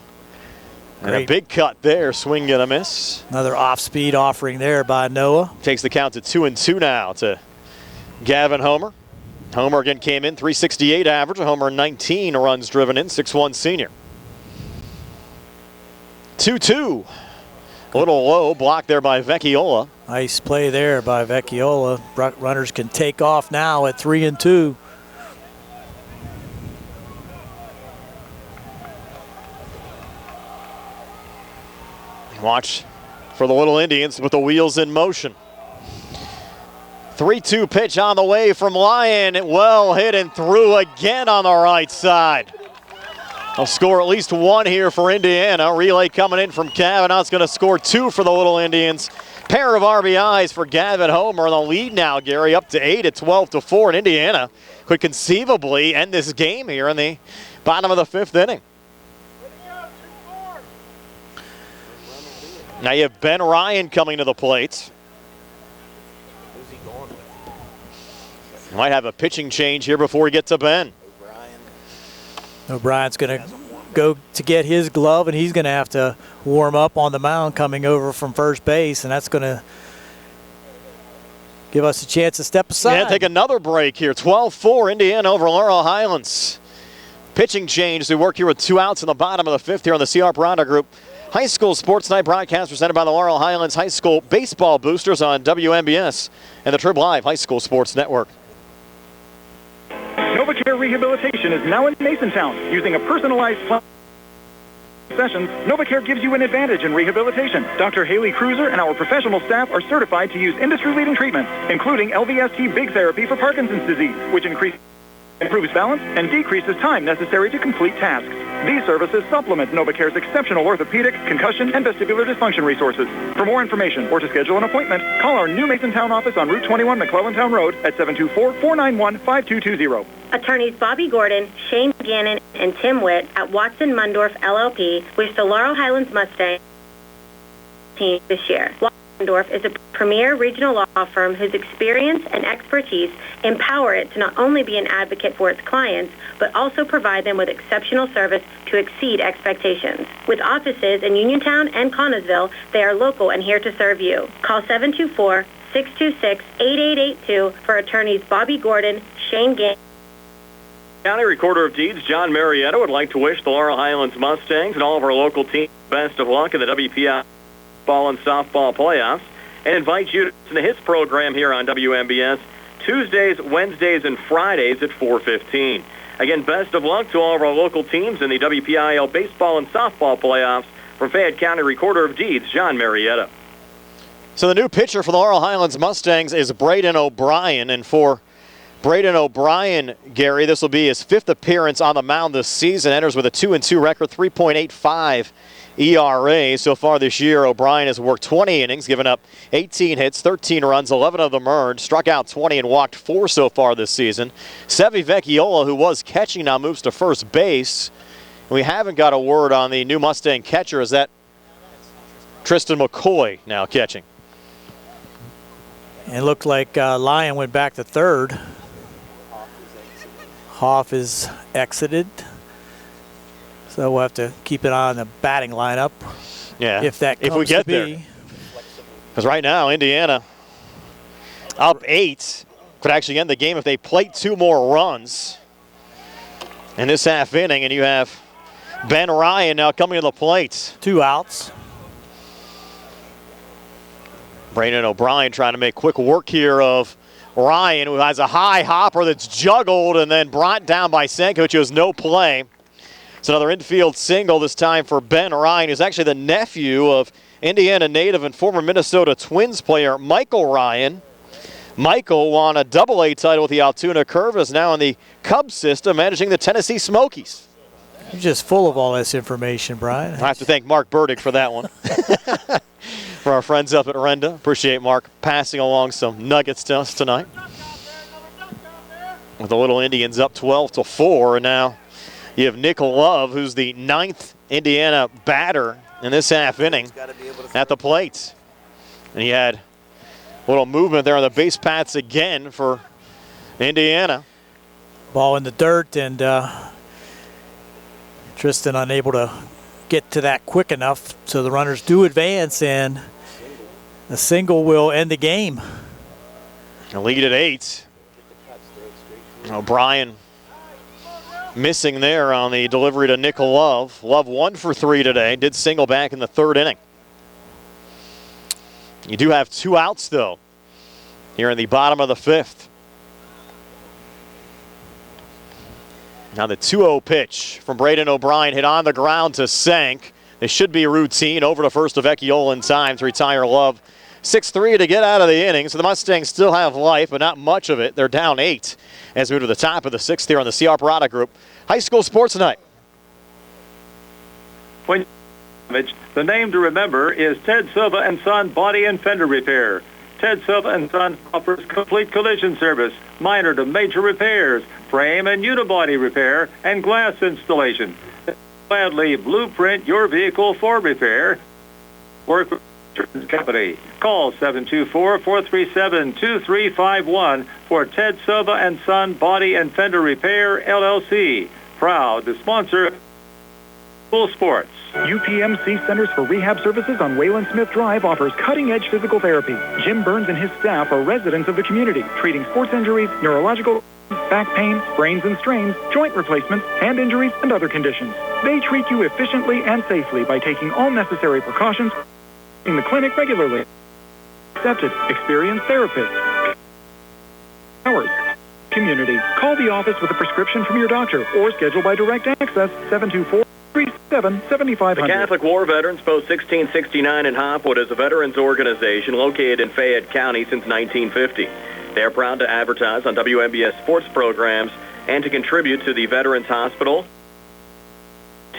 And a big cut there, swing and a miss. Another off-speed offering there by Noah. Takes the count to 2-2 now to Gavin Homer. Homer again came in, 368 average, a homer 19 runs driven in, 6'1" senior. 2-2. A little low, blocked there by Vecchiola. Nice play there by Vecchiola. Runners can take off now at 3-2. Watch for the Little Indians with the wheels in motion. 3-2 pitch on the way from Lyon. Well hit and through again on the right side. They'll score at least 1 here for Indiana. Relay coming in from Kavanaugh's going to score 2 for the Little Indians. Pair of RBIs for Gavin Homer. The lead now, Gary, up to 8 at 12-4. And Indiana could conceivably end this game here in the bottom of the 5th inning. Now you have Ben Ryan coming to the plate. Might have a pitching change here before we get to Ben. O'Brien's going to go to get his glove, and he's going to have to warm up on the mound coming over from first base, and that's going to give us a chance to step aside. Yeah, take another break here. 12-4, Indiana over Laurel Highlands. Pitching change. We work here with 2 outs in the bottom of the 5th here on the CR Parada Group High School Sports Night broadcast presented by the Laurel Highlands High School Baseball Boosters on WMBS and the Trib Live High School Sports Network. NovaCare Rehabilitation is now in Masontown. Using a personalized plan sessions, NovaCare gives you an advantage in rehabilitation. Dr. Haley Cruiser and our professional staff are certified to use industry-leading treatments, including LVST Big Therapy for Parkinson's disease, which improves balance and decreases time necessary to complete tasks. These services supplement NovaCare's exceptional orthopedic, concussion, and vestibular dysfunction resources. For more information or to schedule an appointment, call our new Masontown office on Route 21 McClellantown Road at 724-491-5220. Attorneys Bobby Gordon, Shane Gannon, and Tim Witt at Watson Mundorf LLP wish the Laurel Highlands Mustang team this year. Mundorf is a premier regional law firm whose experience and expertise empower it to not only be an advocate for its clients, but also provide them with exceptional service to exceed expectations. With offices in Uniontown and Connellsville, they are local and here to serve you. Call 724-626-8882 for attorneys Bobby Gordon, Shane Gannon. County Recorder of Deeds John Marietta would like to wish the Laurel Highlands Mustangs and all of our local teams best of luck in the WPIAL Ball and Softball Playoffs and invite you to listen to his program here on WMBS Tuesdays, Wednesdays, and Fridays at 4:15. Again, best of luck to all of our local teams in the WPIAL Baseball and Softball Playoffs from Fayette County Recorder of Deeds John Marietta. So the new pitcher for the Laurel Highlands Mustangs is Braden O'Brien, and for Braden O'Brien, Gary, this will be his 5th appearance on the mound this season. Enters with a 2-2 record, 3.85 ERA. So far this year, O'Brien has worked 20 innings, given up 18 hits, 13 runs, 11 of them earned, struck out 20 and walked 4 so far this season. Sevi Vecchiola, who was catching, now moves to first base. We haven't got a word on the new Mustang catcher. Is that Tristan McCoy now catching? It looked like Lyon went back to third. Hoff is exited. So we'll have to keep an eye on the batting lineup. Yeah, if that comes we get to be. Because right now, Indiana up 8 could actually end the game if they plate 2 more runs in this half inning. And you have Ben Ryan now coming to the plate. 2 outs. Braden O'Brien trying to make quick work here of Ryan, who has a high hopper that's juggled and then brought down by Sankovic, who has no play. It's another infield single, this time for Ben Ryan, who's actually the nephew of Indiana native and former Minnesota Twins player Michael Ryan. Michael won a Double-A title with the Altoona Curvas, now in the Cubs system, managing the Tennessee Smokies. You're just full of all this information, Brian. I have to thank Mark Burdick for that one. For our friends up at Renda. Appreciate Mark passing along some nuggets to us tonight. With the Little Indians up 12-4, and now you have Nick Love, who's the 9th Indiana batter in this half inning at the plate. And he had a little movement there on the base paths again for Indiana. Ball in the dirt, and Tristan unable to get to that quick enough, so the runners do advance, and a single will end the game. The lead at 8. O'Brien missing there on the delivery to Nick Love. Love 1 for 3 today, did single back in the 3rd inning. You do have 2 outs, though, here in the bottom of the 5th. Now the 2-0 pitch from Braden O'Brien, hit on the ground to Sank. This should be routine. Over to first of Vecchiola in time to retire Love. 6-3 to get out of the inning. So the Mustangs still have life, but not much of it. They're down 8 as we move to the top of the 6th here on the CR Parada Group High School Sports Night. The name to remember is Ted Silva and Son Body and Fender Repair. Ted Silva and Son offers complete collision service, minor to major repairs, frame and unibody repair, and glass installation. Gladly blueprint your vehicle for repair. Work with Insurance Company. Call 724-437-2351 for Ted Silva and Son Body and Fender Repair, LLC. Proud to sponsor School Sports. UPMC Centers for Rehab Services on Wayland Smith Drive offers cutting-edge physical therapy. Jim Burns and his staff are residents of the community, treating sports injuries, neurological, back pain, sprains and strains, joint replacements, hand injuries, and other conditions. They treat you efficiently and safely by taking all necessary precautions in the clinic regularly. Accepted, experienced therapists. Hours. Community. Call the office with a prescription from your doctor or schedule by direct access 724-7500. The Catholic War Veterans Post 1669 in Hopwood is a veterans organization located in Fayette County since 1950. They are proud to advertise on WMBS sports programs and to contribute to the Veterans Hospital,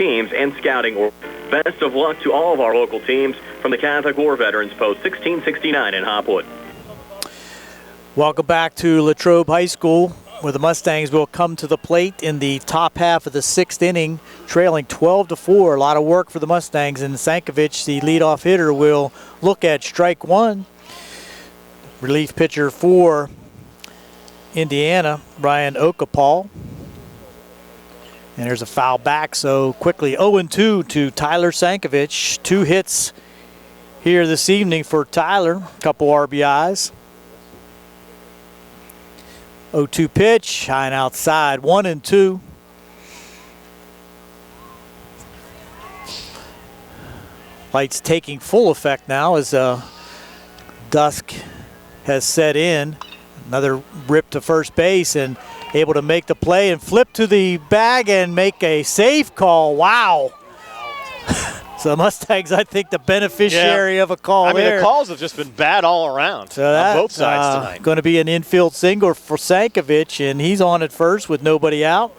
teams and scouting work. Best of luck to all of our local teams from the Catholic War Veterans Post 1669 in Hopwood. Welcome back to Latrobe High School, where the Mustangs will come to the plate in the top half of the 6th inning, trailing 12-4. A lot of work for the Mustangs, and Sankovic, the leadoff hitter, will look at strike one. Relief pitcher for Indiana, Brian Okapal. And there's a foul back, so quickly 0-2 to Tyler Sankovic. 2 hits here this evening for Tyler, a couple RBIs. 0-2 pitch, high and outside, 1-2. Lights taking full effect now as dusk has set in. Another rip to first base and able to make the play and flip to the bag and make a safe call. Wow. So the Mustangs, I think, the beneficiary of a call I mean, there. the calls have just been bad all around So on both sides tonight. Going to be an infield single for Sankovic, and he's on at first with nobody out.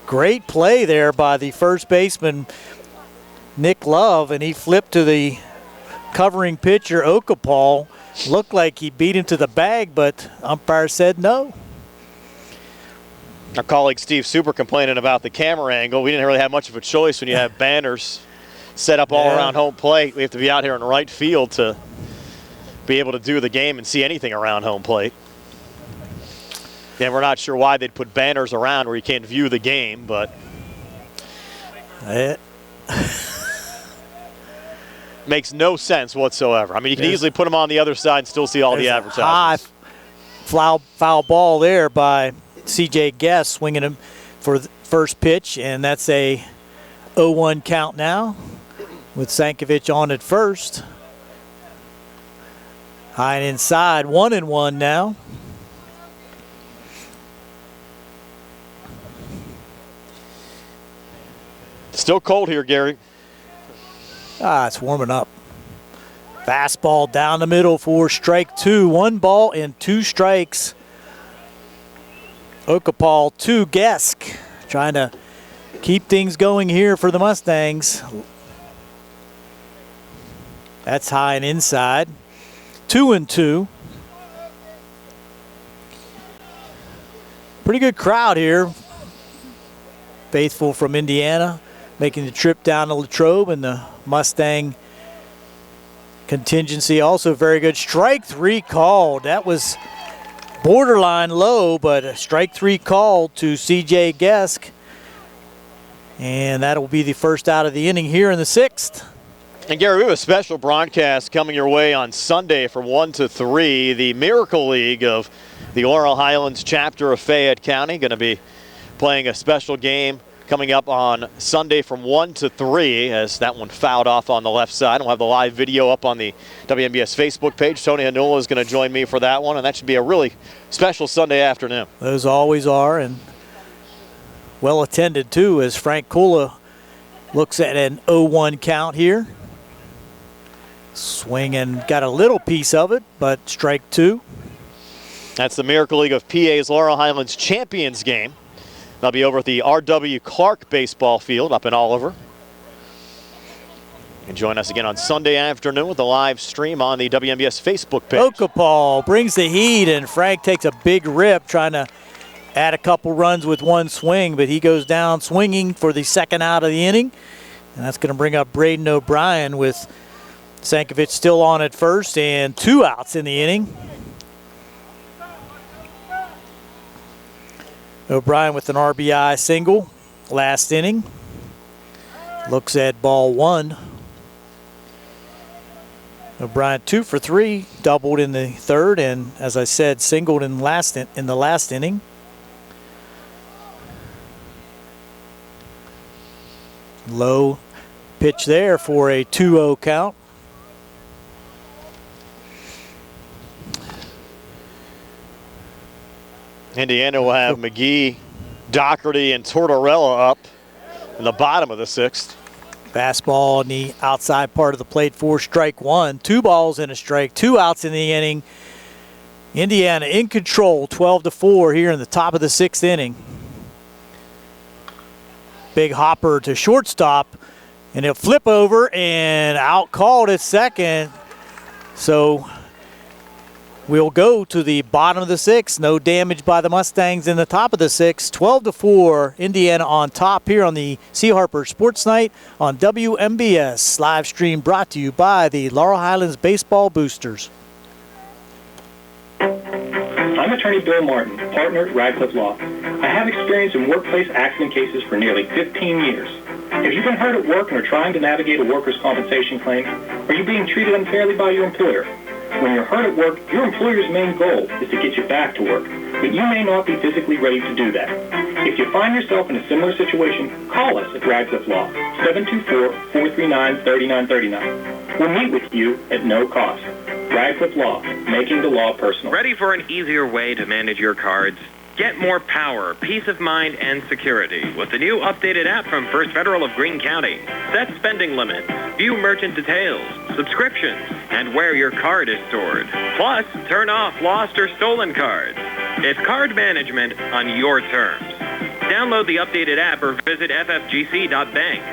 Great play there by the first baseman, Nick Love, and he flipped to the covering pitcher, Okapal. Looked like he beat him to the bag, but umpire said no. Our colleague Steve Super complaining about the camera angle. We didn't really have much of a choice when you have banners set up all around home plate. We have to be out here in right field to be able to do the game and see anything around home plate. And we're not sure why they'd put banners around where you can't view the game, but makes no sense whatsoever. I mean, you can easily put them on the other side and still see all the advertisements. High foul ball there by C.J. Guest, swinging him for the first pitch, and that's a 0-1 count now with Sankovic on at first. High and inside, 1-1 now. Still cold here, Gary. It's warming up. Fastball down the middle for strike 2. 1 ball and 2 strikes. Okapal to Gesk, trying to keep things going here for the Mustangs. That's high and inside. 2-2. Pretty good crowd here. Faithful from Indiana making the trip down to Latrobe, and the Mustang contingency also very good. Strike 3 called. That was borderline low, but a strike 3 called to C.J. Gesk. And that'll be the first out of the inning here in the 6th. And Gary, we have a special broadcast coming your way on Sunday from 1 to 3. The Miracle League of the Laurel Highlands chapter of Fayette County going to be playing a special game coming up on Sunday from 1 to 3, as that one fouled off on the left side. We'll have the live video up on the WMBS Facebook page. Tony Hanula is going to join me for that one, and that should be a really special Sunday afternoon. Those always are, and well attended too, as Frank Kula looks at an 0-1 count here. Swing and got a little piece of it, but strike 2. That's the Miracle League of PA's Laurel Highlands Champions game. They'll be over at the R.W. Clark baseball field up in Oliver. And join us again on Sunday afternoon with a live stream on the WMBS Facebook page. Okapal brings the heat, and Frank takes a big rip trying to add a couple runs with 1 swing, but he goes down swinging for the second out of the inning. And that's going to bring up Braden O'Brien with Sankovic still on at first and 2 outs in the inning. O'Brien with an RBI single last inning. Looks at ball 1. O'Brien 2 for 3, doubled in the 3rd, and as I said, singled in the last inning. Low pitch there for a 2-0 count. Indiana will have McGee, Doherty, and Tortorella up in the bottom of the 6th. Fastball in the outside part of the plate for strike 1. 2 balls and a strike, 2 outs in the inning. Indiana in control, 12-4 here in the top of the 6th inning. big hopper to shortstop, and he'll flip over and out called at second. So we'll go to the bottom of the sixth. No damage by the Mustangs in the top of the sixth. 12-4, Indiana on top here on the C. Harper Sports Night on WMBS. Live stream brought to you by the Laurel Highlands Baseball Boosters. I'm attorney Bill Martin, partner at Radcliffe Law. I have experience in workplace accident cases for nearly 15 years. Have you been hurt at work and are trying to navigate a workers' compensation claim? Are you being treated unfairly by your employer? When you're hurt at work, your employer's main goal is to get you back to work, but you may not be physically ready to do that. If you find yourself in a similar situation, call us at Radcliffe Law, 724-439-3939. We'll meet with you at no cost. Radcliffe Law, making the law personal. Ready for an easier way to manage your cards? Get more power, peace of mind, and security with the new updated app from First Federal of Greene County. Set spending limits, view merchant details, subscriptions, and where your card is stored. Plus, turn off lost or stolen cards. It's card management on your terms. Download the updated app or visit ffgc.bank.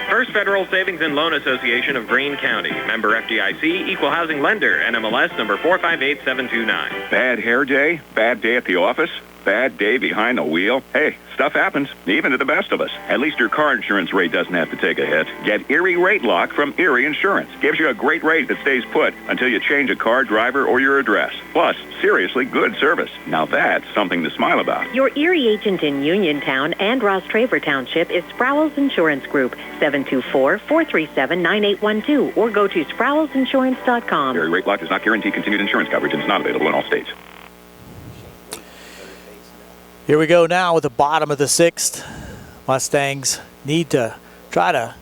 First Federal Savings and Loan Association of Greene County. Member FDIC, Equal Housing Lender, NMLS number 458729. Bad hair day? Bad day at the office? Bad day behind the wheel? Hey, stuff happens, even to the best of us. At least your car insurance rate doesn't have to take a hit. Get Erie Rate Lock from Erie Insurance. Gives you a great rate that stays put until you change a car, driver, or your address. Plus, seriously good service. Now that's something to smile about. Your Erie agent in Uniontown and Ross Traver Township is Sprowls Insurance Group, 724-437-9812, or go to sprowlsinsurance.com. Erie Rate Lock does not guarantee continued insurance coverage and is not available in all states. Here we go now with the bottom of the sixth. Mustangs need to try to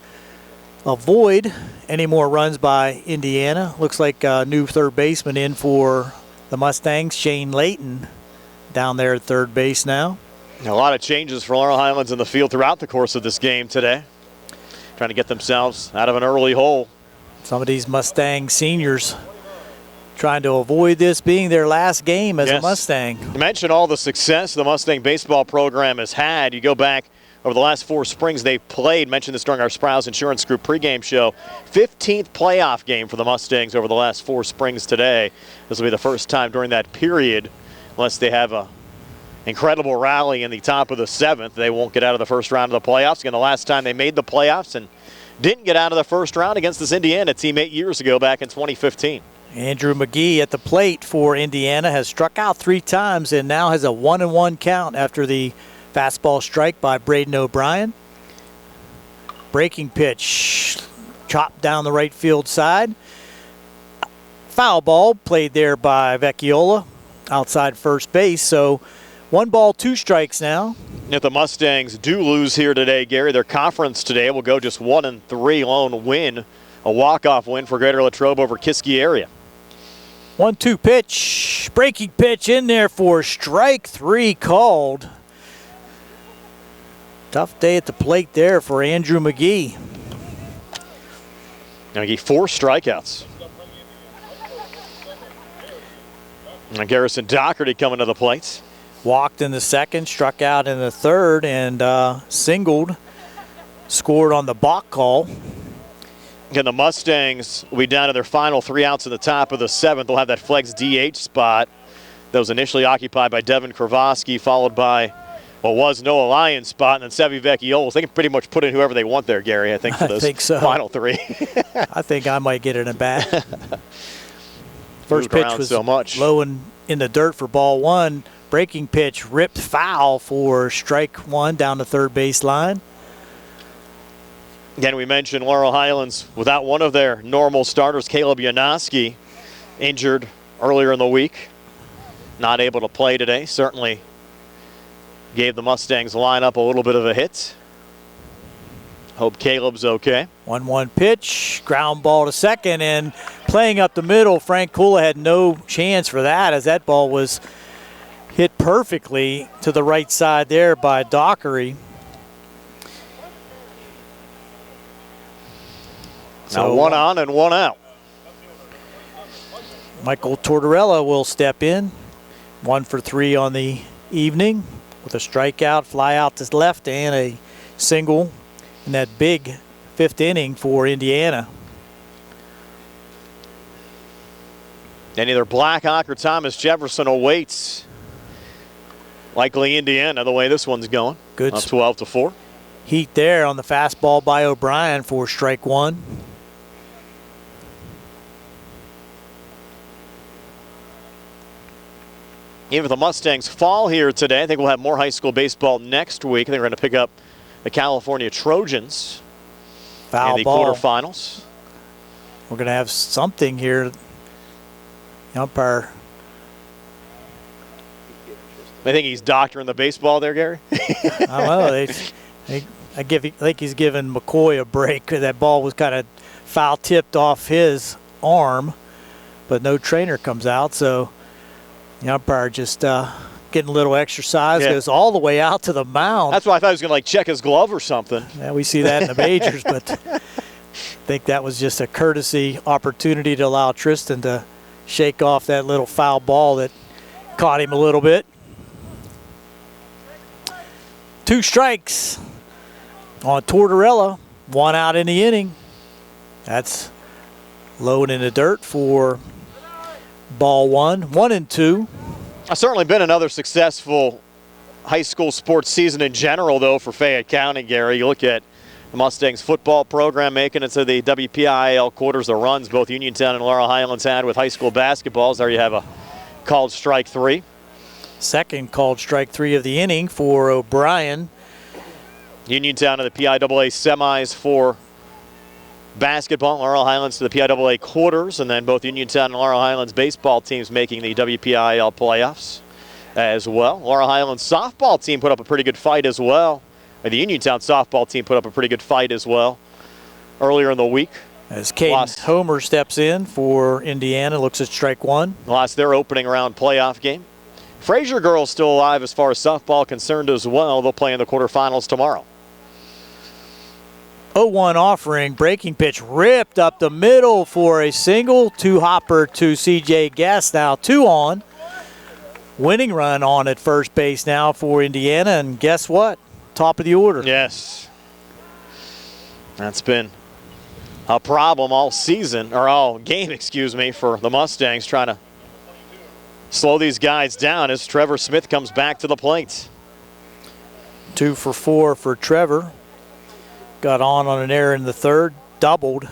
avoid any more runs by Indiana. Looks like a new third baseman in for the Mustangs, Shane Layton, down there at third base now. A lot of changes for Laurel Highlands in the field throughout the course of this game today. Trying to get themselves out of an early hole. Some of these Mustang seniors trying to avoid this being their last game as a Mustang. You mentioned all the success the Mustang baseball program has had. You go back over the last 4 springs they've played. Mentioned this during our Sprowls Insurance Group pregame show. 15th playoff game for the Mustangs over the last 4 springs today. This will be the first time during that period, unless they have a incredible rally in the top of the 7th, they won't get out of the first round of the playoffs. Again, the last time they made the playoffs and didn't get out of the first round against this Indiana team 8 years ago back in 2015. Andrew McGee at the plate for Indiana has struck out 3 times and now has a 1-1 count after the fastball strike by Braden O'Brien. Breaking pitch, chopped down the right field side. Foul ball played there by Vecchiola outside first base. So 1 ball, 2 strikes now. If the Mustangs do lose here today, Gary, their conference today will go just 1-3 lone win, a walk-off win for Greater Latrobe over Kiski area. 1-2 pitch, breaking pitch in there for strike 3 called. Tough day at the plate there for Andrew McGee. McGee 4 strikeouts. And Garrison Doherty coming to the plate. Walked in the second, struck out in the third, and singled. Scored on the balk call. Again, the Mustangs will be down to their final 3 outs in the top of the 7th. They'll have that flex DH spot that was initially occupied by Devin Kravoski, followed by what was Noah Lyon's spot, and then Sevi Vecchiola. They can pretty much put in whoever they want there, Gary, I think, for those final 3. I think I might get it in bat. First pitch was so much. Low in the dirt for ball 1. Breaking pitch ripped foul for strike 1 down the third base line. Again, we mentioned Laurel Highlands without one of their normal starters, Caleb Janoski, injured earlier in the week. Not able to play today. Certainly gave the Mustangs lineup a little bit of a hit. Hope Caleb's okay. 1-1 pitch, ground ball to second, and playing up the middle, Frank Kula had no chance for that as that ball was hit perfectly to the right side there by Dockery. Now 1 on and 1 out. Michael Tortorella will step in. 1 for 3 on the evening with a strikeout, fly out to left, and a single in that big 5th inning for Indiana. And either Blackhawk or Thomas Jefferson awaits. Likely Indiana, the way this one's going. Good. Up 12-4. Heat there on the fastball by O'Brien for strike 1. Even if the Mustangs fall here today, I think we'll have more high school baseball next week. I think we're going to pick up the California Trojans Foul in the ball. quarterfinals. We're going to have something here. The umpire. I think he's doctoring the baseball there, Gary. I don't know. I think he's giving McCoy a break. That ball was kind of foul tipped off his arm, but no trainer comes out, so the umpire just getting a little exercise, goes all the way out to the mound. That's why I thought he was going to check his glove or something. Yeah, we see that in the majors, but I think that was just a courtesy opportunity to allow Tristan to shake off that little foul ball that caught him a little bit. 2 strikes on Tortorella, 1 out in the inning. That's low and in the dirt for ball 1, 1-2. It's certainly been another successful high school sports season in general, though, for Fayette County, Gary. You look at the Mustangs football program making it to the WPIAL quarters, the runs both Uniontown and Laurel Highlands had with high school basketballs. There you have a called strike 3. Second called strike 3 of the inning for O'Brien. Uniontown to the PIAA semis for basketball. Laurel Highlands to the PIAA quarters, and then both Uniontown and Laurel Highlands baseball teams making the WPIAL playoffs as well. Laurel Highlands softball team put up a pretty good fight as well. And the Uniontown softball team put up a pretty good fight as well earlier in the week. As Caden Homer steps in for Indiana, looks at strike 1. Lost their opening round playoff game. Fraser girls still alive as far as softball concerned as well. They'll play in the quarterfinals tomorrow. 0-1 offering, breaking pitch ripped up the middle for a single. 2-hopper to C.J. Guest, now 2 on. Winning run on at first base now for Indiana, and guess what? Top of the order. Yes. That's been a problem all season, or all game, excuse me, for the Mustangs, trying to slow these guys down as Trevor Smith comes back to the plate. 2 for 4 for Trevor. Got on an error in the 3rd, doubled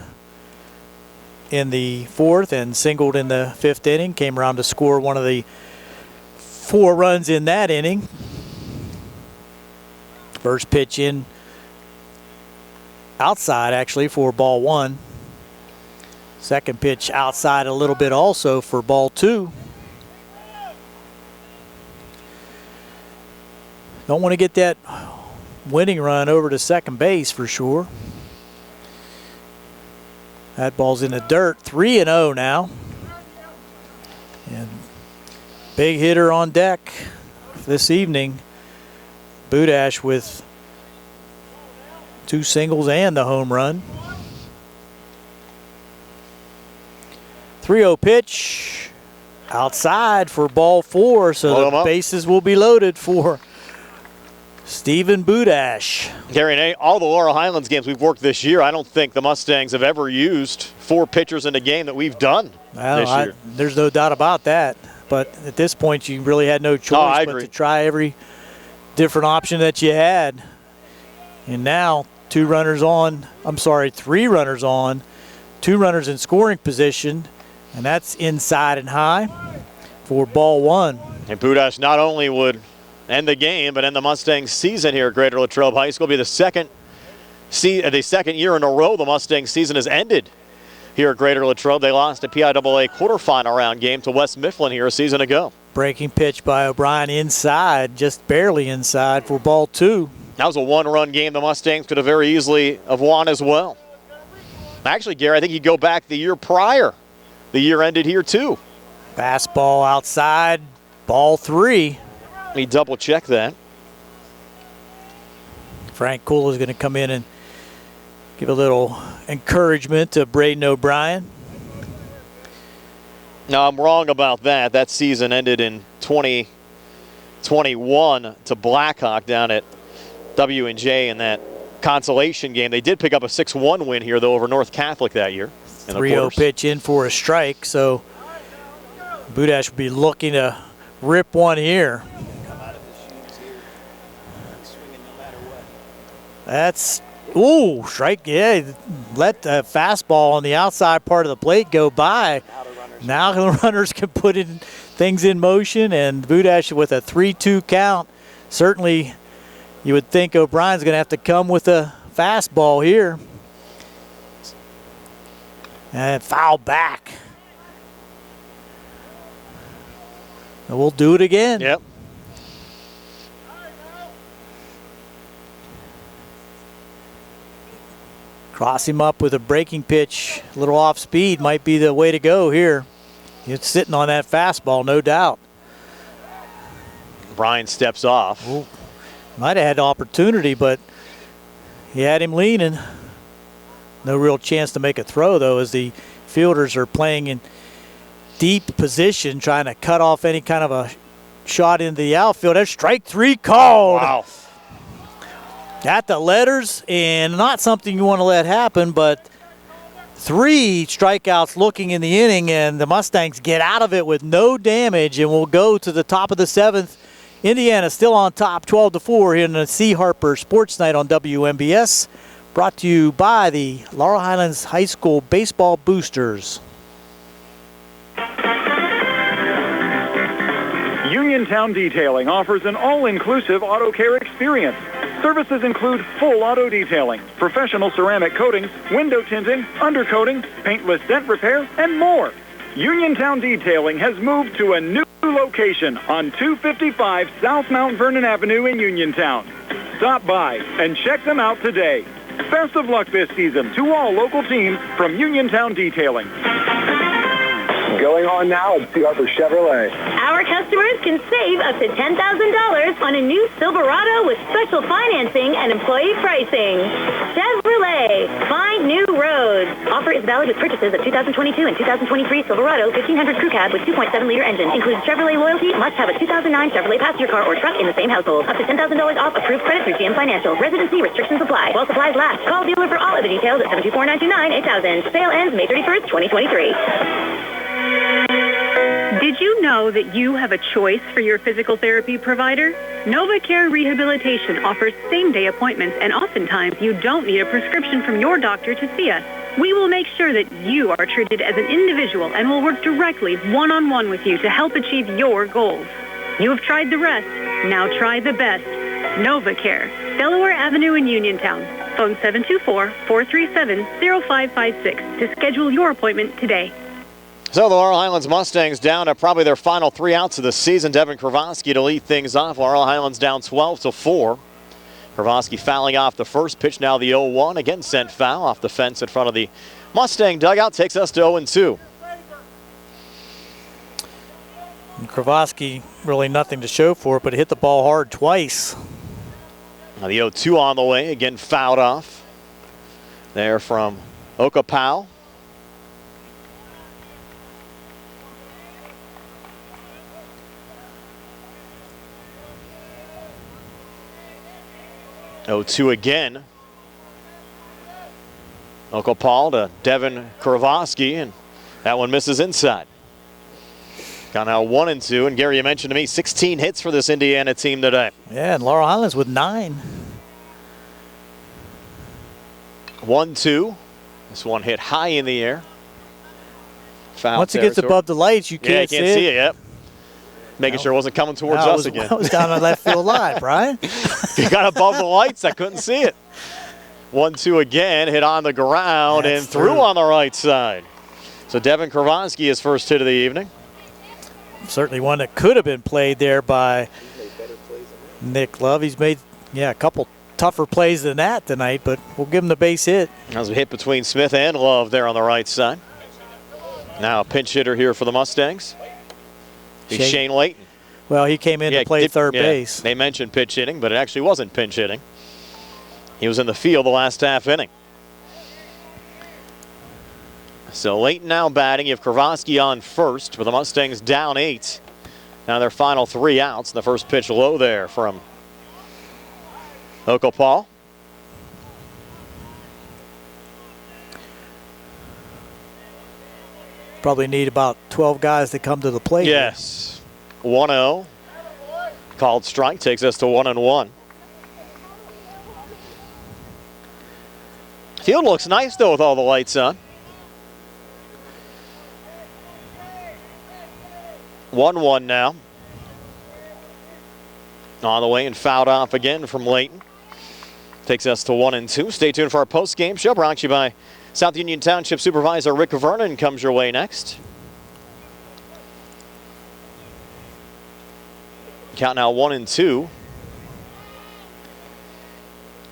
in the 4th, and singled in the 5th inning. Came around to score one of the 4 runs in that inning. First pitch in outside, actually, for ball 1. Second pitch outside a little bit also for ball 2. Don't want to get that winning run over to second base for sure. That ball's in the dirt. 3-0 now. And big hitter on deck this evening. Budash with 2 singles and the home run. 3-0 pitch outside for ball 4, so the bases will be loaded for Stephen Budash. Gary, all the Laurel Highlands games we've worked this year, I don't think the Mustangs have ever used 4 pitchers in a game that we've done this year. There's no doubt about that. But at this point, you really had no choice but to try every different option that you had. And now 3 runners on, 2 runners in scoring position, and that's inside and high for ball 1. And Budash not only would end the game, but end the Mustangs season here at Greater Latrobe High School. It'll be the second year in a row the Mustangs season has ended here at Greater Latrobe. They lost a PIAA quarterfinal round game to West Mifflin here a season ago. Breaking pitch by O'Brien inside, just barely inside for ball 2. That was a 1-run game the Mustangs could have very easily have won as well. Actually, Gary, I think you go back the year prior. The year ended here too. Fastball outside, ball 3. Let me double check that. Frank Cool is going to come in and give a little encouragement to Braden O'Brien. No, I'm wrong about that. That season ended in 2021 to Blackhawk down at W&J in that consolation game. They did pick up a 6-1 win here, though, over North Catholic that year. 3-0 pitch in for a strike, so Budash will be looking to rip one here. That's, ooh, strike, yeah. Let the fastball on the outside part of the plate go by. Now the runners can put in things in motion, and Budash with a 3-2 count. Certainly, you would think O'Brien's going to have to come with a fastball here. And foul back. And we'll do it again. Yep. Cross him up with a breaking pitch. A little off speed might be the way to go here. He's sitting on that fastball, no doubt. Brian steps off. Ooh. Might have had the opportunity, but he had him leaning. No real chance to make a throw, though, as the fielders are playing in deep position, trying to cut off any kind of a shot into the outfield. There's strike 3 called. Wow. At the letters, and not something you want to let happen, but 3 strikeouts looking in the inning, and the Mustangs get out of it with no damage, and will go to the top of the 7th. Indiana still on top, 12-4 here in the C. Harper Sports Night on WMBS. Brought to you by the Laurel Highlands High School Baseball Boosters. Uniontown Detailing offers an all-inclusive auto care experience. Services include full auto detailing, professional ceramic coatings, window tinting, undercoating, paintless dent repair, and more. Uniontown Detailing has moved to a new location on 255 South Mount Vernon Avenue in Uniontown. Stop by and check them out today. Best of luck this season to all local teams from Uniontown Detailing. Going on now at C. Harper Chevrolet. Our customers can save up to $10,000 on a new Silverado with special financing and employee pricing. Chevrolet, find new roads. Offer is valid with purchases of 2022 and 2023 Silverado 1500 Crew Cab with 2.7-liter engine. Includes Chevrolet loyalty. Must have a 2009 Chevrolet passenger car or truck in the same household. Up to $10,000 off approved credit through GM Financial. Residency restrictions apply. While supplies last. Call dealer for all of the details at 724-929-8000. Sale ends May 31st, 2023. Did you know that you have a choice for your physical therapy provider? NovaCare Rehabilitation offers same-day appointments, and oftentimes you don't need a prescription from your doctor to see us. We will make sure that you are treated as an individual and will work directly one-on-one with you to help achieve your goals. You have tried the rest. Now try the best. NovaCare, Delaware Avenue in Uniontown. Phone 724-437-0556 to schedule your appointment today. So the Laurel Highlands Mustangs down to probably their final 3 outs of the season. Devin Kravosky to lead things off. Laurel Highlands down 12-4. Kravosky fouling off the first pitch. Now the 0-1. Again sent foul off the fence in front of the Mustang dugout. Takes us to 0-2. Kravosky really nothing to show for it, but hit the ball hard twice. Now the 0-2 on the way. Again fouled off. There from Okapau. Oh, 2 again. Uncle Paul to Devin Kravosky, and that one misses inside. Got now 1-2, and Gary, you mentioned to me 16 hits for this Indiana team today. Yeah, and Laurel Highlands with 9. 1-2. This one hit high in the air. Foul Once it gets above the lights, you can't see it. Yep. Making sure it wasn't coming towards us again. That was down the left field line, Brian. He got above the lights. I couldn't see it. 1-2 again. Hit on the ground and through on the right side. So Devin Kravosky, his first hit of the evening. Certainly one that could have been played there by Nick Love. He's made, a couple tougher plays than that tonight, but we'll give him the base hit. That was a hit between Smith and Love there on the right side. Now a pinch hitter here for the Mustangs. Shane Layton. Well, he came in to play third base. They mentioned pinch hitting, but it actually wasn't pinch hitting. He was in the field the last half inning. So Layton now batting. You have Kravosky on first, with the Mustangs down 8. Now their final 3 outs. The first pitch low there from Okapau. Probably need about 12 guys to come to the plate. Yes. 1-0. Called strike takes us to 1-1. Field looks nice, though, with all the lights on. 1-1 now. On the way and fouled off again from Layton. Takes us to 1-2. Stay tuned for our post-game show, brought to you by South Union Township Supervisor Rick Vernon. Comes your way next. Count now 1-2.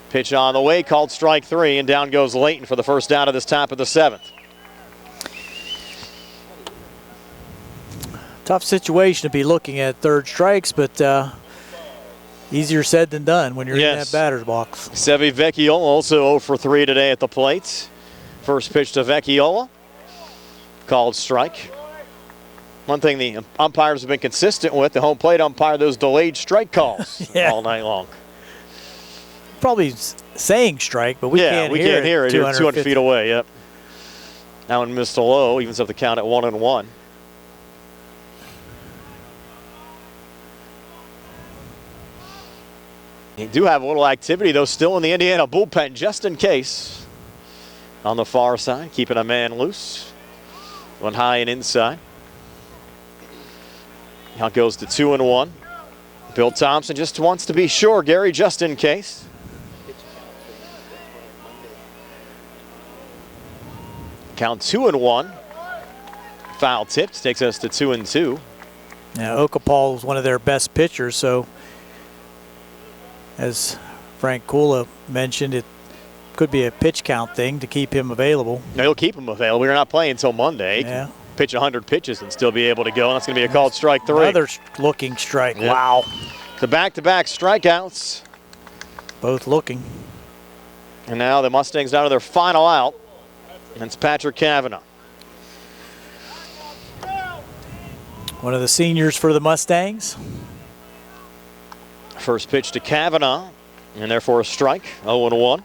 Pitch on the way, called strike 3, and down goes Layton for the first out of this top of the 7th. Tough situation to be looking at third strikes, but easier said than done when you're in that batter's box. Sevi Vecchiola also 0 for 3 today at the plate. First pitch to Vecchiola. Called strike. One thing the umpires have been consistent with, the home plate umpire, those delayed strike calls all night long. Probably saying strike, but we can't hear it. You're 200 feet away, yep. That one missed a low, evens up the count at 1-1. You do have a little activity, though, still in the Indiana bullpen, just in case. On the far side, keeping a man loose. One high and inside. Now it goes to 2-1. Bill Thompson just wants to be sure, Gary, just in case. Count 2-1. Foul tipped, takes us to 2-2. Yeah, Okapal is one of their best pitchers, so as Frank Kula mentioned, it could be a pitch count thing to keep him available. No, he'll keep him available. You're not playing until Monday. Yeah. Pitch 100 pitches and still be able to go. And that's going to be a called strike 3. Another looking strike. Yep. Wow. The back-to-back strikeouts. Both looking. And now the Mustangs down to their final out. And it's Patrick Cavanaugh. One of the seniors for the Mustangs. First pitch to Cavanaugh. And therefore a strike. 0-1.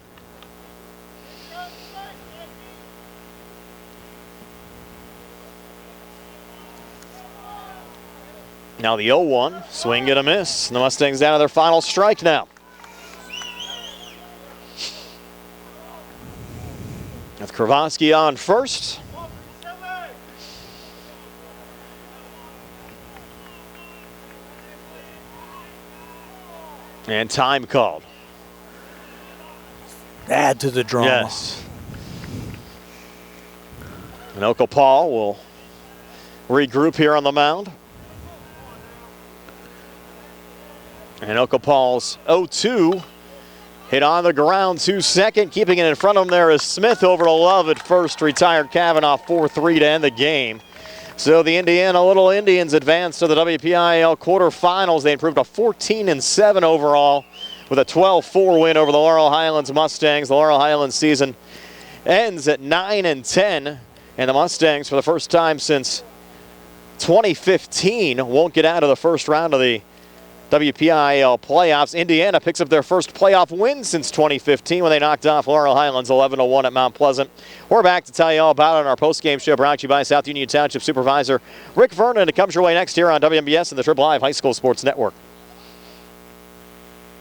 Now the 0-1, swing and a miss. And the Mustangs down to their final strike now. With Kravosky on first. And time called. Add to the drama. Yes. And Okapal will regroup here on the mound. And Okapal's 0-2 hit on the ground to second. Keeping it in front of him there is Smith over to Love at first. Retired Cavanaugh 4-3 to end the game. So the Indiana Little Indians advance to the WPIAL quarterfinals. They improved to 14-7 overall with a 12-4 win over the Laurel Highlands Mustangs. The Laurel Highlands season ends at 9-10. And the Mustangs, for the first time since 2015, won't get out of the first round of the WPIAL playoffs. Indiana picks up their first playoff win since 2015 when they knocked off Laurel Highlands 11-1 at Mount Pleasant. We're back to tell you all about it on our post-game show, brought to you by South Union Township Supervisor Rick Vernon. It comes your way next here on WMBS and the Triple Live High School Sports Network.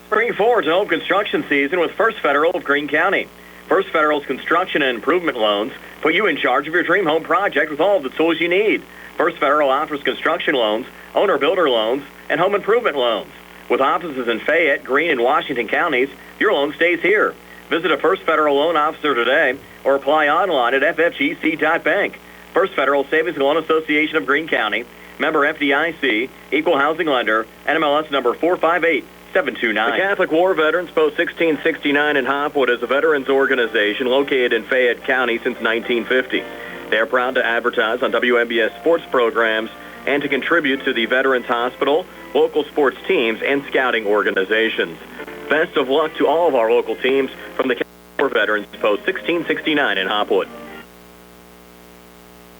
Spring forward to home construction season with First Federal of Greene County. First Federal's construction and improvement loans put you in charge of your dream home project with all of the tools you need. First Federal offers construction loans, owner-builder loans, and home improvement loans. With offices in Fayette, Greene, and Washington counties, your loan stays here. Visit a First Federal loan officer today or apply online at ffgc.bank. First Federal Savings and Loan Association of Greene County, member FDIC, equal housing lender, NMLS number 458729. The Catholic War Veterans Post 1669 in Hopwood is a veterans organization located in Fayette County since 1950. They are proud to advertise on WMBS sports programs and to contribute to the Veterans Hospital, local sports teams, and scouting organizations. Best of luck to all of our local teams from the Catholic War Veterans Post 1669 in Hopwood.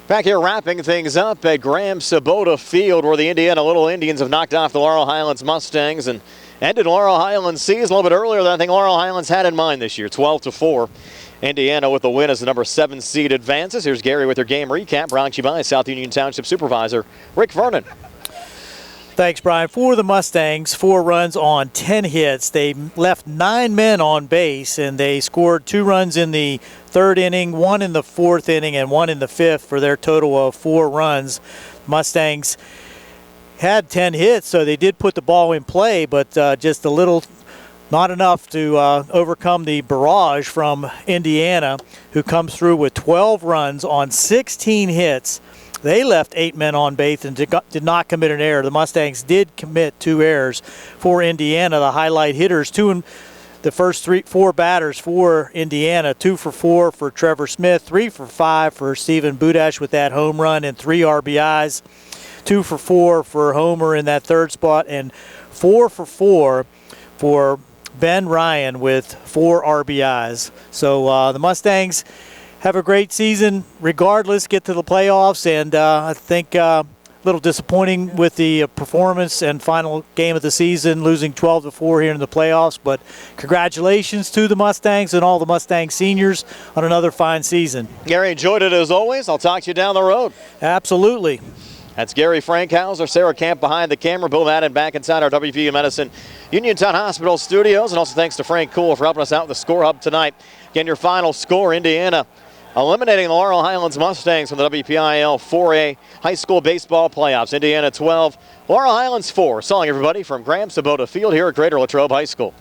Back here wrapping things up at Graham Sabota Field, where the Indiana Little Indians have knocked off the Laurel Highlands Mustangs and ended Laurel Highlands' season a little bit earlier than I think Laurel Highlands had in mind this year, 12-4. Indiana with the win as the number 7 seed advances. Here's Gary with your game recap, brought to you by South Union Township Supervisor Rick Vernon. Thanks, Brian. For the Mustangs, 4 runs on 10 hits. They left 9 men on base, and they scored 2 runs in the 3rd inning, 1 in the 4th inning, and 1 in the 5th for their total of 4 runs. Mustangs had 10 hits, so they did put the ball in play, but just a little, not enough to overcome the barrage from Indiana, who comes through with 12 runs on 16 hits. They left 8 men on base and did not commit an error. The Mustangs did commit 2 errors for Indiana. The highlight hitters, the first 4 batters for Indiana, 2 for 4 for Trevor Smith, 3 for 5 for Stephen Budash with that home run and 3 RBIs, 2 for 4 for Homer in that 3rd spot, and 4 for 4 for Ben Ryan with 4 RBIs. So the Mustangs have a great season regardless, get to the playoffs, and I think a little disappointing with the performance and final game of the season, losing 12-4 here in the playoffs, but congratulations to the Mustangs and all the Mustang seniors on another fine season. Gary, enjoyed it as always. I'll talk to you down the road. Absolutely. That's Gary Frankhauser, Sarah Camp behind the camera, Bill Madden back inside our WPIAL Medicine Uniontown Hospital studios, and also thanks to Frank Cool for helping us out with the Score Hub tonight. Again, your final score, Indiana eliminating the Laurel Highlands Mustangs from the WPIAL 4A high school baseball playoffs. Indiana 12, Laurel Highlands 4. So long, everybody, from Graham Sabota Field here at Greater Latrobe High School.